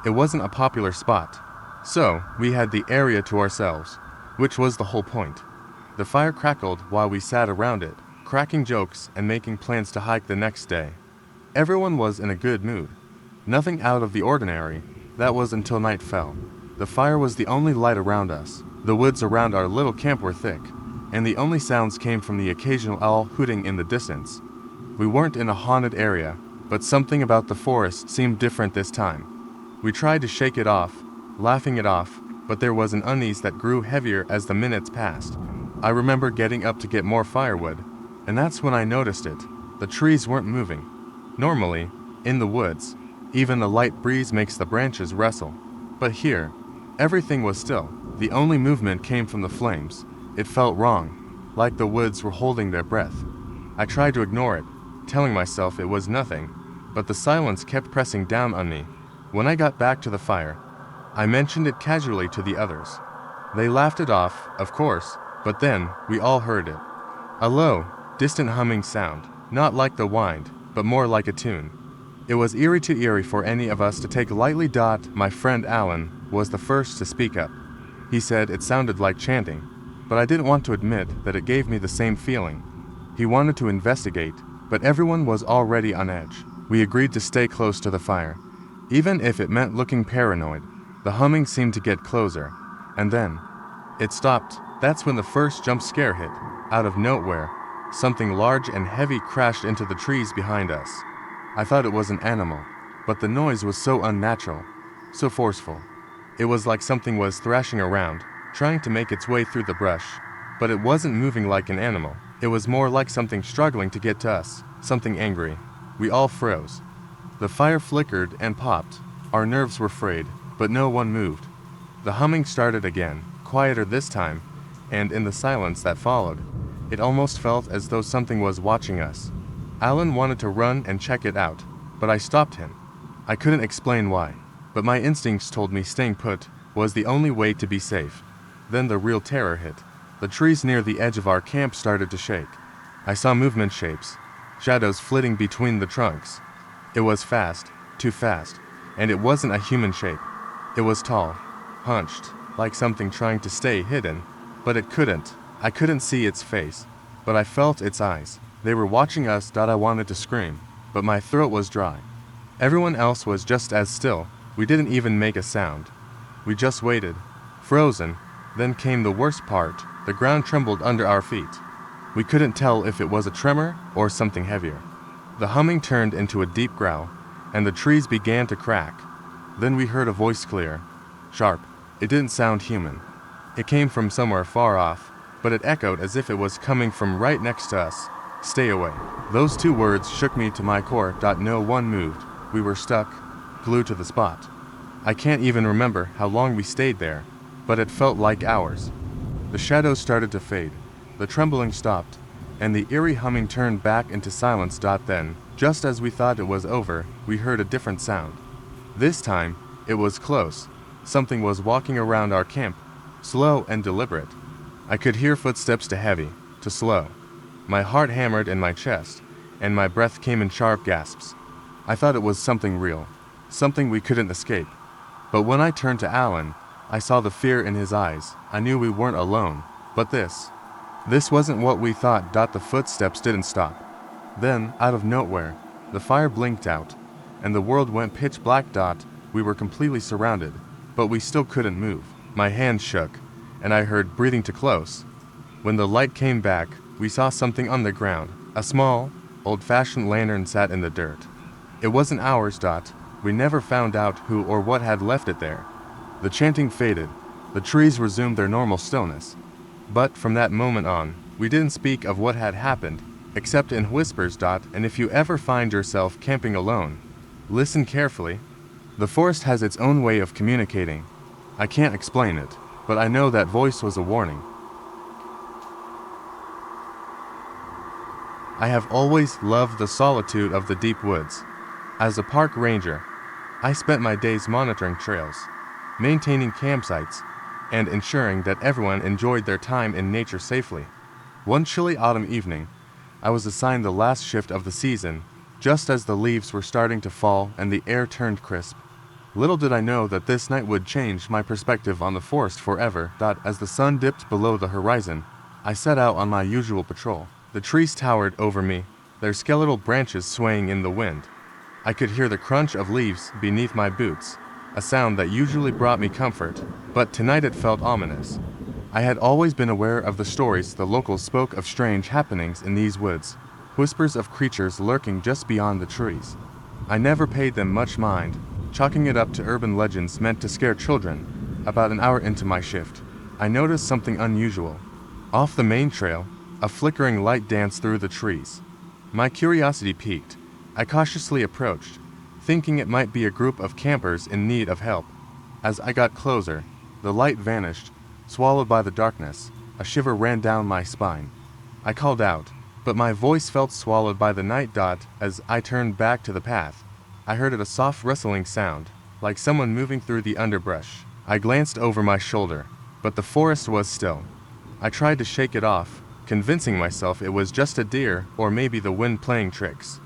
It wasn't a popular spot, so we had the area to ourselves, which was the whole point. The fire crackled while we sat around it, cracking jokes and making plans to hike the next day. Everyone was in a good mood. Nothing out of the ordinary. That was until night fell. The fire was the only light around us. The woods around our little camp were thick, and the only sounds came from the occasional owl hooting in the distance. We weren't in a haunted area, but something about the forest seemed different this time. We tried to shake it off, laughing it off, but there was an unease that grew heavier as the minutes passed. I remember getting up to get more firewood, and that's when I noticed it. The trees weren't moving. Normally, in the woods, even a light breeze makes the branches rustle. But here, everything was still. The only movement came from the flames. It felt wrong, like the woods were holding their breath. I tried to ignore it, telling myself it was nothing, but the silence kept pressing down on me. When I got back to the fire, I mentioned it casually to the others. They laughed it off, of course, but then we all heard it. A low, distant humming sound, not like the wind, but more like a tune. It was eerie too eerie for any of us to take lightly. My friend Alan was the first to speak up. He said it sounded like chanting, but I didn't want to admit that it gave me the same feeling. He wanted to investigate, but everyone was already on edge. We agreed to stay close to the fire, even if it meant looking paranoid. The humming seemed to get closer, and then it stopped. That's when the first jump scare hit. Out of nowhere, something large and heavy crashed into the trees behind us. I thought it was an animal, but the noise was so unnatural, so forceful. It was like something was thrashing around, trying to make its way through the brush, but it wasn't moving like an animal. It was more like something struggling to get to us, something angry. We all froze. The fire flickered and popped. Our nerves were frayed, but no one moved. The humming started again, quieter this time, and in the silence that followed, it almost felt as though something was watching us. Alan wanted to run and check it out, but I stopped him. I couldn't explain why, but my instincts told me staying put was the only way to be safe. Then the real terror hit. The trees near the edge of our camp started to shake. I saw movement shapes, shadows flitting between the trunks. It was fast, too fast, and it wasn't a human shape. It was tall, hunched, like something trying to stay hidden, but it couldn't. I couldn't see its face, but I felt its eyes. They were watching us. I wanted to scream, but my throat was dry. Everyone else was just as still. We didn't even make a sound. We just waited, frozen. Then came the worst part. The ground trembled under our feet. We couldn't tell if it was a tremor or something heavier. The humming turned into a deep growl, and the trees began to crack. Then we heard a voice, clear, sharp. It didn't sound human. It came from somewhere far off, but it echoed as if it was coming from right next to us. Stay away. Those two words shook me to my core. No one moved. We were stuck, glued to the spot. I can't even remember how long we stayed there, but it felt like hours. The shadows started to fade. The trembling stopped, and the eerie humming turned back into silence. Then, just as we thought it was over, we heard a different sound. This time, it was close. Something was walking around our camp, slow and deliberate. I could hear footsteps, to heavy, to slow. My heart hammered in my chest, and my breath came in sharp gasps. I thought it was something real, something we couldn't escape. But when I turned to Alan, I saw the fear in his eyes. I knew we weren't alone, but this wasn't what we thought. The footsteps didn't stop. Then, out of nowhere, the fire blinked out, and the world went pitch black. We were completely surrounded, but we still couldn't move. My hands shook, and I heard breathing too close. When the light came back, we saw something on the ground. A small, old-fashioned lantern sat in the dirt. It wasn't ours. We never found out who or what had left it there. The chanting faded. The trees resumed their normal stillness. But from that moment on, we didn't speak of what had happened, except in whispers. And if you ever find yourself camping alone, listen carefully. The forest has its own way of communicating. I can't explain it, but I know that voice was a warning. I have always loved the solitude of the deep woods. As a park ranger, I spent my days monitoring trails, maintaining campsites, and ensuring that everyone enjoyed their time in nature safely. One chilly autumn evening, I was assigned the last shift of the season, just as the leaves were starting to fall and the air turned crisp. Little did I know that this night would change my perspective on the forest forever. As the sun dipped below the horizon, I set out on my usual patrol. The trees towered over me, their skeletal branches swaying in the wind. I could hear the crunch of leaves beneath my boots, a sound that usually brought me comfort, but tonight it felt ominous. I had always been aware of the stories the locals spoke of strange happenings in these woods, whispers of creatures lurking just beyond the trees. I never paid them much mind, chalking it up to urban legends meant to scare children. About an hour into my shift, I noticed something unusual. Off the main trail, a flickering light danced through the trees. My curiosity piqued. I cautiously approached, thinking it might be a group of campers in need of help. As I got closer, the light vanished, swallowed by the darkness. A shiver ran down my spine. I called out, but my voice felt swallowed by the night. As I turned back to the path, I heard a soft rustling sound, like someone moving through the underbrush. I glanced over my shoulder, but the forest was still. I tried to shake it off, convincing myself it was just a deer or maybe the wind playing tricks.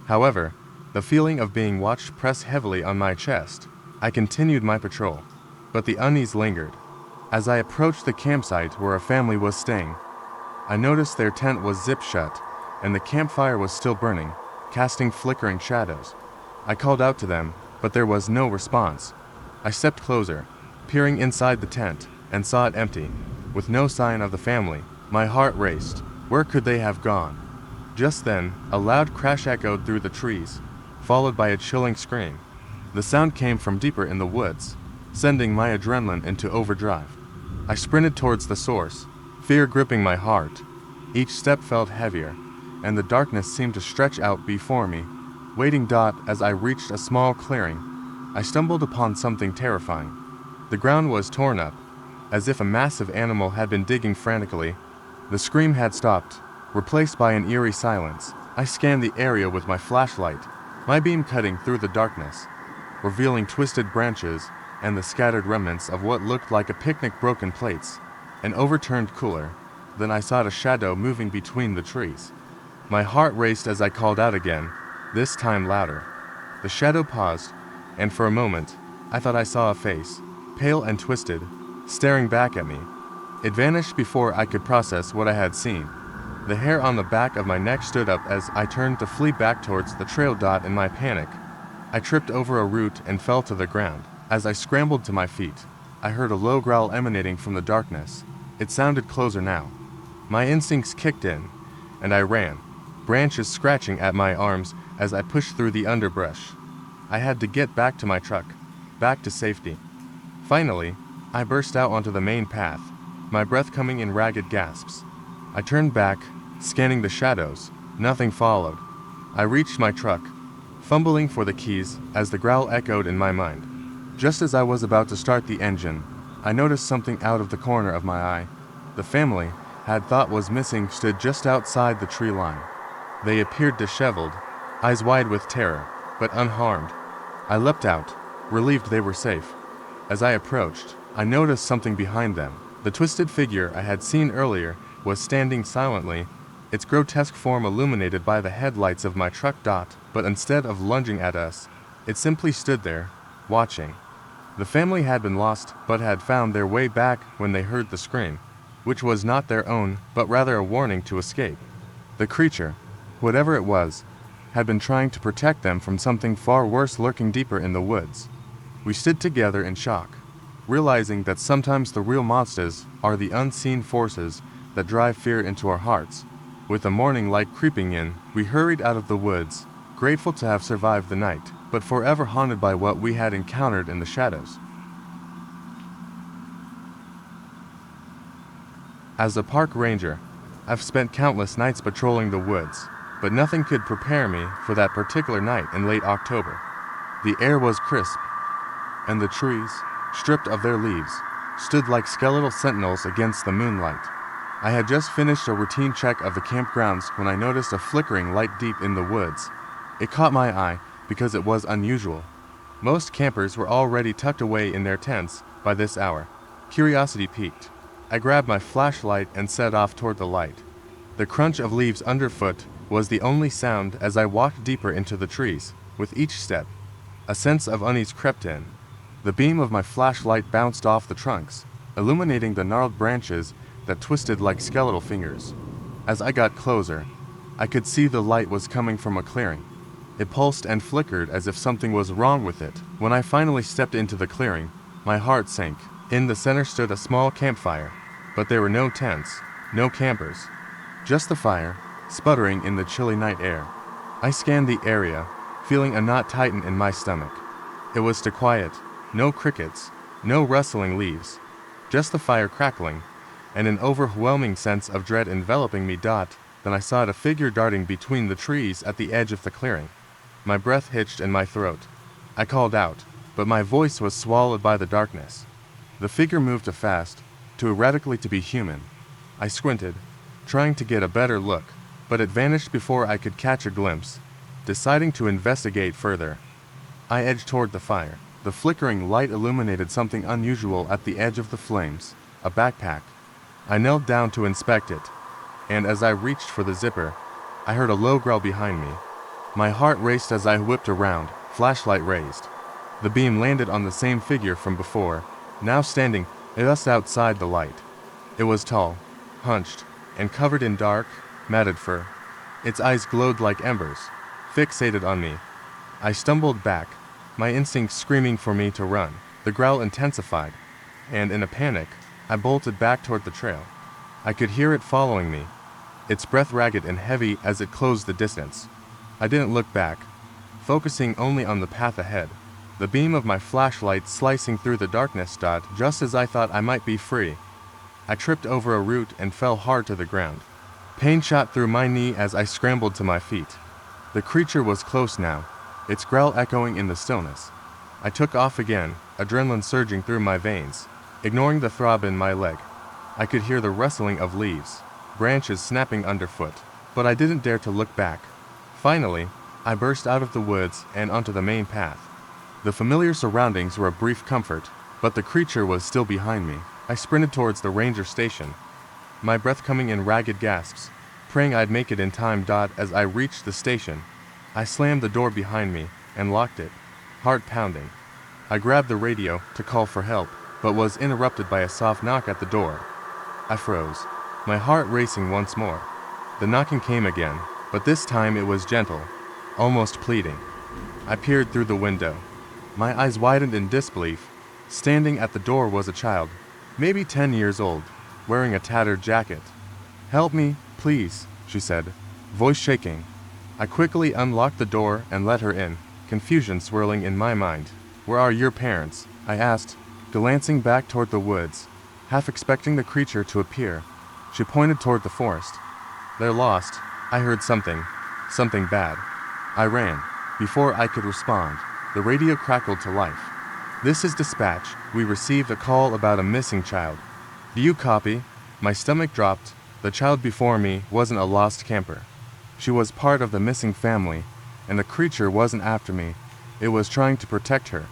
However, the feeling of being watched pressed heavily on my chest. I continued my patrol, but the unease lingered. As I approached the campsite where a family was staying, I noticed their tent was zipped shut, and the campfire was still burning, casting flickering shadows. I called out to them, but there was no response. I stepped closer, peering inside the tent, and saw it empty, with no sign of the family. My heart raced. Where could they have gone? Just then, a loud crash echoed through the trees, followed by a chilling scream. The sound came from deeper in the woods, sending my adrenaline into overdrive. I sprinted towards the source, fear gripping my heart. Each step felt heavier, and the darkness seemed to stretch out before me. Waiting. As I reached a small clearing, I stumbled upon something terrifying. The ground was torn up, as if a massive animal had been digging frantically. The scream had stopped, replaced by an eerie silence. I scanned the area with my flashlight, my beam cutting through the darkness, revealing twisted branches and the scattered remnants of what looked like a picnic, broken plates, an overturned cooler. Then I saw a shadow moving between the trees. My heart raced as I called out again, this time louder. The shadow paused, and for a moment, I thought I saw a face, pale and twisted, staring back at me. It vanished before I could process what I had seen. The hair on the back of my neck stood up as I turned to flee back towards the trail. In my panic, I tripped over a root and fell to the ground. As I scrambled to my feet, I heard a low growl emanating from the darkness. It sounded closer now. My instincts kicked in, and I ran, branches scratching at my arms as I pushed through the underbrush. I had to get back to my truck, back to safety. Finally, I burst out onto the main path, my breath coming in ragged gasps. I turned back, scanning the shadows. Nothing followed. I reached my truck, fumbling for the keys as the growl echoed in my mind. Just as I was about to start the engine, I noticed something out of the corner of my eye. The family I had thought was missing stood just outside the tree line. They appeared disheveled, eyes wide with terror, but unharmed. I leapt out, relieved they were safe. As I approached, I noticed something behind them. The twisted figure I had seen earlier was standing silently, its grotesque form illuminated by the headlights of my truck. But instead of lunging at us, it simply stood there, watching. The family had been lost, but had found their way back when they heard the scream, which was not their own, but rather a warning to escape. The creature, whatever it was, had been trying to protect them from something far worse lurking deeper in the woods. We stood together in shock, realizing that sometimes the real monsters are the unseen forces that drive fear into our hearts. With the morning light creeping in, we hurried out of the woods, grateful to have survived the night, but forever haunted by what we had encountered in the shadows. As a park ranger, I've spent countless nights patrolling the woods, but nothing could prepare me for that particular night in late October. The air was crisp, and the trees, stripped of their leaves, stood like skeletal sentinels against the moonlight. I had just finished a routine check of the campgrounds when I noticed a flickering light deep in the woods. It caught my eye because it was unusual. Most campers were already tucked away in their tents by this hour. Curiosity piqued. I grabbed my flashlight and set off toward the light. The crunch of leaves underfoot was the only sound as I walked deeper into the trees. With each step, a sense of unease crept in. The beam of my flashlight bounced off the trunks, illuminating the gnarled branches that twisted like skeletal fingers. As I got closer, I could see the light was coming from a clearing. It pulsed and flickered as if something was wrong with it. When I finally stepped into the clearing, my heart sank. In the center stood a small campfire, but there were no tents, no campers, just the fire, sputtering in the chilly night air. I scanned the area, feeling a knot tighten in my stomach. It was too quiet, no crickets, no rustling leaves, just the fire crackling, and an overwhelming sense of dread enveloping me. Then I saw a figure darting between the trees at the edge of the clearing. My breath hitched in my throat. I called out, but my voice was swallowed by the darkness. The figure moved too fast, too erratically to be human. I squinted, trying to get a better look, but it vanished before I could catch a glimpse. Deciding to investigate further, I edged toward the fire. The flickering light illuminated something unusual at the edge of the flames, a backpack. I knelt down to inspect it, and as I reached for the zipper, I heard a low growl behind me. My heart raced as I whipped around, flashlight raised. The beam landed on the same figure from before, now standing just outside the light. It was tall, hunched, and covered in dark, matted fur. Its eyes glowed like embers, fixated on me. I stumbled back, my instincts screaming for me to run. The growl intensified, and in a panic, I bolted back toward the trail. I could hear it following me, its breath ragged and heavy as it closed the distance. I didn't look back, focusing only on the path ahead, the beam of my flashlight slicing through the darkness. Just as I thought I might be free, I tripped over a root and fell hard to the ground. Pain shot through my knee as I scrambled to my feet. The creature was close now, its growl echoing in the stillness. I took off again, adrenaline surging through my veins. Ignoring the throb in my leg, I could hear the rustling of leaves, branches snapping underfoot, but I didn't dare to look back. Finally, I burst out of the woods and onto the main path. The familiar surroundings were a brief comfort, but the creature was still behind me. I sprinted towards the ranger station, my breath coming in ragged gasps, praying I'd make it in time. As I reached the station, I slammed the door behind me and locked it, heart pounding. I grabbed the radio to call for help, but was interrupted by a soft knock at the door. I froze, my heart racing once more. The knocking came again, but this time it was gentle, almost pleading. I peered through the window. My eyes widened in disbelief. Standing at the door was a child, maybe 10 years old, wearing a tattered jacket. "Help me, please," she said, voice shaking. I quickly unlocked the door and let her in, confusion swirling in my mind. "Where are your parents?" I asked, glancing back toward the woods, half expecting the creature to appear. She pointed toward the forest. "They're lost. I heard something bad." I ran. Before I could respond, the radio crackled to life. "This is dispatch. We received a call about a missing child. Do you copy?" My stomach dropped. The child before me wasn't a lost camper. She was part of the missing family, and the creature wasn't after me. It was trying to protect her.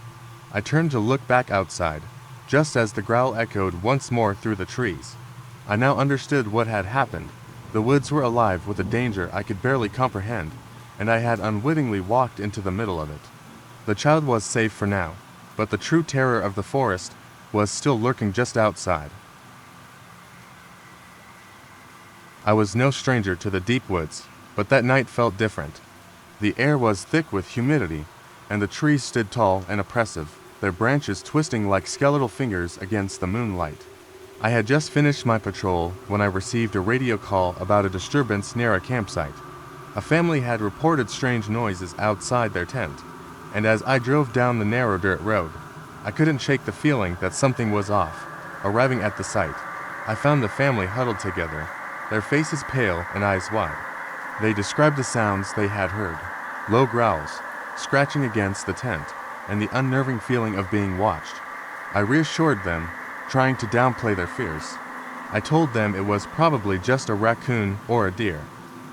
I turned to look back outside, just as the growl echoed once more through the trees. I now understood what had happened. The woods were alive with a danger I could barely comprehend, and I had unwittingly walked into the middle of it. The child was safe for now, but the true terror of the forest was still lurking just outside. I was no stranger to the deep woods, but that night felt different. The air was thick with humidity, and the trees stood tall and oppressive, their branches twisting like skeletal fingers against the moonlight. I had just finished my patrol when I received a radio call about a disturbance near a campsite. A family had reported strange noises outside their tent, and as I drove down the narrow dirt road, I couldn't shake the feeling that something was off. Arriving at the site, I found the family huddled together, their faces pale and eyes wide. They described the sounds they had heard: low growls, scratching against the tent, and the unnerving feeling of being watched. I reassured them, trying to downplay their fears. I told them it was probably just a raccoon or a deer.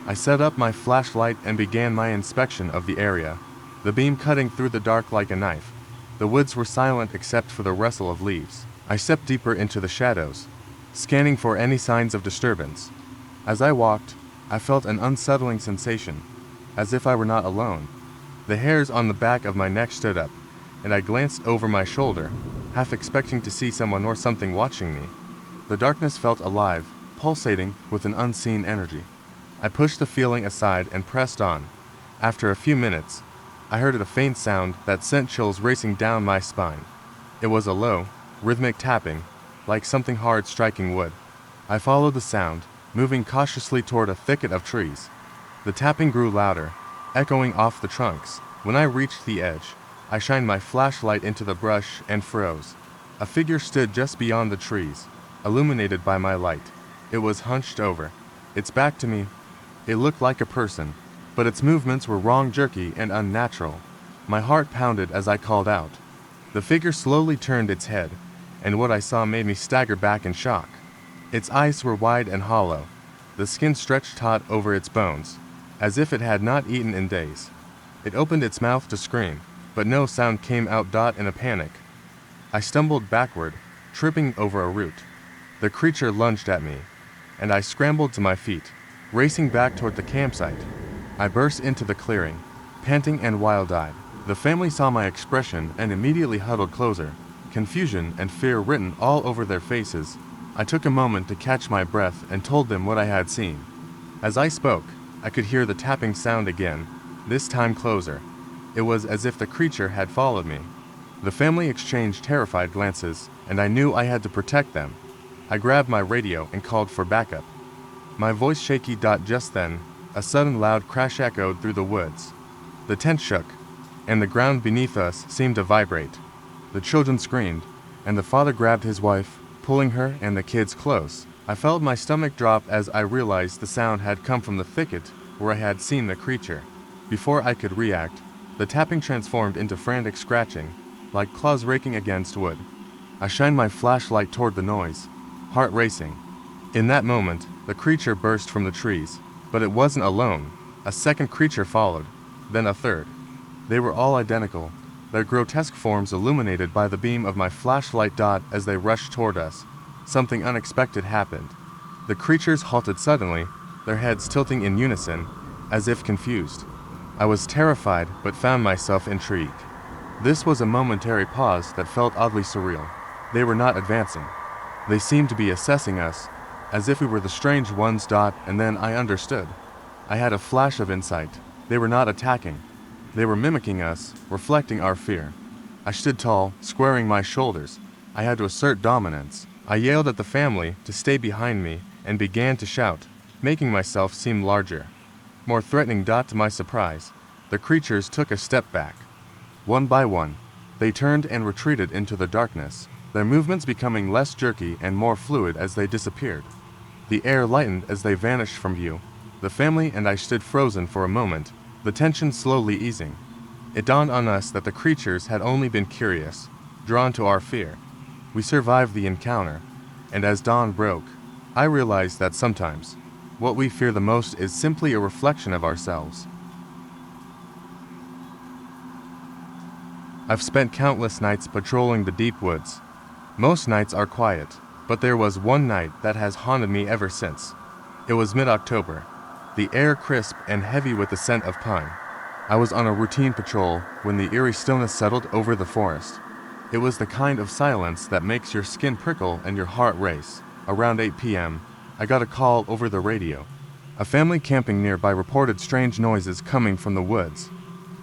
I set up my flashlight and began my inspection of the area, the beam cutting through the dark like a knife. The woods were silent except for the rustle of leaves. I stepped deeper into the shadows, scanning for any signs of disturbance. As I walked, I felt an unsettling sensation, as if I were not alone. The hairs on the back of my neck stood up, and I glanced over my shoulder, half expecting to see someone or something watching me. The darkness felt alive, pulsating with an unseen energy. I pushed the feeling aside and pressed on. After a few minutes, I heard a faint sound that sent chills racing down my spine. It was a low, rhythmic tapping, like something hard striking wood. I followed the sound, moving cautiously toward a thicket of trees. The tapping grew louder, echoing off the trunks. When I reached the edge, I shined my flashlight into the brush and froze. A figure stood just beyond the trees, illuminated by my light. It was hunched over, its back to me. It looked like a person, but its movements were wrong, jerky, and unnatural. My heart pounded as I called out. The figure slowly turned its head, and what I saw made me stagger back in shock. Its eyes were wide and hollow, the skin stretched taut over its bones, as if it had not eaten in days. It opened its mouth to scream, but no sound came out. In a panic, I stumbled backward, tripping over a root. The creature lunged at me, and I scrambled to my feet, racing back toward the campsite. I burst into the clearing, panting and wild-eyed. The family saw my expression and immediately huddled closer, confusion and fear written all over their faces. I took a moment to catch my breath and told them what I had seen. As I spoke, I could hear the tapping sound again, this time closer. It was as if the creature had followed me. The family exchanged terrified glances, and I knew I had to protect them. I grabbed my radio and called for backup. My voice shaky. Just then, a sudden loud crash echoed through the woods. The tent shook, and the ground beneath us seemed to vibrate. The children screamed, and the father grabbed his wife, pulling her and the kids close. I felt my stomach drop as I realized the sound had come from the thicket where I had seen the creature. Before I could react, the tapping transformed into frantic scratching, like claws raking against wood. I shined my flashlight toward the noise, heart racing. In that moment, the creature burst from the trees, but it wasn't alone. A second creature followed, then a third. They were all identical, their grotesque forms illuminated by the beam of my flashlight. As they rushed toward us, something unexpected happened. The creatures halted suddenly, their heads tilting in unison, as if confused. I was terrified, but found myself intrigued. This was a momentary pause that felt oddly surreal. They were not advancing. They seemed to be assessing us, as if we were the strange ones. And then I understood. I had a flash of insight. They were not attacking. They were mimicking us, reflecting our fear. I stood tall, squaring my shoulders. I had to assert dominance. I yelled at the family to stay behind me and began to shout, making myself seem larger, more threatening. To my surprise, the creatures took a step back. One by one, they turned and retreated into the darkness, their movements becoming less jerky and more fluid as they disappeared. The air lightened as they vanished from view. The family and I stood frozen for a moment, the tension slowly easing. It dawned on us that the creatures had only been curious, drawn to our fear. We survived the encounter, and as dawn broke, I realized that sometimes, what we fear the most is simply a reflection of ourselves. I've spent countless nights patrolling the deep woods. Most nights are quiet, but there was one night that has haunted me ever since. It was mid-October, the air crisp and heavy with the scent of pine. I was on a routine patrol when the eerie stillness settled over the forest. It was the kind of silence that makes your skin prickle and your heart race. Around 8 p.m., I got a call over the radio. A family camping nearby reported strange noises coming from the woods.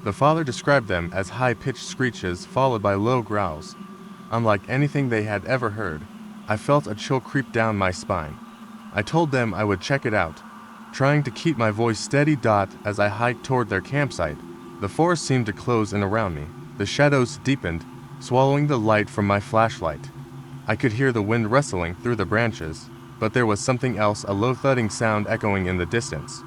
The father described them as high-pitched screeches followed by low growls. Unlike anything they had ever heard, I felt a chill creep down my spine. I told them I would check it out, trying to keep my voice steady. As I hiked toward their campsite, the forest seemed to close in around me. The shadows deepened, swallowing the light from my flashlight. I could hear the wind rustling through the branches, but there was something else, a low thudding sound echoing in the distance.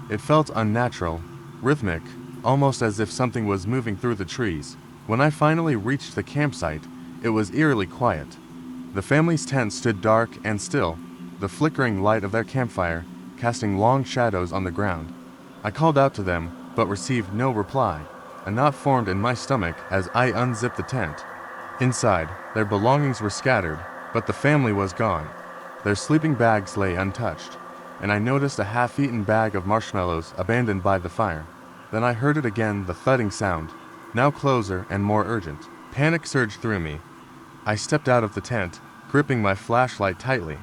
It felt unnatural, rhythmic, almost as if something was moving through the trees. When I finally reached the campsite, it was eerily quiet. The family's tent stood dark and still, the flickering light of their campfire casting long shadows on the ground. I called out to them, but received no reply. A knot formed in my stomach as I unzipped the tent. Inside, their belongings were scattered, but the family was gone. Their sleeping bags lay untouched, and I noticed a half-eaten bag of marshmallows abandoned by the fire. Then I heard it again, the thudding sound, now closer and more urgent. Panic surged through me. I stepped out of the tent, gripping my flashlight tightly.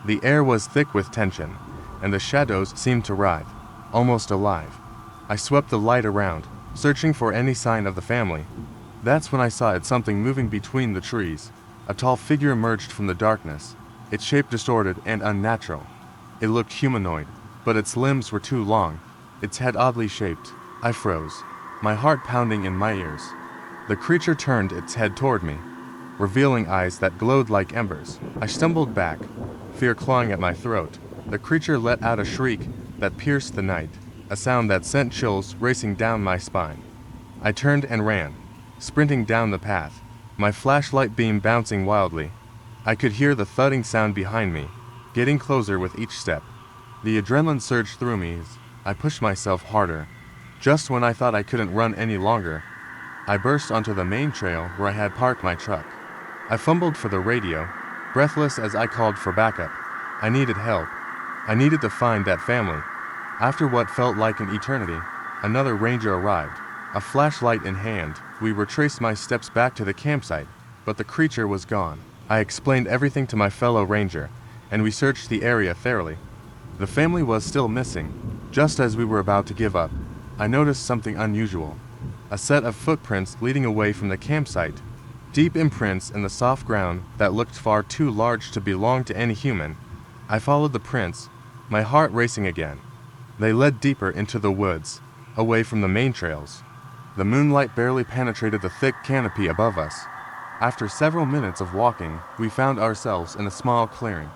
The air was thick with tension, and the shadows seemed to writhe, almost alive. I swept the light around, searching for any sign of the family. That's when I saw it, something moving between the trees. A tall figure emerged from the darkness, its shape distorted and unnatural. It looked humanoid, but its limbs were too long, its head oddly shaped. I froze, my heart pounding in my ears. The creature turned its head toward me, revealing eyes that glowed like embers. I stumbled back, fear clawing at my throat. The creature let out a shriek that pierced the night, a sound that sent chills racing down my spine. I turned and ran, sprinting down the path, my flashlight beam bouncing wildly. I could hear the thudding sound behind me, getting closer with each step. The adrenaline surged through me as I pushed myself harder. Just when I thought I couldn't run any longer, I burst onto the main trail where I had parked my truck. I fumbled for the radio, breathless as I called for backup. I needed help. I needed to find that family. After what felt like an eternity, another ranger arrived. A flashlight in hand, we retraced my steps back to the campsite, but the creature was gone. I explained everything to my fellow ranger, and we searched the area thoroughly. The family was still missing. Just as we were about to give up, I noticed something unusual. A set of footprints leading away from the campsite. Deep imprints in the soft ground that looked far too large to belong to any human. I followed the prints, my heart racing again. They led deeper into the woods, away from the main trails. The moonlight barely penetrated the thick canopy above us. After several minutes of walking, we found ourselves in a small clearing.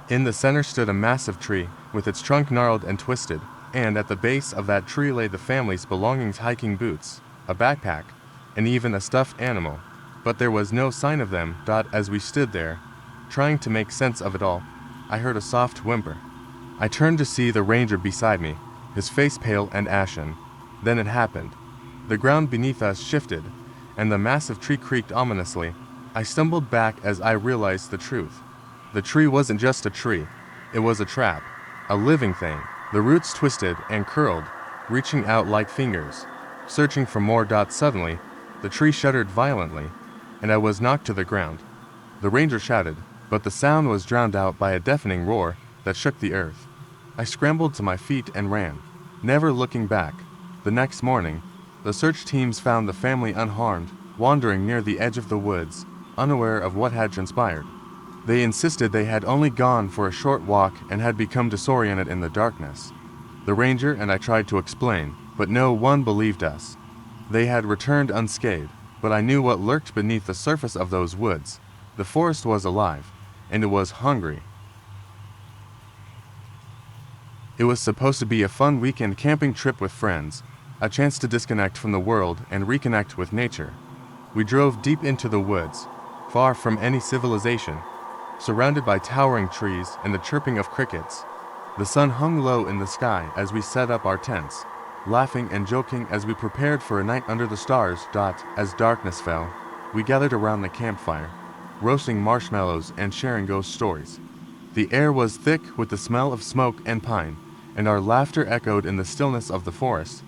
In the center stood a massive tree, with its trunk gnarled and twisted, and at the base of that tree lay the family's belongings: hiking boots, a backpack, and even a stuffed animal. But there was no sign of them. As we stood there, trying to make sense of it all, I heard a soft whimper. I turned to see the ranger beside me, his face pale and ashen. Then it happened. The ground beneath us shifted, and the massive tree creaked ominously. I stumbled back as I realized the truth. The tree wasn't just a tree. It was a trap, a living thing, The roots twisted and curled, reaching out like fingers, searching for more. Suddenly, the tree shuddered violently, and I was knocked to the ground. The ranger shouted, but the sound was drowned out by a deafening roar that shook the earth. I scrambled to my feet and ran, never looking back. The next morning, the search teams found the family unharmed, wandering near the edge of the woods, unaware of what had transpired. They insisted they had only gone for a short walk and had become disoriented in the darkness. The ranger and I tried to explain, but no one believed us. They had returned unscathed, but I knew what lurked beneath the surface of those woods. The forest was alive, and it was hungry. It was supposed to be a fun weekend camping trip with friends, a chance to disconnect from the world and reconnect with nature. We drove deep into the woods, far from any civilization, surrounded by towering trees and the chirping of crickets. The sun hung low in the sky as we set up our tents, laughing and joking as we prepared for a night under the stars. As darkness fell, we gathered around the campfire, roasting marshmallows and sharing ghost stories. The air was thick with the smell of smoke and pine, and our laughter echoed in the stillness of the forest.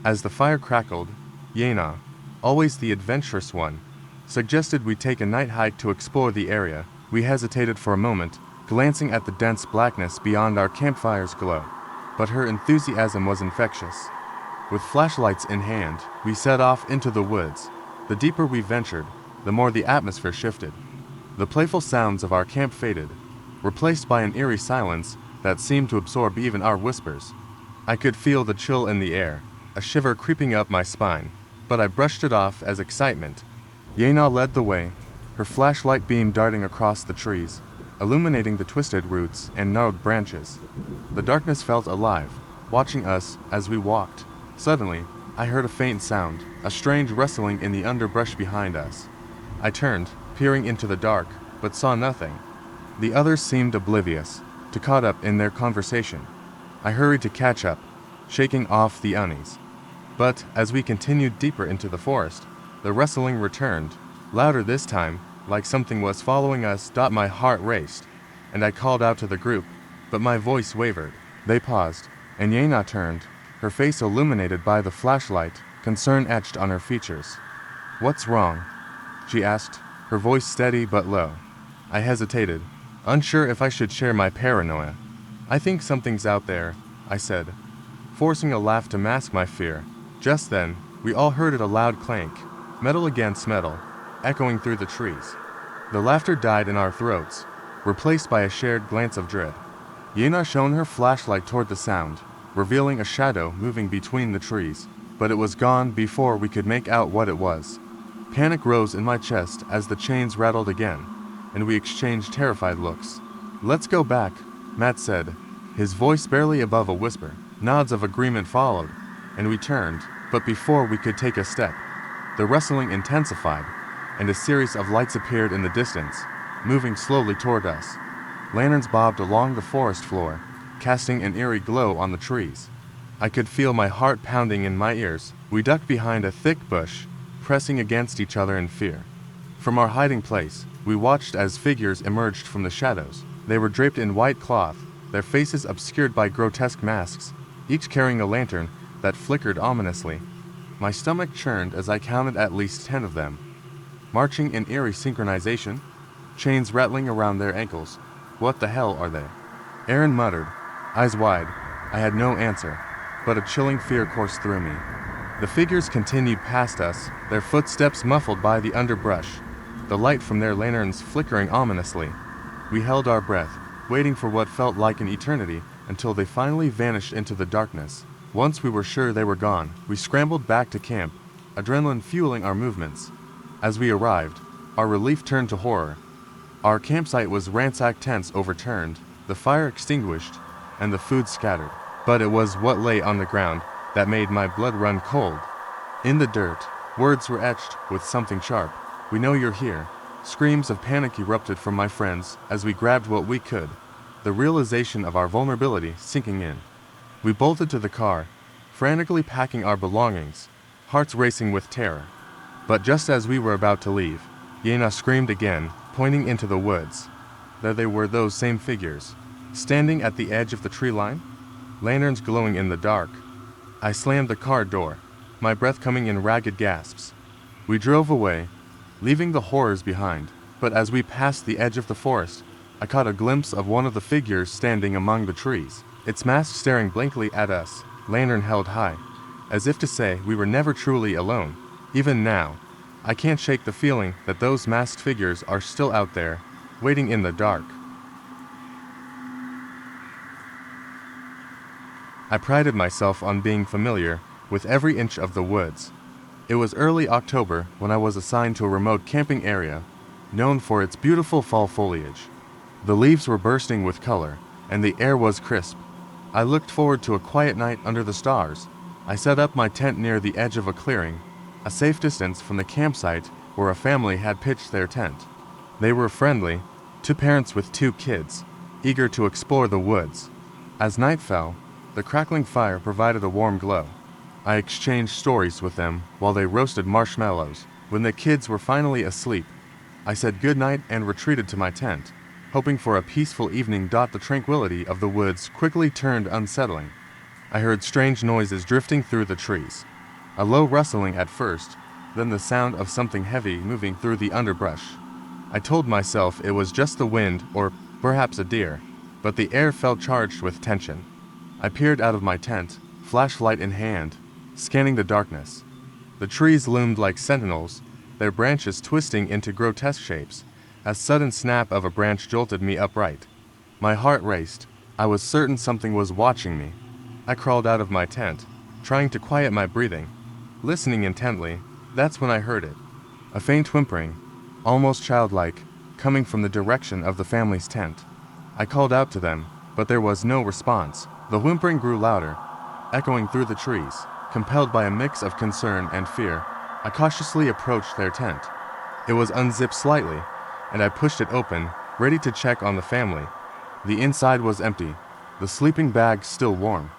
As the fire crackled, Yena, always the adventurous one, suggested we take a night hike to explore the area. We hesitated for a moment, glancing at the dense blackness beyond our campfire's glow, but her enthusiasm was infectious. With flashlights in hand, we set off into the woods. The deeper we ventured, the more the atmosphere shifted. The playful sounds of our camp faded, replaced by an eerie silence that seemed to absorb even our whispers. I could feel the chill in the air, a shiver creeping up my spine, but I brushed it off as excitement. Yena led the way, her flashlight beam darting across the trees, illuminating the twisted roots and gnarled branches. The darkness felt alive, watching us as we walked. Suddenly, I heard a faint sound, a strange rustling in the underbrush behind us. I turned, peering into the dark, but saw nothing. The others seemed oblivious, too caught up in their conversation. I hurried to catch up, shaking off the unease. But as we continued deeper into the forest, the rustling returned, louder this time, like something was following us. My heart raced, and I called out to the group, but my voice wavered. They paused, and Yena turned, her face illuminated by the flashlight, concern etched on her features. "What's wrong?" she asked, her voice steady but low. I hesitated, unsure if I should share my paranoia. "I think something's out there," I said, forcing a laugh to mask my fear. Just then, we all heard a loud clank, metal against metal, echoing through the trees. The laughter died in our throats, replaced by a shared glance of dread. Yena shone her flashlight toward the sound, revealing a shadow moving between the trees, but it was gone before we could make out what it was. Panic rose in my chest as the chains rattled again, and we exchanged terrified looks. "Let's go back," Matt said, his voice barely above a whisper. Nods of agreement followed, and we turned, but before we could take a step, the rustling intensified, and a series of lights appeared in the distance, moving slowly toward us. Lanterns bobbed along the forest floor, casting an eerie glow on the trees. I could feel my heart pounding in my ears. We ducked behind a thick bush, pressing against each other in fear. From our hiding place, we watched as figures emerged from the shadows. They were draped in white cloth, their faces obscured by grotesque masks, each carrying a lantern that flickered ominously. My stomach churned as I counted at least 10 of them, marching in eerie synchronization, chains rattling around their ankles. "What the hell are they?" Aaron muttered, eyes wide. I had no answer, but a chilling fear coursed through me. The figures continued past us, their footsteps muffled by the underbrush, the light from their lanterns flickering ominously. We held our breath, waiting for what felt like an eternity, until they finally vanished into the darkness. Once we were sure they were gone, we scrambled back to camp, adrenaline fueling our movements. As we arrived, our relief turned to horror. Our campsite was ransacked, tents overturned, the fire extinguished, and the food scattered. But it was what lay on the ground that made my blood run cold. In the dirt, words were etched with something sharp. "We know you're here." Screams of panic erupted from my friends as we grabbed what we could, the realization of our vulnerability sinking in. We bolted to the car, frantically packing our belongings, hearts racing with terror. But just as we were about to leave, Yena screamed again, pointing into the woods. There they were, those same figures, standing at the edge of the tree line. lanterns glowing in the dark. I slammed the car door, my breath coming in ragged gasps. We drove away, leaving the horrors behind, but as we passed the edge of the forest, I caught a glimpse of one of the figures standing among the trees, its mask staring blankly at us, lantern held high, as if to say we were never truly alone. Even now, I can't shake the feeling that those masked figures are still out there, waiting in the dark. I prided myself on being familiar with every inch of the woods. It was early October when I was assigned to a remote camping area, known for its beautiful fall foliage. The leaves were bursting with color, and the air was crisp. I looked forward to a quiet night under the stars. I set up my tent near the edge of a clearing, a safe distance from the campsite where a family had pitched their tent. They were friendly, two parents with two kids, eager to explore the woods. As night fell, the crackling fire provided a warm glow. I exchanged stories with them while they roasted marshmallows. When the kids were finally asleep, I said goodnight and retreated to my tent, hoping for a peaceful evening. The tranquility of the woods quickly turned unsettling. I heard strange noises drifting through the trees. A low rustling at first, then the sound of something heavy moving through the underbrush. I told myself it was just the wind or perhaps a deer, but the air felt charged with tension. I peered out of my tent, flashlight in hand, scanning the darkness. The trees loomed like sentinels, their branches twisting into grotesque shapes. A sudden snap of a branch jolted me upright. My heart raced. I was certain something was watching me. I crawled out of my tent, trying to quiet my breathing. Listening intently, that's when I heard it. A faint whimpering, almost childlike, coming from the direction of the family's tent. I called out to them, but there was no response. The whimpering grew louder, echoing through the trees. Compelled by a mix of concern and fear, I cautiously approached their tent. It was unzipped slightly, and I pushed it open, ready to check on the family. The inside was empty, the sleeping bag still warm.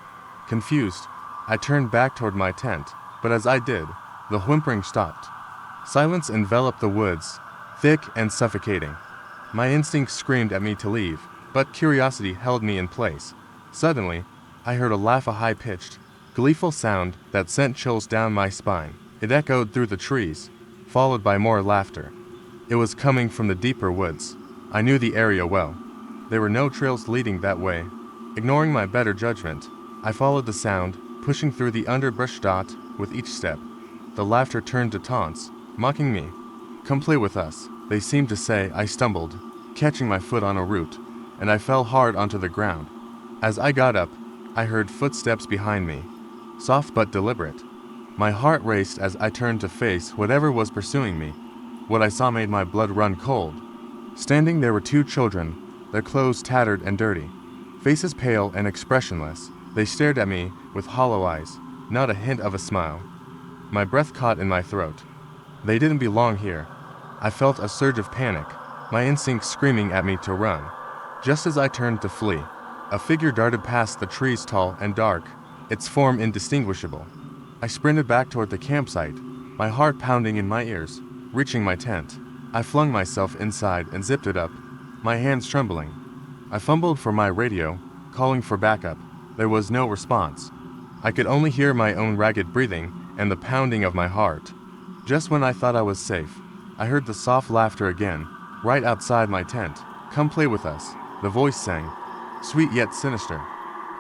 Confused, I turned back toward my tent, but as I did, the whimpering stopped. Silence enveloped the woods, thick and suffocating. My instincts screamed at me to leave, but curiosity held me in place. Suddenly, I heard a laugh, a high-pitched, gleeful sound that sent chills down my spine. It echoed through the trees, followed by more laughter. It was coming from the deeper woods. I knew the area well. There were no trails leading that way. Ignoring my better judgment, I followed the sound, pushing through the underbrush. With each step, the laughter turned to taunts, mocking me. "Come play with us," they seemed to say. I stumbled, catching my foot on a root, and I fell hard onto the ground. As I got up, I heard footsteps behind me, soft but deliberate. My heart raced as I turned to face whatever was pursuing me. What I saw made my blood run cold. Standing there were two children, their clothes tattered and dirty, faces pale and expressionless. They stared at me with hollow eyes, not a hint of a smile. My breath caught in my throat. They didn't belong here. I felt a surge of panic, my instincts screaming at me to run. Just as I turned to flee, a figure darted past the trees, tall and dark, its form indistinguishable. I sprinted back toward the campsite, my heart pounding in my ears. Reaching my tent, I flung myself inside and zipped it up, my hands trembling. I fumbled for my radio, calling for backup. There was no response. I could only hear my own ragged breathing and the pounding of my heart. Just when I thought I was safe, I heard the soft laughter again, right outside my tent. "Come play with us," the voice sang, sweet yet sinister.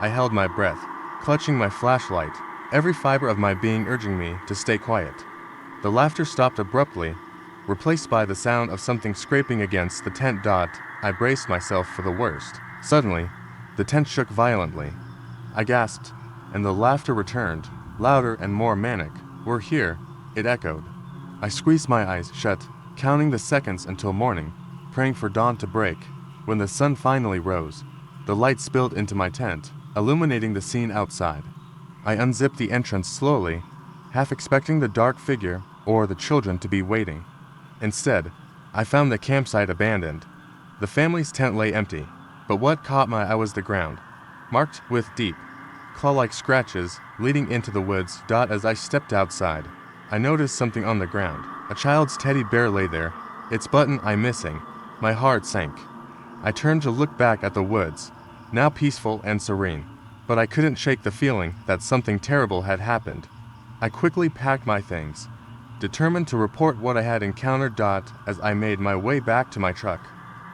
I held my breath, clutching my flashlight, every fiber of my being urging me to stay quiet. The laughter stopped abruptly, replaced by the sound of something scraping against the tent. I braced myself for the worst. Suddenly, the tent shook violently. I gasped, and the laughter returned, louder and more manic. "We're here," it echoed. I squeezed my eyes shut, counting the seconds until morning, praying for dawn to break. When the sun finally rose, the light spilled into my tent, illuminating the scene outside. I unzipped the entrance slowly, half expecting the dark figure or the children to be waiting. Instead, I found the campsite abandoned. The family's tent lay empty, but what caught my eye was the ground, marked with deep, claw-like scratches leading into the woods. As I stepped outside, I noticed something on the ground. A child's teddy bear lay there, its button eye missing. My heart sank. I turned to look back at the woods, now peaceful and serene. but I couldn't shake the feeling that something terrible had happened. I quickly packed my things, determined to report what I had encountered. As I made my way back to my truck,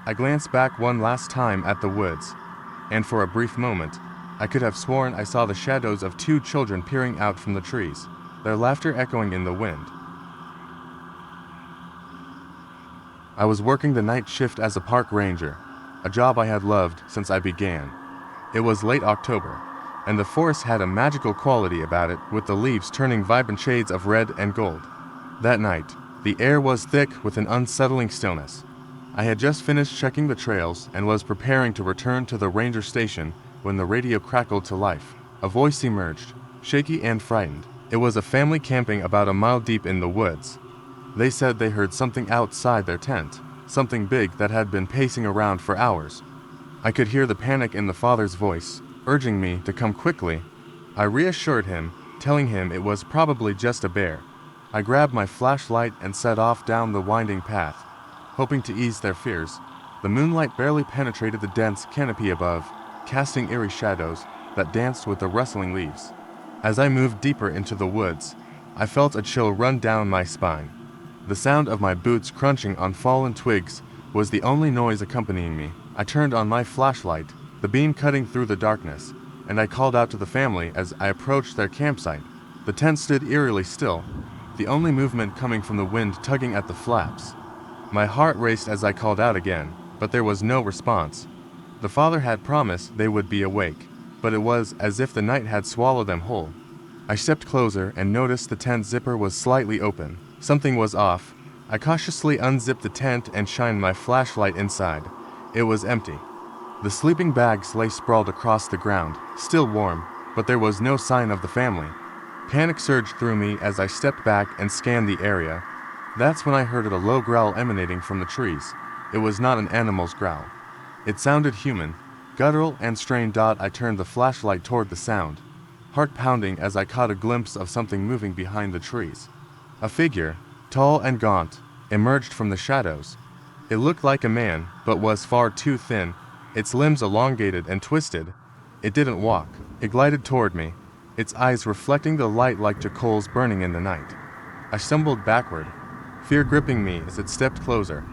I glanced back one last time at the woods, and for a brief moment, I could have sworn I saw the shadows of two children peering out from the trees, their laughter echoing in the wind. I was working the night shift as a park ranger, a job I had loved since I began. It was late October, and the forest had a magical quality about it, with the leaves turning vibrant shades of red and gold. That night, the air was thick with an unsettling stillness. I had just finished checking the trails and was preparing to return to the ranger station when the radio crackled to life. A voice emerged, shaky and frightened. It was a family camping about a mile deep in the woods. They said they heard something outside their tent, something big that had been pacing around for hours. I could hear the panic in the father's voice, urging me to come quickly. I reassured him, telling him it was probably just a bear. I grabbed my flashlight and set off down the winding path, hoping to ease their fears. The moonlight barely penetrated the dense canopy above, casting eerie shadows that danced with the rustling leaves. As I moved deeper into the woods, I felt a chill run down my spine. The sound of my boots crunching on fallen twigs was the only noise accompanying me. I turned on my flashlight, the beam cutting through the darkness, and I called out to the family as I approached their campsite. The tent stood eerily still, the only movement coming from the wind tugging at the flaps. My heart raced as I called out again, but there was no response. The father had promised they would be awake, but it was as if the night had swallowed them whole. I stepped closer and noticed the tent zipper was slightly open. Something was off. I cautiously unzipped the tent and shined my flashlight inside. It was empty. The sleeping bags lay sprawled across the ground, still warm, but there was no sign of the family. Panic surged through me as I stepped back and scanned the area. That's when I heard a low growl emanating from the trees. It was not an animal's growl. It sounded human, guttural and strained. I turned the flashlight toward the sound, heart pounding as I caught a glimpse of something moving behind the trees. A figure, tall and gaunt, emerged from the shadows. It looked like a man, but was far too thin, its limbs elongated and twisted. It didn't walk. It glided toward me, its eyes reflecting the light like two coals burning in the night. I stumbled backward, fear gripping me as it stepped closer.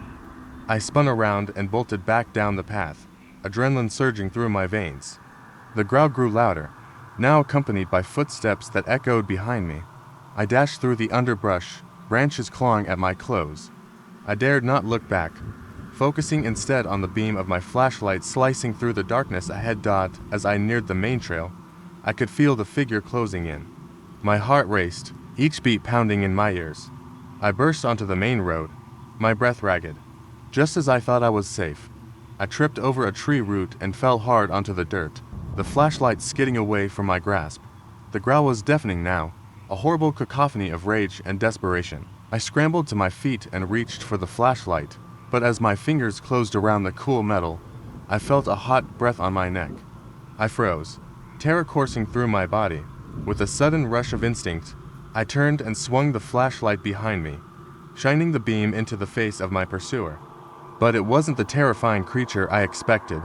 I spun around and bolted back down the path, adrenaline surging through my veins. The growl grew louder, now accompanied by footsteps that echoed behind me. I dashed through the underbrush, branches clawing at my clothes. I dared not look back, focusing instead on the beam of my flashlight slicing through the darkness ahead. As I neared the main trail, I could feel the figure closing in. My heart raced, each beat pounding in my ears. I burst onto the main road, my breath ragged. Just as I thought I was safe, I tripped over a tree root and fell hard onto the dirt, the flashlight skidding away from my grasp. The growl was deafening now, a horrible cacophony of rage and desperation. I scrambled to my feet and reached for the flashlight, but as my fingers closed around the cool metal, I felt a hot breath on my neck. I froze, terror coursing through my body. With a sudden rush of instinct, I turned and swung the flashlight behind me, shining the beam into the face of my pursuer. But it wasn't the terrifying creature I expected.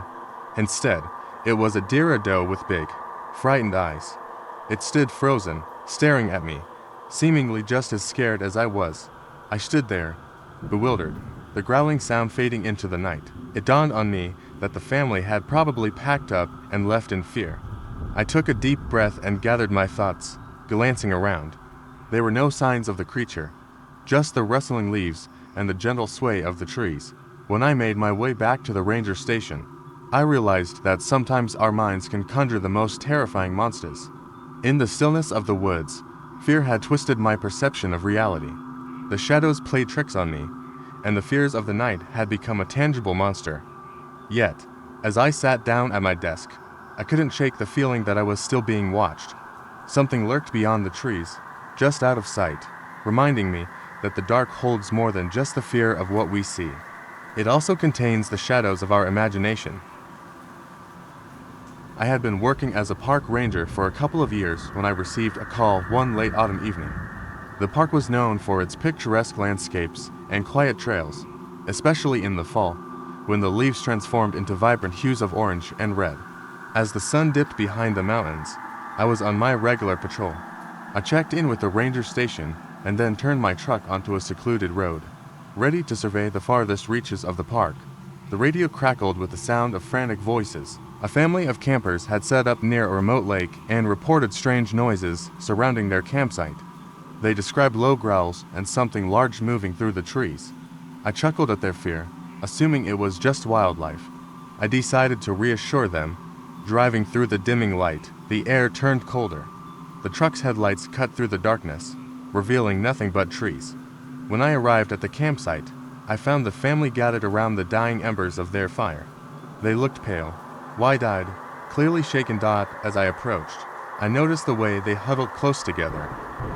Instead, it was a deer doe with big, frightened eyes. It stood frozen, staring at me, seemingly just as scared as I was. I stood there, bewildered, the growling sound fading into the night. It dawned on me that the family had probably packed up and left in fear. I took a deep breath and gathered my thoughts, glancing around. There were no signs of the creature, just the rustling leaves and the gentle sway of the trees. When I made my way back to the ranger station, I realized that sometimes our minds can conjure the most terrifying monsters. In the stillness of the woods, fear had twisted my perception of reality. The shadows played tricks on me, and the fears of the night had become a tangible monster. Yet, as I sat down at my desk, I couldn't shake the feeling that I was still being watched. Something lurked beyond the trees, just out of sight, reminding me that the dark holds more than just the fear of what we see. It also contains the shadows of our imagination. I had been working as a park ranger for a couple of years when I received a call one late autumn evening. The park was known for its picturesque landscapes and quiet trails, especially in the fall, when the leaves transformed into vibrant hues of orange and red. As the sun dipped behind the mountains, I was on my regular patrol. I checked in with the ranger station and then turned my truck onto a secluded road, ready to survey the farthest reaches of the park. The radio crackled with the sound of frantic voices. A family of campers had set up near a remote lake and reported strange noises surrounding their campsite. They described low growls and something large moving through the trees. I chuckled at their fear, assuming it was just wildlife. I decided to reassure them. Driving through the dimming light, the air turned colder. The truck's headlights cut through the darkness, revealing nothing but trees. When I arrived at the campsite, I found the family gathered around the dying embers of their fire. They looked pale, wide-eyed, clearly shaken. As I approached, I noticed the way they huddled close together,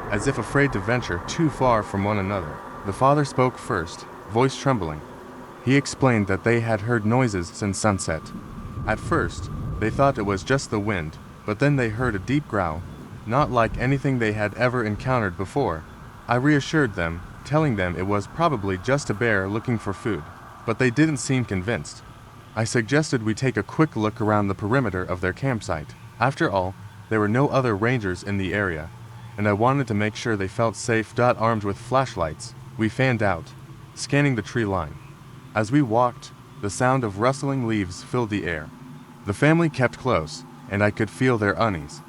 as if afraid to venture too far from one another. The father spoke first, voice trembling. He explained that they had heard noises since sunset. At first, they thought it was just the wind, but then they heard a deep growl, not like anything they had ever encountered before. I reassured them, telling them it was probably just a bear looking for food, but they didn't seem convinced. I suggested we take a quick look around the perimeter of their campsite. After all, there were no other rangers in the area, and I wanted to make sure they felt safe. Armed with flashlights, we fanned out, scanning the tree line. As we walked, the sound of rustling leaves filled the air. The family kept close, and I could feel their unease.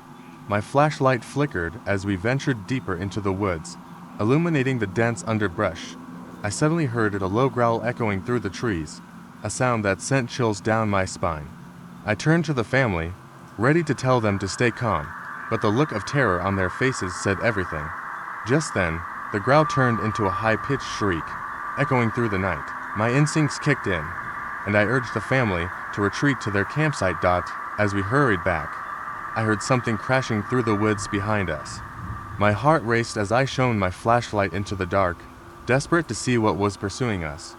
My flashlight flickered as we ventured deeper into the woods, illuminating the dense underbrush. I suddenly heard a low growl echoing through the trees, a sound that sent chills down my spine. I turned to the family, ready to tell them to stay calm, but the look of terror on their faces said everything. Just then, the growl turned into a high-pitched shriek, echoing through the night. My instincts kicked in, and I urged the family to retreat to their campsite. As we hurried back, I heard something crashing through the woods behind us. My heart raced as I shone my flashlight into the dark, desperate to see what was pursuing us.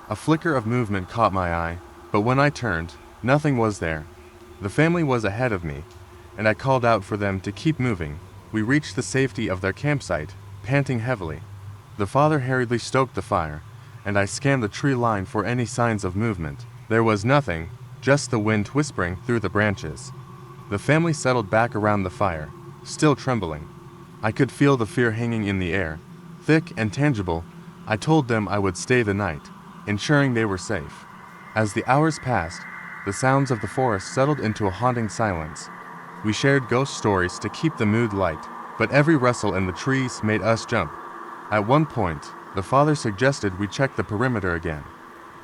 A flicker of movement caught my eye, but when I turned, nothing was there. The family was ahead of me, and I called out for them to keep moving. We reached the safety of their campsite, panting heavily. The father hurriedly stoked the fire, and I scanned the tree line for any signs of movement. There was nothing, just the wind whispering through the branches. The family settled back around the fire, still trembling. I could feel the fear hanging in the air, thick and tangible. I told them I would stay the night, ensuring they were safe. As the hours passed, the sounds of the forest settled into a haunting silence. We shared ghost stories to keep the mood light, but every rustle in the trees made us jump. At one point, the father suggested we check the perimeter again.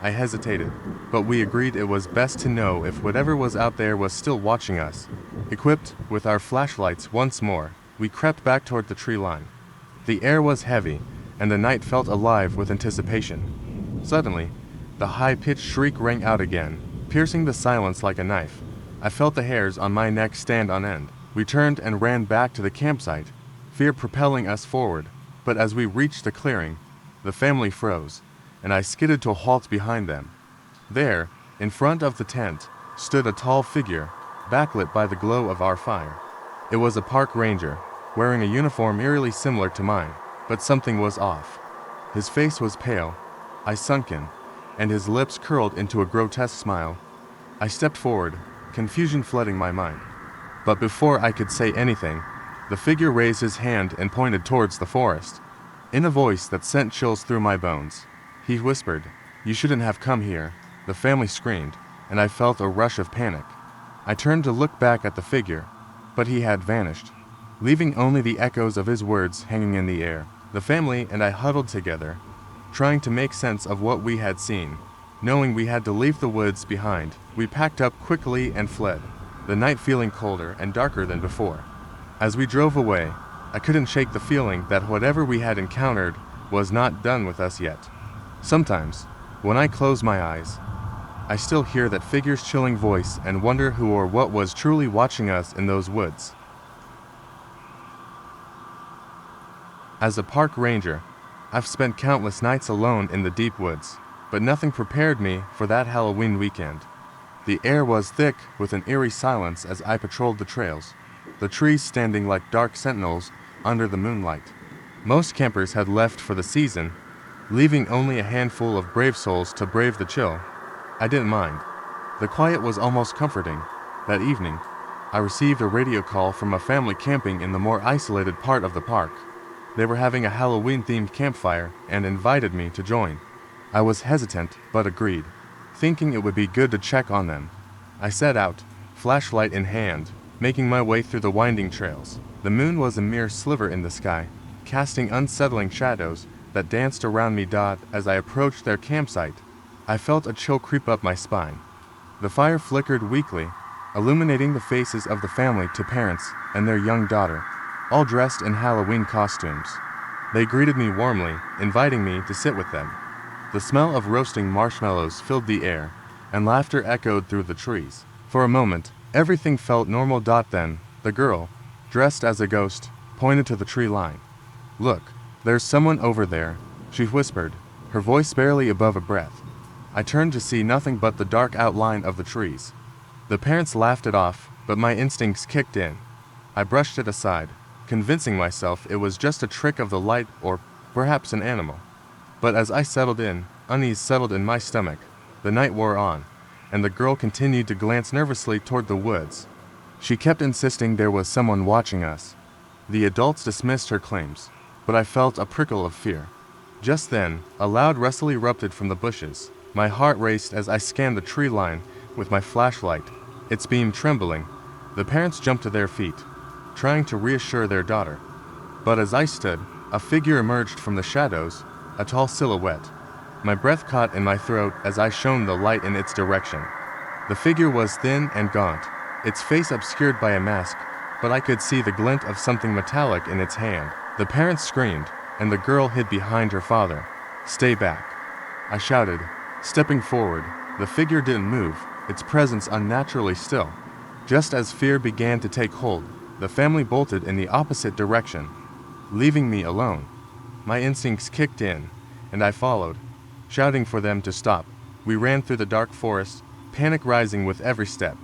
I hesitated, but we agreed it was best to know if whatever was out there was still watching us. Equipped with our flashlights once more, we crept back toward the tree line. The air was heavy, and the night felt alive with anticipation. Suddenly, the high-pitched shriek rang out again, piercing the silence like a knife. I felt the hairs on my neck stand on end. We turned and ran back to the campsite, fear propelling us forward. But as we reached the clearing, the family froze, and I skidded to a halt behind them. There, in front of the tent, stood a tall figure, backlit by the glow of our fire. It was a park ranger, wearing a uniform eerily similar to mine, but something was off. His face was pale, eyes sunken, and his lips curled into a grotesque smile. I stepped forward, confusion flooding my mind. But before I could say anything, the figure raised his hand and pointed towards the forest. In a voice that sent chills through my bones, he whispered, "You shouldn't have come here." The family screamed, and I felt a rush of panic. I turned to look back at the figure, but he had vanished, leaving only the echoes of his words hanging in the air. The family and I huddled together, trying to make sense of what we had seen. Knowing we had to leave the woods behind, we packed up quickly and fled, the night feeling colder and darker than before. As we drove away, I couldn't shake the feeling that whatever we had encountered was not done with us yet. Sometimes, when I close my eyes, I still hear that figure's chilling voice and wonder who or what was truly watching us in those woods. As a park ranger, I've spent countless nights alone in the deep woods, but nothing prepared me for that Halloween weekend. The air was thick with an eerie silence as I patrolled the trails, the trees standing like dark sentinels under the moonlight. Most campers had left for the season, leaving only a handful of brave souls to brave the chill. I didn't mind. The quiet was almost comforting, That evening, I received a radio call from a family camping in the more isolated part of the park. They were having a Halloween-themed campfire and invited me to join. I was hesitant, but agreed, thinking it would be good to check on them. I set out, flashlight in hand, making my way through the winding trails. The moon was a mere sliver in the sky, casting unsettling shadows that danced around me. As I approached their campsite, I felt a chill creep up my spine. The fire flickered weakly, illuminating the faces of the family, two parents and their young daughter, all dressed in Halloween costumes. They greeted me warmly, inviting me to sit with them. The smell of roasting marshmallows filled the air, and laughter echoed through the trees. For a moment, everything felt normal. Then, the girl, dressed as a ghost, pointed to the tree line. "Look, there's someone over there," she whispered, her voice barely above a breath. I turned to see nothing but the dark outline of the trees. The parents laughed it off, but my instincts kicked in. I brushed it aside, convincing myself it was just a trick of the light or perhaps an animal. But as I settled in, unease settled in my stomach. The night wore on, and the girl continued to glance nervously toward the woods. She kept insisting there was someone watching us. The adults dismissed her claims, but I felt a prickle of fear. Just then, a loud rustle erupted from the bushes. My heart raced as I scanned the tree line with my flashlight, its beam trembling. The parents jumped to their feet, trying to reassure their daughter. But as I stood, a figure emerged from the shadows, a tall silhouette. My breath caught in my throat as I shone the light in its direction. The figure was thin and gaunt, its face obscured by a mask, but I could see the glint of something metallic in its hand. The parents screamed, and the girl hid behind her father. "Stay back," I shouted, stepping forward. The figure didn't move, its presence unnaturally still. Just as fear began to take hold, the family bolted in the opposite direction, leaving me alone. My instincts kicked in, and I followed, shouting for them to stop. We ran through the dark forest, panic rising with every step.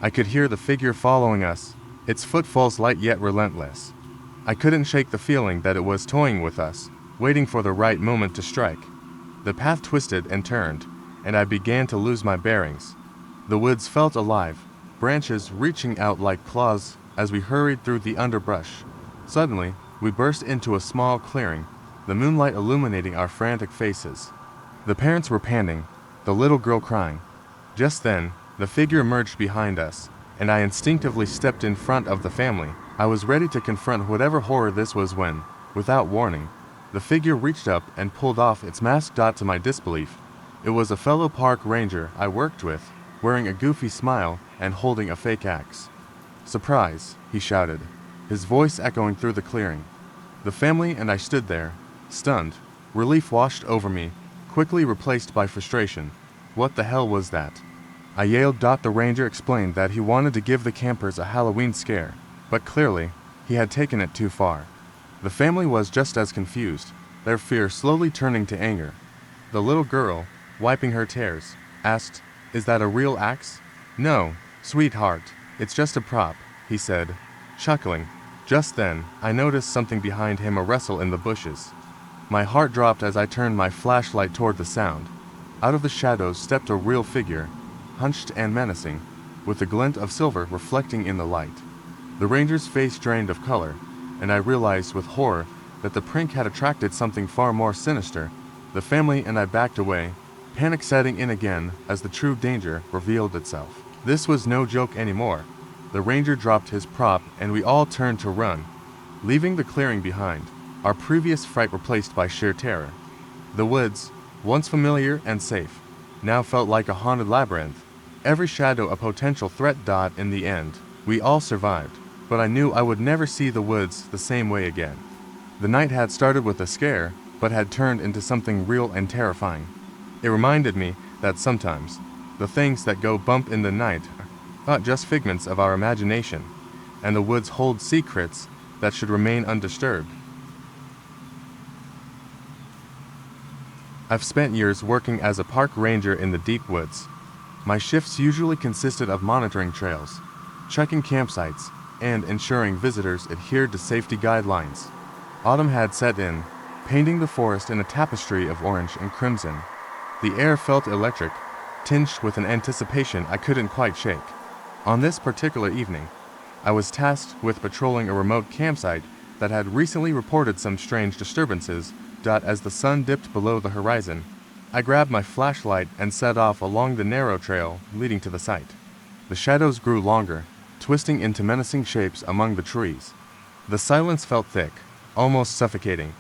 I could hear the figure following us, its footfalls light yet relentless. I couldn't shake the feeling that it was toying with us, waiting for the right moment to strike. The path twisted and turned, and I began to lose my bearings. The woods felt alive, branches reaching out like claws as we hurried through the underbrush. Suddenly, we burst into a small clearing, the moonlight illuminating our frantic faces. The parents were panting, the little girl crying. Just then, the figure emerged behind us, and I instinctively stepped in front of the family. I was ready to confront whatever horror this was when, without warning, the figure reached up and pulled off its mask. To my disbelief, it was a fellow park ranger I worked with, wearing a goofy smile and holding a fake axe. "Surprise," he shouted, his voice echoing through the clearing. The family and I stood there, stunned. Relief washed over me, quickly replaced by frustration. "What the hell was that?" I yelled. The ranger explained that he wanted to give the campers a Halloween scare, but clearly, he had taken it too far. The family was just as confused, their fear slowly turning to anger. The little girl, wiping her tears, asked, "Is that a real axe?" "No, sweetheart, it's just a prop," he said, chuckling. Just then, I noticed something behind him, a rustle in the bushes. My heart dropped as I turned my flashlight toward the sound. Out of the shadows stepped a real figure, hunched and menacing, with a glint of silver reflecting in the light. The ranger's face drained of color, and I realized with horror that the prank had attracted something far more sinister. The family and I backed away, panic setting in again as the true danger revealed itself. This was no joke anymore. The ranger dropped his prop and we all turned to run, leaving the clearing behind, our previous fright replaced by sheer terror. The woods, once familiar and safe, now felt like a haunted labyrinth, every shadow a potential threat. In the end, we all survived, but I knew I would never see the woods the same way again. The night had started with a scare, but had turned into something real and terrifying. It reminded me that sometimes, the things that go bump in the night are not just figments of our imagination, and the woods hold secrets that should remain undisturbed. I've spent years working as a park ranger in the deep woods. My shifts usually consisted of monitoring trails, checking campsites, and ensuring visitors adhered to safety guidelines. Autumn had set in, painting the forest in a tapestry of orange and crimson. The air felt electric, tinged with an anticipation I couldn't quite shake. On this particular evening, I was tasked with patrolling a remote campsite that had recently reported some strange disturbances. As the sun dipped below the horizon, I grabbed my flashlight and set off along the narrow trail leading to the site. The shadows grew longer, twisting into menacing shapes among the trees. The silence felt thick, almost suffocating.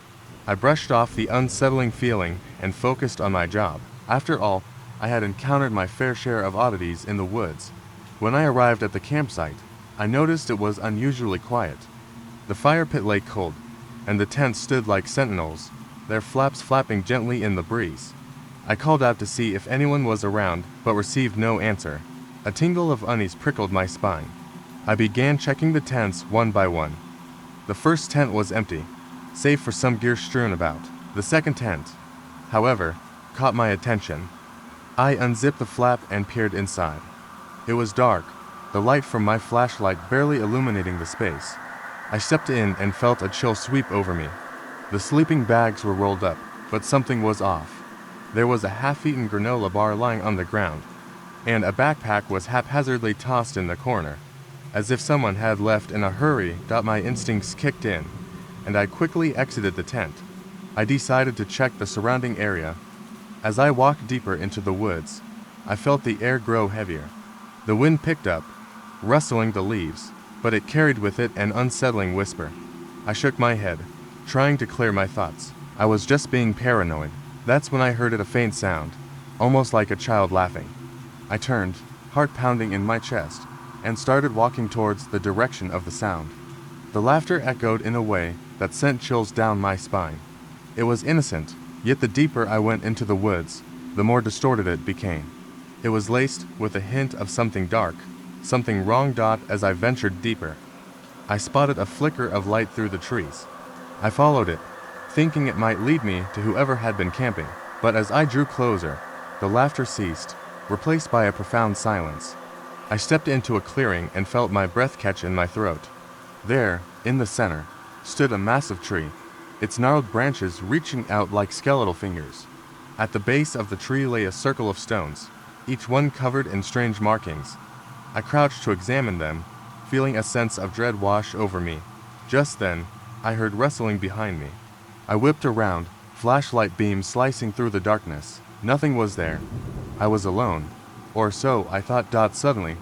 I brushed off the unsettling feeling and focused on my job. After all, I had encountered my fair share of oddities in the woods. When I arrived at the campsite, I noticed it was unusually quiet. The fire pit lay cold, and the tents stood like sentinels, their flaps flapping gently in the breeze. I called out to see if anyone was around, but received no answer. A tingle of unease prickled my spine. I began checking the tents one by one. The first tent was empty, save for some gear strewn about. The second tent, however, caught my attention. I unzipped the flap and peered inside. It was dark, the light from my flashlight barely illuminating the space. I stepped in and felt a chill sweep over me. The sleeping bags were rolled up, but something was off. There was a half-eaten granola bar lying on the ground, and a backpack was haphazardly tossed in the corner, as if someone had left in a hurry. My instincts kicked in, and I quickly exited the tent. I decided to check the surrounding area. As I walked deeper into the woods, I felt the air grow heavier. The wind picked up, rustling the leaves, but it carried with it an unsettling whisper. I shook my head, trying to clear my thoughts. I was just being paranoid. That's when I heard a faint sound, almost like a child laughing. I turned, heart pounding in my chest, and started walking towards the direction of the sound. The laughter echoed in a way that sent chills down my spine. It was innocent, yet the deeper I went into the woods, the more distorted it became. It was laced with a hint of something dark, something wrong. As I ventured deeper, I spotted a flicker of light through the trees. I followed it, thinking it might lead me to whoever had been camping. But as I drew closer, the laughter ceased, replaced by a profound silence. I stepped into a clearing and felt my breath catch in my throat. There, in the center, stood a massive tree, its gnarled branches reaching out like skeletal fingers. At the base of the tree lay a circle of stones, each one covered in strange markings. I crouched to examine them, feeling a sense of dread wash over me. Just then, I heard rustling behind me. I whipped around, flashlight beams slicing through the darkness. Nothing was there. I was alone, or so I thought. Suddenly,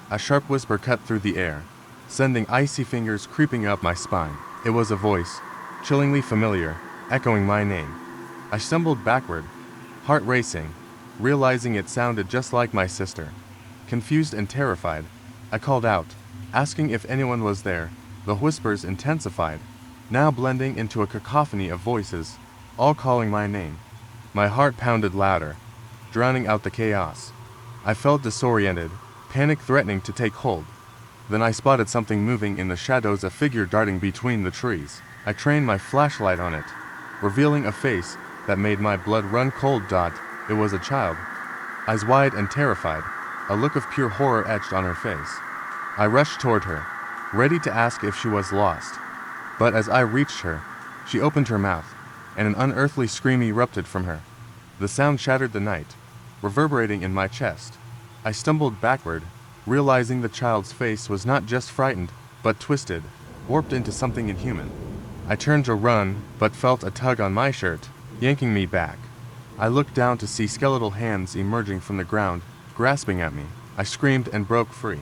a sharp whisper cut through the air, sending icy fingers creeping up my spine. It was a voice, chillingly familiar, echoing my name. I stumbled backward, heart racing, realizing it sounded just like my sister. Confused and terrified, I called out, asking if anyone was there. The whispers intensified, now blending into a cacophony of voices, all calling my name. My heart pounded louder, drowning out the chaos. I felt disoriented, panic threatening to take hold. Then I spotted something moving in the shadows, a figure darting between the trees. I trained my flashlight on it, revealing a face that made my blood run cold. It was a child, eyes wide and terrified, a look of pure horror etched on her face. I rushed toward her, ready to ask if she was lost. But as I reached her, she opened her mouth, and an unearthly scream erupted from her. The sound shattered the night, reverberating in my chest. I stumbled backward, realizing the child's face was not just frightened, but twisted, warped into something inhuman. I turned to run, but felt a tug on my shirt, yanking me back. I looked down to see skeletal hands emerging from the ground, grasping at me. I screamed and broke free,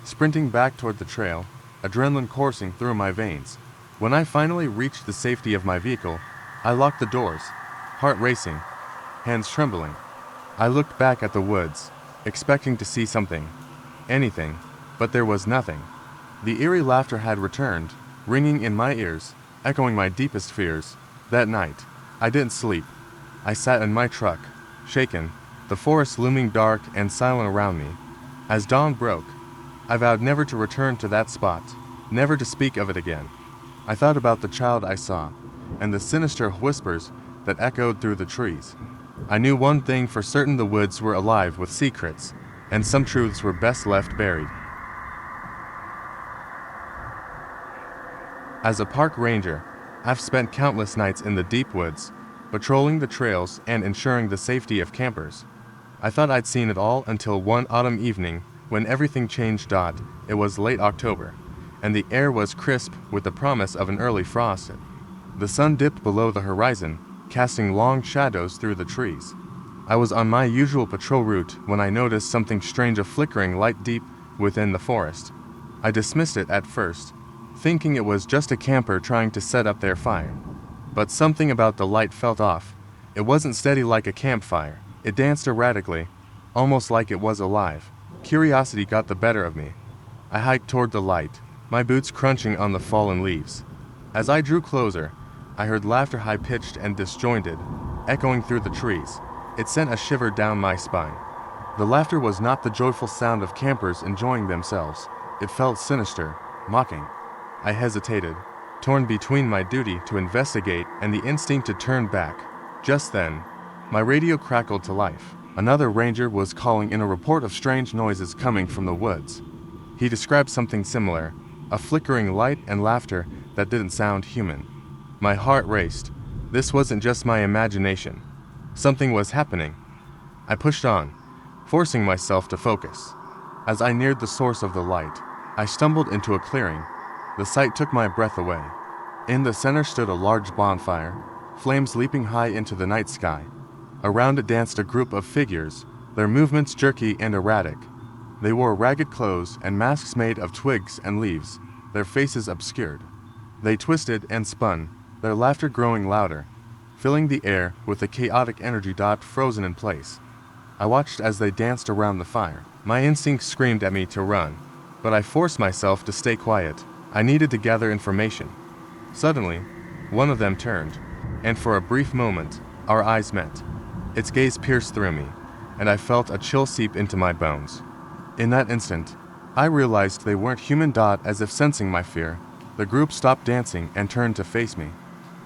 sprinting back toward the trail, adrenaline coursing through my veins. When I finally reached the safety of my vehicle, I locked the doors, heart racing, hands trembling. I looked back at the woods, expecting to see something, anything, but there was nothing. The eerie laughter had returned, ringing in my ears, echoing my deepest fears. That night, I didn't sleep. I sat in my truck, shaken, the forest looming dark and silent around me. As dawn broke, I vowed never to return to that spot, never to speak of it again. I thought about the child I saw, and the sinister whispers that echoed through the trees. I knew one thing for certain: the woods were alive with secrets, and some truths were best left buried. As a park ranger, I've spent countless nights in the deep woods, patrolling the trails and ensuring the safety of campers. I thought I'd seen it all until one autumn evening, when everything changed. It was late October, and the air was crisp with the promise of an early frost. The sun dipped below the horizon, casting long shadows through the trees. I was on my usual patrol route when I noticed something strange, a flickering light deep within the forest. I dismissed it at first, thinking it was just a camper trying to set up their fire. But something about the light felt off. It wasn't steady like a campfire. It danced erratically, almost like it was alive. Curiosity got the better of me. I hiked toward the light, my boots crunching on the fallen leaves. As I drew closer, I heard laughter, high-pitched and disjointed, echoing through the trees. It sent a shiver down my spine. The laughter was not the joyful sound of campers enjoying themselves. It felt sinister, mocking. I hesitated, torn between my duty to investigate and the instinct to turn back. Just then, my radio crackled to life. Another ranger was calling in a report of strange noises coming from the woods. He described something similar, a flickering light and laughter that didn't sound human. My heart raced. This wasn't just my imagination. Something was happening. I pushed on, forcing myself to focus. As I neared the source of the light, I stumbled into a clearing. The sight took my breath away. In the center stood a large bonfire, flames leaping high into the night sky. Around it danced a group of figures, their movements jerky and erratic. They wore ragged clothes and masks made of twigs and leaves, their faces obscured. They twisted and spun, their laughter growing louder, filling the air with a chaotic energy. Frozen in place. I watched as they danced around the fire. My instincts screamed at me to run, but I forced myself to stay quiet. I needed to gather information. Suddenly, one of them turned, and for a brief moment, our eyes met. Its gaze pierced through me, and I felt a chill seep into my bones. In that instant, I realized they weren't human. As if sensing my fear, the group stopped dancing and turned to face me.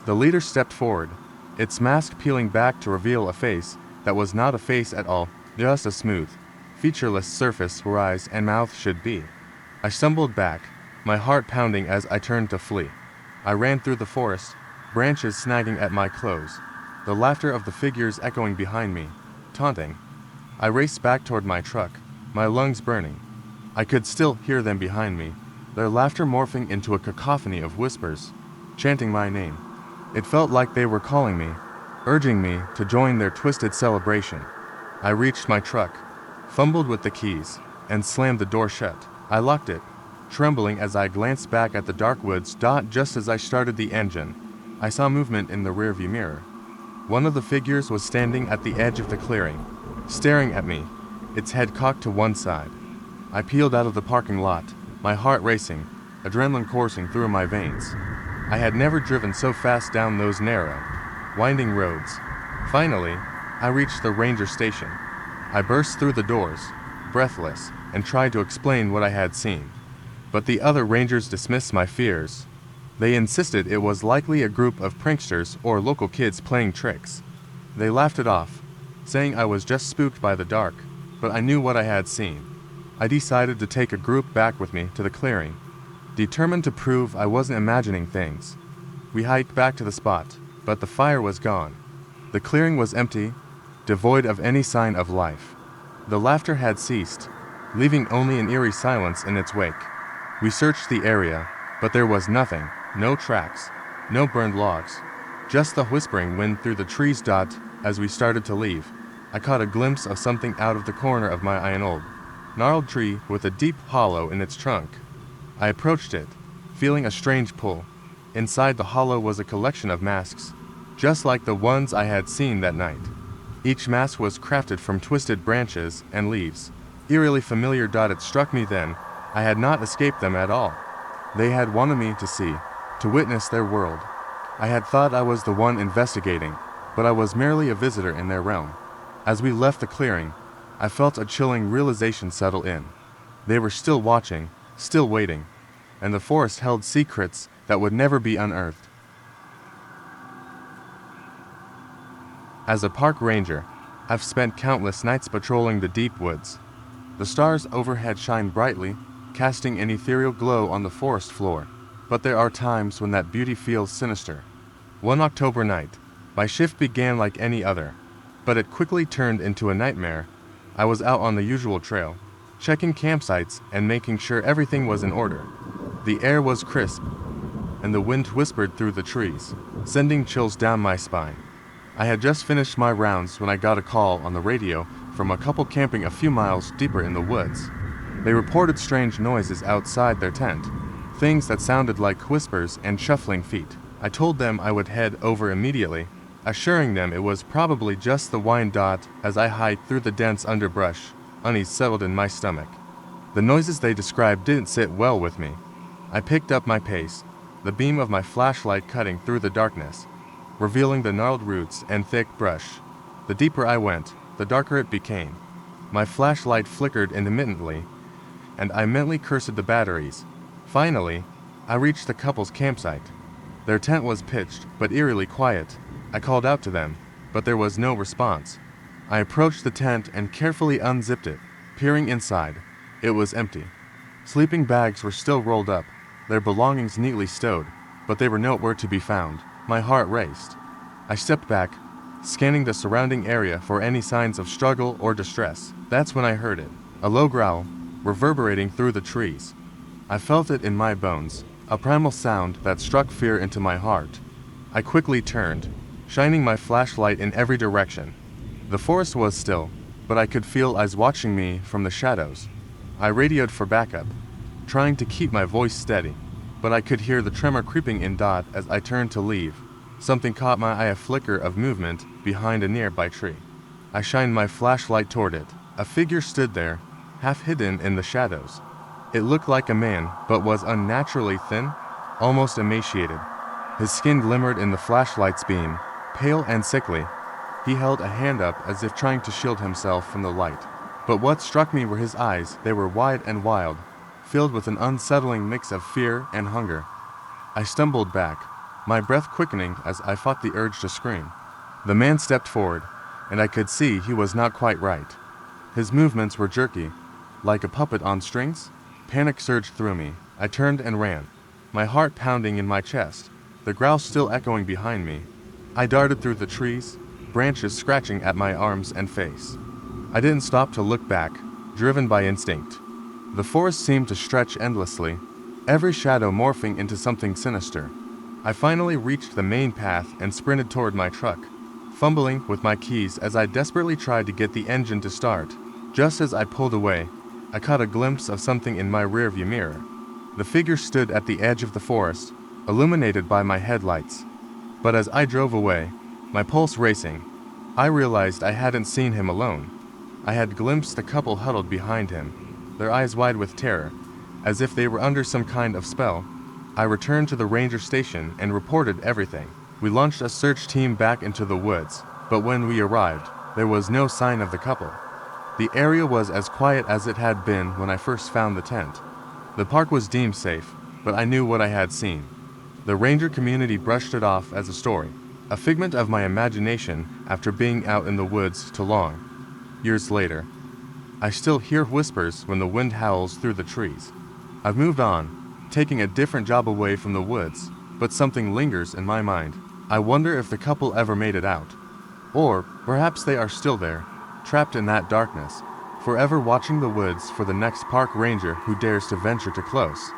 The leader stepped forward, its mask peeling back to reveal a face that was not a face at all, just a smooth, featureless surface where eyes and mouth should be. I stumbled back, my heart pounding as I turned to flee. I ran through the forest, branches snagging at my clothes, the laughter of the figures echoing behind me, taunting. I raced back toward my truck, my lungs burning. I could still hear them behind me, their laughter morphing into a cacophony of whispers, chanting my name. It felt like they were calling me, urging me to join their twisted celebration. I reached my truck, fumbled with the keys, and slammed the door shut. I locked it, trembling as I glanced back at the dark woods. Just as I started the engine, I saw movement in the rearview mirror. One of the figures was standing at the edge of the clearing, staring at me, its head cocked to one side. I peeled out of the parking lot, my heart racing, adrenaline coursing through my veins. I had never driven so fast down those narrow, winding roads. Finally, I reached the ranger station. I burst through the doors, breathless, and tried to explain what I had seen. But the other rangers dismissed my fears. They insisted it was likely a group of pranksters or local kids playing tricks. They laughed it off, saying I was just spooked by the dark, but I knew what I had seen. I decided to take a group back with me to the clearing, determined to prove I wasn't imagining things. We hiked back to the spot, but the fire was gone. The clearing was empty, devoid of any sign of life. The laughter had ceased, leaving only an eerie silence in its wake. We searched the area, but there was nothing, no tracks, no burned logs, just the whispering wind through the trees. As we started to leave, I caught a glimpse of something out of the corner of my eye, an old, gnarled tree with a deep hollow in its trunk. I approached it, feeling a strange pull. Inside the hollow was a collection of masks, just like the ones I had seen that night. Each mask was crafted from twisted branches and leaves, eerily familiar. It struck me then I had not escaped them at all. They had wanted me to see, to witness their world. I had thought I was the one investigating, but I was merely a visitor in their realm. As we left the clearing, I felt a chilling realization settle in. They were still watching, still waiting, and the forest held secrets that would never be unearthed. As a park ranger, I've spent countless nights patrolling the deep woods. The stars overhead shine brightly, casting an ethereal glow on the forest floor, but there are times when that beauty feels sinister. One October night, my shift began like any other, but it quickly turned into a nightmare. I was out on the usual trail, checking campsites and making sure everything was in order. The air was crisp, and the wind whispered through the trees, sending chills down my spine. I had just finished my rounds when I got a call on the radio from a couple camping a few miles deeper in the woods. They reported strange noises outside their tent, things that sounded like whispers and shuffling feet. I told them I would head over immediately, assuring them it was probably just the Wyandotte. As I hiked through the dense underbrush, unease settled in my stomach. The noises they described didn't sit well with me. I picked up my pace, the beam of my flashlight cutting through the darkness, revealing the gnarled roots and thick brush. The deeper I went, the darker it became. My flashlight flickered intermittently, and I mentally cursed the batteries. Finally, I reached the couple's campsite. Their tent was pitched, but eerily quiet. I called out to them, but there was no response. I approached the tent and carefully unzipped it, peering inside. It was empty. Sleeping bags were still rolled up, their belongings neatly stowed, but they were nowhere to be found. My heart raced. I stepped back, scanning the surrounding area for any signs of struggle or distress. That's when I heard it, a low growl, reverberating through the trees. I felt it in my bones, a primal sound that struck fear into my heart. I quickly turned, shining my flashlight in every direction. The forest was still, but I could feel eyes watching me from the shadows. I radioed for backup, trying to keep my voice steady, but I could hear the tremor creeping in Dot as I turned to leave. Something caught my eye, a flicker of movement behind a nearby tree. I shined my flashlight toward it. A figure stood there, half hidden in the shadows. It looked like a man, but was unnaturally thin, almost emaciated. His skin glimmered in the flashlight's beam, pale and sickly. He held a hand up as if trying to shield himself from the light. But what struck me were his eyes. They were wide and wild, filled with an unsettling mix of fear and hunger. I stumbled back, my breath quickening as I fought the urge to scream. The man stepped forward, and I could see he was not quite right. His movements were jerky, like a puppet on strings. Panic surged through me. I turned and ran, my heart pounding in my chest, the growl still echoing behind me. I darted through the trees, branches scratching at my arms and face. I didn't stop to look back, driven by instinct. The forest seemed to stretch endlessly, every shadow morphing into something sinister. I finally reached the main path and sprinted toward my truck, fumbling with my keys as I desperately tried to get the engine to start. Just as I pulled away, I caught a glimpse of something in my rearview mirror. The figure stood at the edge of the forest, illuminated by my headlights. But as I drove away, my pulse racing, I realized I hadn't seen him alone. I had glimpsed the couple huddled behind him, their eyes wide with terror, as if they were under some kind of spell. I returned to the ranger station and reported everything. We launched a search team back into the woods, but when we arrived, there was no sign of the couple. The area was as quiet as it had been when I first found the tent. The park was deemed safe, but I knew what I had seen. The ranger community brushed it off as a story, a figment of my imagination after being out in the woods too long. Years later, I still hear whispers when the wind howls through the trees. I've moved on, taking a different job away from the woods, but something lingers in my mind. I wonder if the couple ever made it out. Or perhaps they are still there, trapped in that darkness, forever watching the woods for the next park ranger who dares to venture too close.